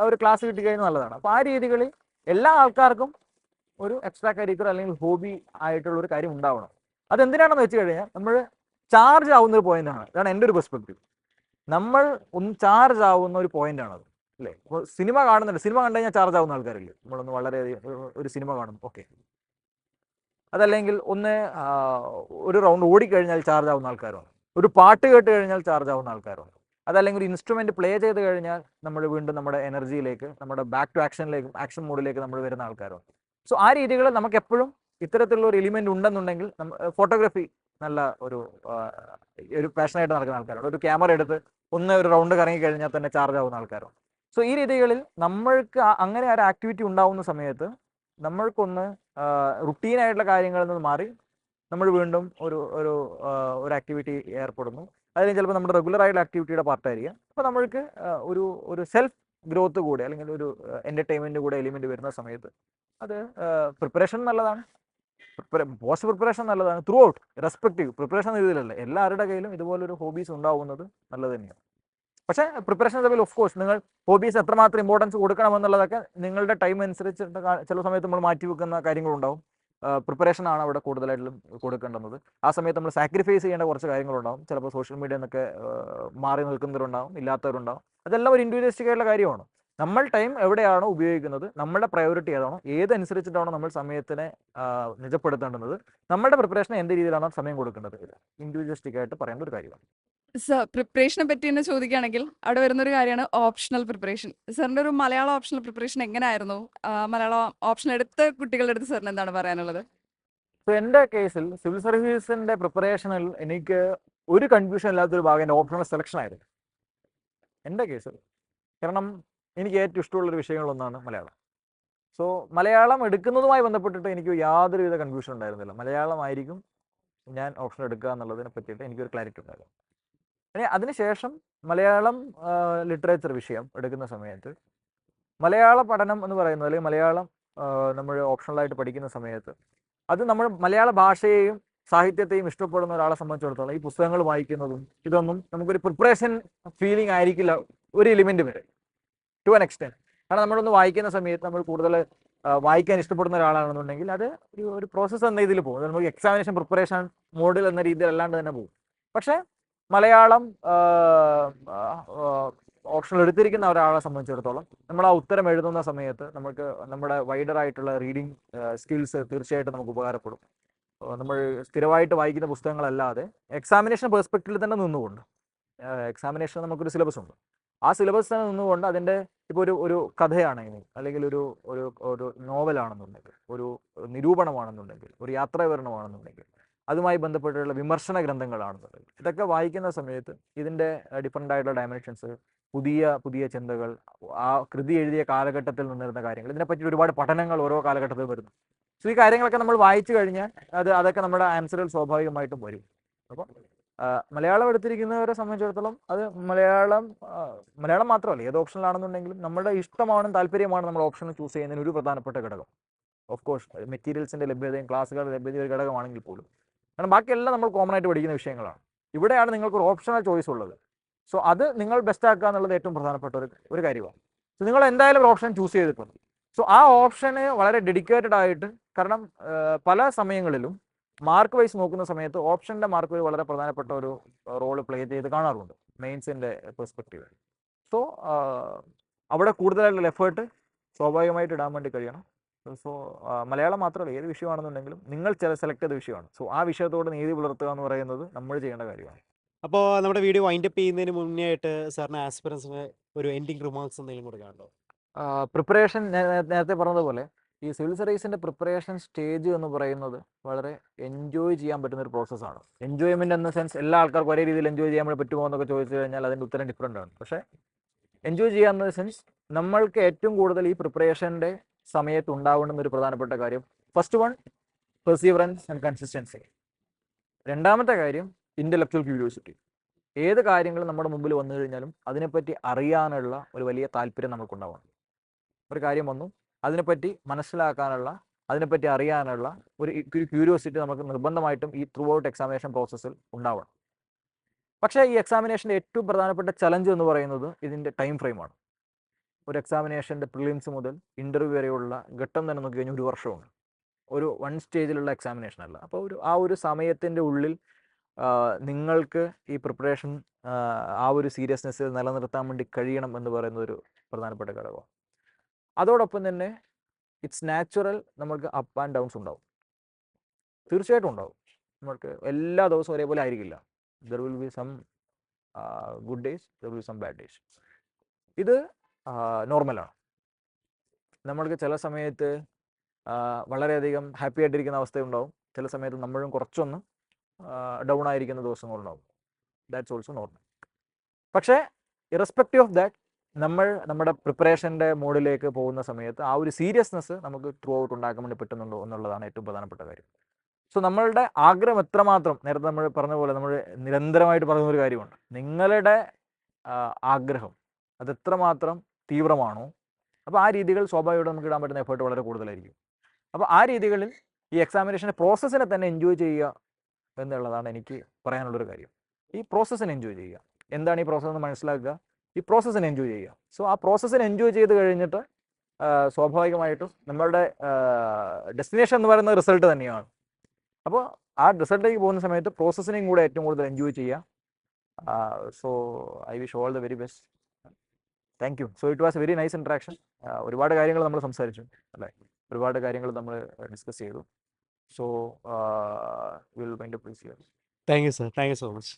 ഒരു ക്ലാസ് കിട്ടിക്കഴിഞ്ഞാൽ നല്ലതാണ്. അപ്പോൾ ആ രീതികളിൽ എല്ലാ ആൾക്കാർക്കും ഒരു എക്സ്ട്രാ കരിക്കുലർ അല്ലെങ്കിൽ ഹോബി ആയിട്ടുള്ള ഒരു കാര്യം ഉണ്ടാവണം. അതെന്തിനാണെന്ന് വെച്ച് കഴിഞ്ഞാൽ നമ്മൾ ചാർജ് ആവുന്ന ഒരു പോയിന്റാണ്. ഇതാണ് എൻ്റെ ഒരു പെർസ്പെക്റ്റീവ്. നമ്മൾ ഒന്ന് ചാർജ് ആവുന്ന ഒരു പോയിന്റാണത് അല്ലേ. ഇപ്പോൾ സിനിമ കാണുന്നുണ്ട്, സിനിമ കണ്ടു കഴിഞ്ഞാൽ ചാർജ് ആവുന്ന ആൾക്കാരില്ലേ. നമ്മളൊന്ന് വളരെയധികം ഒരു സിനിമ കാണും, ഓക്കെ. അതല്ലെങ്കിൽ ഒരു റൗണ്ട് ഓടിക്കഴിഞ്ഞാൽ ചാർജ് ആവുന്ന ആൾക്കാരുണ്ട്, ഒരു പാട്ട് കേട്ട് കഴിഞ്ഞാൽ ചാർജ് ആവുന്ന ആൾക്കാരുണ്ട്. അതല്ലെങ്കിൽ ഒരു ഇൻസ്ട്രുമെന്റ് പ്ലേ ചെയ്ത് കഴിഞ്ഞാൽ നമ്മൾ വീണ്ടും നമ്മുടെ എനർജിയിലേക്ക്, നമ്മുടെ ബാക്ക് ടു ആക്ഷൻ മോഡിലേക്ക് നമ്മൾ വരുന്ന ആൾക്കാരുണ്ട്. സോ ആ രീതികൾ നമുക്ക് എപ്പോഴും ഇത്തരത്തിലുള്ള ഒരു എലിമെന്റ് ഉണ്ടെന്നുണ്ടെങ്കിൽ ഫോട്ടോഗ്രാഫി നല്ല ഒരു പാഷനായിട്ട് നടക്കുന്ന ആൾക്കാരുണ്ട്. ഒരു ക്യാമറ എടുത്ത് ഒരു റൗണ്ട് കറങ്ങി കഴിഞ്ഞാൽ തന്നെ ചാർജ് ആവുന്ന ആൾക്കാരുണ്ട്. സോ ഈ രീതികളിൽ നമ്മൾക്ക് അങ്ങനെ ഒരു ആക്ടിവിറ്റി ഉണ്ടാവുന്ന സമയത്ത് നമ്മൾക്കൊന്ന് റുട്ടീനായിട്ടുള്ള കാര്യങ്ങളിൽ നിന്ന് മാറി നമ്മൾ വീണ്ടും ഒരു ആക്ടിവിറ്റി ഏർപ്പെടുന്നു. അതിന് ചിലപ്പോൾ നമ്മുടെ റെഗുലർ ആയിട്ടുള്ള ആക്ടിവിറ്റിയുടെ പാർട്ടായിരിക്കാം. അപ്പോൾ നമ്മൾക്ക് ഒരു സെൽഫ് ഗ്രോത്ത് കൂടെ അല്ലെങ്കിൽ ഒരു എൻ്റർടൈൻമെൻറ്റ് കൂടെ എലിമെൻറ്റ് വരുന്ന സമയത്ത് അത് പ്രിപ്പറേഷൻ നല്ലതാണ്, പോസ്റ്റ് പ്രിപ്പറേഷൻ നല്ലതാണ്. ത്രൂ ഔട്ട് റെസ്പെക്റ്റീവ് പ്രിപ്പറേഷൻ രീതിയിലല്ല, എല്ലാവരുടെ കയ്യിലും ഇതുപോലൊരു ഹോബീസ് ഉണ്ടാവുന്നത് നല്ലത് തന്നെയാണ്. പക്ഷേ പ്രിപ്പറേഷൻ തമ്മിൽ ഓഫ് കോഴ്സ് നിങ്ങൾ ഹോബീസ് എത്രമാത്രം ഇമ്പോർട്ടൻസ് കൊടുക്കണമെന്നുള്ളതൊക്കെ നിങ്ങളുടെ ടൈം അനുസരിച്ച് ചില സമയത്ത് നമ്മൾ മാറ്റി വെക്കുന്ന കാര്യങ്ങളുണ്ടാവും. പ്രിപ്പറേഷൻ ആണ് അവിടെ കൂടുതലായിട്ടും കൊടുക്കേണ്ടുന്നത്. ആ സമയത്ത് നമ്മൾ സാക്രിഫൈസ് ചെയ്യേണ്ട കുറച്ച് കാര്യങ്ങളുണ്ടാവും. ചിലപ്പോൾ സോഷ്യൽ മീഡിയ എന്നൊക്കെ മാറി നിൽക്കുന്നവരുണ്ടാവും, ഇല്ലാത്തവരുണ്ടാവും. അതെല്ലാം ഒരു ഇൻഡിവിജ്വലിസ്റ്റിക് ആയിട്ടുള്ള കാര്യമാണ്. നമ്മൾ ടൈം എവിടെയാണോ ഉപയോഗിക്കുന്നത്, നമ്മുടെ പ്രയോറിറ്റി ഏതാണോ, ഏതനുസരിച്ചിട്ടാണോ നമ്മൾ സമയത്തിനെ നിജപ്പെടുത്തേണ്ടുന്നത്, നമ്മുടെ പ്രിപ്പറേഷൻ എന്ത് രീതിയിലാണോ സമയം കൊടുക്കേണ്ടത്, ഇൻഡിവിജ്വലിസ്റ്റിക് ആയിട്ട് പറയേണ്ട ഒരു കാര്യമാണ്. സർ, പ്രിപ്പറേഷനെ പറ്റി തന്നെ ചോദിക്കുകയാണെങ്കിൽ അവിടെ വരുന്നൊരു കാര്യമാണ് ഓപ്ഷണൽ പ്രിപ്പറേഷൻ. സാറിൻ്റെ ഒരു മലയാളം ഓപ്ഷണൽ പ്രിപ്പറേഷൻ എങ്ങനെയായിരുന്നു? മലയാളം ഓപ്ഷൻ എടുത്ത കുട്ടികളുടെ അടുത്ത് സാറിന് എന്താണ് പറയാനുള്ളത്? സോ എൻ്റെ കേസിൽ സിവിൽ സർവീസിൻ്റെ പ്രിപ്പറേഷനിൽ എനിക്ക് ഒരു കൺഫ്യൂഷൻ ഇല്ലാത്തൊരു ഭാഗം എൻ്റെ ഓപ്ഷണൽ സെലക്ഷൻ ആയിരുന്നു എൻ്റെ കേസിൽ. കാരണം എനിക്ക് ഏറ്റവും ഇഷ്ടമുള്ളൊരു വിഷയങ്ങളൊന്നാണ് മലയാളം. സോ മലയാളം എടുക്കുന്നതുമായി ബന്ധപ്പെട്ടിട്ട് എനിക്ക് യാതൊരുവിധ കൺഫ്യൂഷൻ ഉണ്ടായിരുന്നില്ല. മലയാളമായിരിക്കും ഞാൻ ഓപ്ഷൻ എടുക്കുക എന്നുള്ളതിനെ പറ്റിയിട്ട് എനിക്കൊരു ക്ലാരിറ്റി ഉണ്ടായിരുന്നു. ഇനി അതിനുശേഷം മലയാളം ലിറ്ററേച്ചർ വിഷയം എടുക്കുന്ന സമയത്ത് മലയാള പഠനം എന്ന് പറയുന്നത്, അല്ലെങ്കിൽ മലയാളം നമ്മൾ ഓപ്ഷണലായിട്ട് പഠിക്കുന്ന സമയത്ത് അത് നമ്മൾ മലയാള ഭാഷയെയും സാഹിത്യത്തെയും ഇഷ്ടപ്പെടുന്ന ഒരാളെ സംബന്ധിച്ചിടത്തോളം ഈ പുസ്തകങ്ങൾ വായിക്കുന്നതും ഇതൊന്നും നമുക്കൊരു പ്രിപ്പറേഷൻ ഫീലിംഗ് ആയിരിക്കില്ല ഒരു എലിമെന്റ് വരെ, ടു ആൻ എക്സ്റ്റെൻറ്റ്. കാരണം നമ്മളൊന്ന് വായിക്കുന്ന സമയത്ത് നമ്മൾ കൂടുതൽ വായിക്കാൻ ഇഷ്ടപ്പെടുന്ന ഒരാളാണെന്നുണ്ടെങ്കിൽ അത് ഒരു പ്രോസസ്സ് എന്ന രീതിയിൽ പോകും. നമുക്ക് എക്സാമിനേഷൻ പ്രിപ്പറേഷൻ മോഡിൽ എന്ന രീതിയിൽ അല്ലാണ്ട് തന്നെ പോകും. പക്ഷേ മലയാളം ഓപ്ഷണൽ എടുത്തിരിക്കുന്ന ഒരാളെ സംബന്ധിച്ചിടത്തോളം നമ്മൾ ആ ഉത്തരം എഴുതുന്ന സമയത്ത് നമുക്ക് നമ്മുടെ വൈഡർ ആയിട്ടുള്ള റീഡിങ് സ്കിൽസ് തീർച്ചയായിട്ടും നമുക്ക് ഉപകാരപ്പെടും. നമ്മൾ സ്ഥിരമായിട്ട് വായിക്കുന്ന പുസ്തകങ്ങളല്ലാതെ എക്സാമിനേഷൻ പെർസ്പെക്റ്റീവിൽ തന്നെ നിന്നുകൊണ്ട്, എക്സാമിനേഷൻ നമുക്കൊരു സിലബസ് ഉണ്ട്, ആ സിലബസ് തന്നെ നിന്നുകൊണ്ട് അതിൻ്റെ ഇപ്പോൾ ഒരു കഥയാണെങ്കിൽ, അല്ലെങ്കിൽ ഒരു നോവലാണെന്നുണ്ടെങ്കിൽ, ഒരു നിരൂപണമാണെന്നുണ്ടെങ്കിൽ, ഒരു യാത്രാവിവരണമാണെന്നുണ്ടെങ്കിൽ, അതുമായി ബന്ധപ്പെട്ടുള്ള വിമർശന ഗ്രന്ഥങ്ങളാണെന്നുണ്ടെങ്കിൽ, ഇതൊക്കെ വായിക്കുന്ന സമയത്ത് ഇതിൻ്റെ ഡിഫറൻ്റ് ആയിട്ടുള്ള ഡയമെൻഷൻസ്, പുതിയ ചിന്തകൾ, ആ കൃതി എഴുതിയ കാലഘട്ടത്തിൽ നിന്നിരുന്ന കാര്യങ്ങൾ, ഇതിനെപ്പറ്റി ഒരുപാട് പഠനങ്ങൾ ഓരോ കാലഘട്ടത്തിൽ വരുന്നു. സോ ഈ കാര്യങ്ങളൊക്കെ നമ്മൾ വായിച്ചു കഴിഞ്ഞാൽ അതൊക്കെ നമ്മുടെ ആൻസറിൽ സ്വാഭാവികമായിട്ടും വരും. അപ്പോൾ മലയാളം എടുത്തിരിക്കുന്നവരെ സംബന്ധിച്ചിടത്തോളം അത് മലയാളം മാത്രമല്ല, ഏത് ഓപ്ഷനിലാണെന്നുണ്ടെങ്കിലും നമ്മുടെ ഇഷ്ടമാണ്, താല്പര്യമാണ് നമ്മൾ ഓപ്ഷൻ ചൂസ് ചെയ്യുന്നതിന് ഒരു പ്രധാനപ്പെട്ട ഘടകം. ഓഫ് കോഴ്സ് മെറ്റീരിയൽസിൻ്റെ ലഭ്യതയും ക്ലാസ്സുകളുടെ ലഭ്യതയും ഒരു ഘടകമാണെങ്കിൽ പോലും, കാരണം ബാക്കിയെല്ലാം നമ്മൾ കോമൺ ആയിട്ട് പഠിക്കുന്ന വിഷയങ്ങളാണ്. ഇവിടെയാണ് നിങ്ങൾക്കൊരു ഓപ്ഷണൽ ചോയ്സ് ഉള്ളത്. സോ അത് നിങ്ങൾ ബെസ്റ്റ് ആക്കുക എന്നുള്ളത് ഏറ്റവും പ്രധാനപ്പെട്ട ഒരു കാര്യമാണ്. സോ നിങ്ങൾ എന്തായാലും ഒരു ഓപ്ഷൻ ചൂസ് ചെയ്തിട്ടുണ്ട്. സോ ആ ഓപ്ഷന് വളരെ ഡെഡിക്കേറ്റഡ് ആയിട്ട്, കാരണം പല സമയങ്ങളിലും മാർക്ക് വൈസ് നോക്കുന്ന സമയത്ത് ഓപ്ഷൻ്റെ മാർക്ക് വളരെ പ്രധാനപ്പെട്ട ഒരു റോള് പ്ലേ ചെയ്ത് കാണാറുണ്ട് മെയിൻസിൻ്റെ പെർസ്പെക്റ്റീവ്. സോ അവിടെ കൂടുതലായിട്ടുള്ള എഫേർട്ട് സ്വാഭാവികമായിട്ട് ഇടാൻ വേണ്ടി കഴിയണം. സോ മലയാളം മാത്രമല്ല, ഏത് വിഷയമാണെന്നുണ്ടെങ്കിലും നിങ്ങൾ സെലക്ട് ചെയ്ത വിഷയമാണ്. സോ ആ വിഷയത്തോട് നീതി പുലർത്തുക എന്ന് പറയുന്നത് നമ്മൾ ചെയ്യേണ്ട കാര്യമാണ്. അപ്പോൾ നമ്മുടെ വീഡിയോ വൈൻഡപ്പ് ചെയ്യുന്നതിന് മുന്നേ ആയിട്ട് സാറിന് ആസ്പിറൻസിന് ഒരു എൻഡിങ് റിമാർക്സ് എന്തെങ്കിലും കൊടുക്കാനുണ്ടോ? പ്രിപ്പറേഷൻ നേരത്തെ പറഞ്ഞതുപോലെ ഈ സിവിൽ സർവീസിൻ്റെ പ്രിപ്പറേഷൻ സ്റ്റേജ് എന്ന് പറയുന്നത് വളരെ എൻജോയ് ചെയ്യാൻ പറ്റുന്ന ഒരു പ്രോസസ്സാണ്. എൻജോയ്മെൻറ്റ് എന്ന സെൻസ് എല്ലാ ആൾക്കാർക്കും ഒരേ രീതിയിൽ എൻജോയ് ചെയ്യാൻ പറ്റുമോ എന്നൊക്കെ ചോദിച്ചു കഴിഞ്ഞാൽ അതിൻ്റെ ഉത്തരം ഡിഫറൻ്റ് ആണ്. പക്ഷേ എൻജോയ് ചെയ്യാവുന്ന സെൻസ് നമ്മൾക്ക് ഏറ്റവും കൂടുതൽ ഈ പ്രിപ്പറേഷൻ്റെ സമയത്ത് ഉണ്ടാവേണ്ടുന്ന ഒരു പ്രധാനപ്പെട്ട കാര്യം, first one perseverance and consistency. രണ്ടാമത്തെ കാര്യം ഇൻ്റലക്ച്വൽ ക്യൂരിയോസിറ്റി. ഏത് കാര്യങ്ങൾ നമ്മുടെ മുമ്പിൽ വന്നു കഴിഞ്ഞാലും അതിനെപ്പറ്റി അറിയാനുള്ള ഒരു വലിയ താല്പര്യം നമുക്കുണ്ടാവണം. ഒരു കാര്യം വന്നു, അതിനെപ്പറ്റി മനസ്സിലാക്കാനുള്ള, അതിനെപ്പറ്റി അറിയാനുള്ള ഒരു ക്യൂരിയോസിറ്റി നമുക്ക് നിർബന്ധമായിട്ടും ഈ ത്രൂ ഔട്ട് എക്സാമിനേഷൻ പ്രോസസ്സിൽ ഉണ്ടാവണം. പക്ഷേ ഈ എക്സാമിനേഷൻ്റെ ഏറ്റവും പ്രധാനപ്പെട്ട ചലഞ്ച് എന്ന് പറയുന്നത് ഇതിൻ്റെ ടൈം ഫ്രെയിമാണ്. ഒരു എക്സാമിനേഷൻ്റെ പ്രിലിംസ് മുതൽ ഇൻ്റർവ്യൂ വരെയുള്ള ഘട്ടം തന്നെ നോക്കി കഴിഞ്ഞാൽ 1 വർഷമാണ്. ഒരു വൺ സ്റ്റേജിലുള്ള എക്സാമിനേഷൻ അല്ല. അപ്പോൾ ആ ഒരു സമയത്തിൻ്റെ ഉള്ളിൽ നിങ്ങൾക്ക് ഈ പ്രിപ്പറേഷൻ ആ ഒരു സീരിയസ്നെസ് നിലനിർത്താൻ വേണ്ടി കഴിയണം എന്ന് പറയുന്ന ഒരു പ്രധാനപ്പെട്ട ഘടകമാണ്. അതോടൊപ്പം തന്നെ ഇറ്റ്സ് നാച്ചുറൽ, നമുക്ക് അപ്പ് ആൻഡ് ഡൗൺസ് ഉണ്ടാവും, തീർച്ചയായിട്ടും ഉണ്ടാവും. നമുക്ക് എല്ലാ ദിവസവും ഒരേപോലെ ആയിരിക്കില്ല. There will be some good days, there will be some bad days. ഇത് നോർമലാണ്. നമ്മൾക്ക് ചില സമയത്ത് വളരെയധികം ഹാപ്പി ആയിട്ടിരിക്കുന്ന അവസ്ഥയുണ്ടാവും, ചില സമയത്ത് നമ്മളും കുറച്ചൊന്ന് ഡൗൺ ആയിരിക്കുന്ന ദിവസങ്ങളുണ്ടാവും. That's also normal. പക്ഷേ ഇറസ്പെക്റ്റീവ് ഓഫ് ദാറ്റ്, നമ്മൾ നമ്മുടെ പ്രിപ്പറേഷൻ്റെ മോഡിലേക്ക് പോകുന്ന സമയത്ത് ആ ഒരു സീരിയസ്നെസ് നമുക്ക് ത്രൂ ഔട്ട് ഉണ്ടാക്കാൻ വേണ്ടി പറ്റുന്നുണ്ടോ എന്നുള്ളതാണ് ഏറ്റവും പ്രധാനപ്പെട്ട കാര്യം. സോ നമ്മളുടെ ആഗ്രഹം എത്രമാത്രം, നേരത്തെ നമ്മൾ പറഞ്ഞ പോലെ നമ്മൾ നിരന്തരമായിട്ട് പറയുന്ന ഒരു കാര്യമുണ്ട്, നിങ്ങളുടെ ആഗ്രഹം അതെത്രമാത്രം തീവ്രമാണോ, അപ്പോൾ ആ രീതികൾ സ്വാഭാവികമായിട്ട് നമുക്ക് ഇടാൻ പറ്റുന്ന എഫേർട്ട് വളരെ കൂടുതലായിരിക്കും. അപ്പോൾ ആ രീതികളിൽ ഈ എക്സാമിനേഷൻ്റെ പ്രോസസ്സിനെ തന്നെ എൻജോയ് ചെയ്യുക എന്നുള്ളതാണ് എനിക്ക് പറയാനുള്ളൊരു കാര്യം. ഈ പ്രോസസ്സിനെ എൻജോയ് ചെയ്യുക. എന്താണ് ഈ പ്രോസസ്സ് എന്ന് മനസ്സിലാക്കുക, ഈ പ്രോസസ്സിനെ എൻജോയ് ചെയ്യുക. സോ ആ പ്രോസസ്സിനെ എൻജോയ് ചെയ്ത് കഴിഞ്ഞിട്ട് സ്വാഭാവികമായിട്ടും നമ്മളുടെ ഡെസ്റ്റിനേഷൻ എന്ന് പറയുന്ന റിസൾട്ട് തന്നെയാണ്. അപ്പോൾ ആ റിസൾട്ടിലേക്ക് പോകുന്ന സമയത്ത് പ്രോസസ്സിനെയും കൂടെ ഏറ്റവും കൂടുതൽ എൻജോയ് ചെയ്യുക. So I wish all the very best. Thank you. So it was A very nice interaction. ഒരുപാട് കാര്യങ്ങൾ നമ്മൾ സംസാരിച്ചു അല്ലേ, ഒരുപാട് കാര്യങ്ങൾ നമ്മൾ ഡിസ്കസ് ചെയ്തു. So will wind up this here. Thank you sir, thank you so much.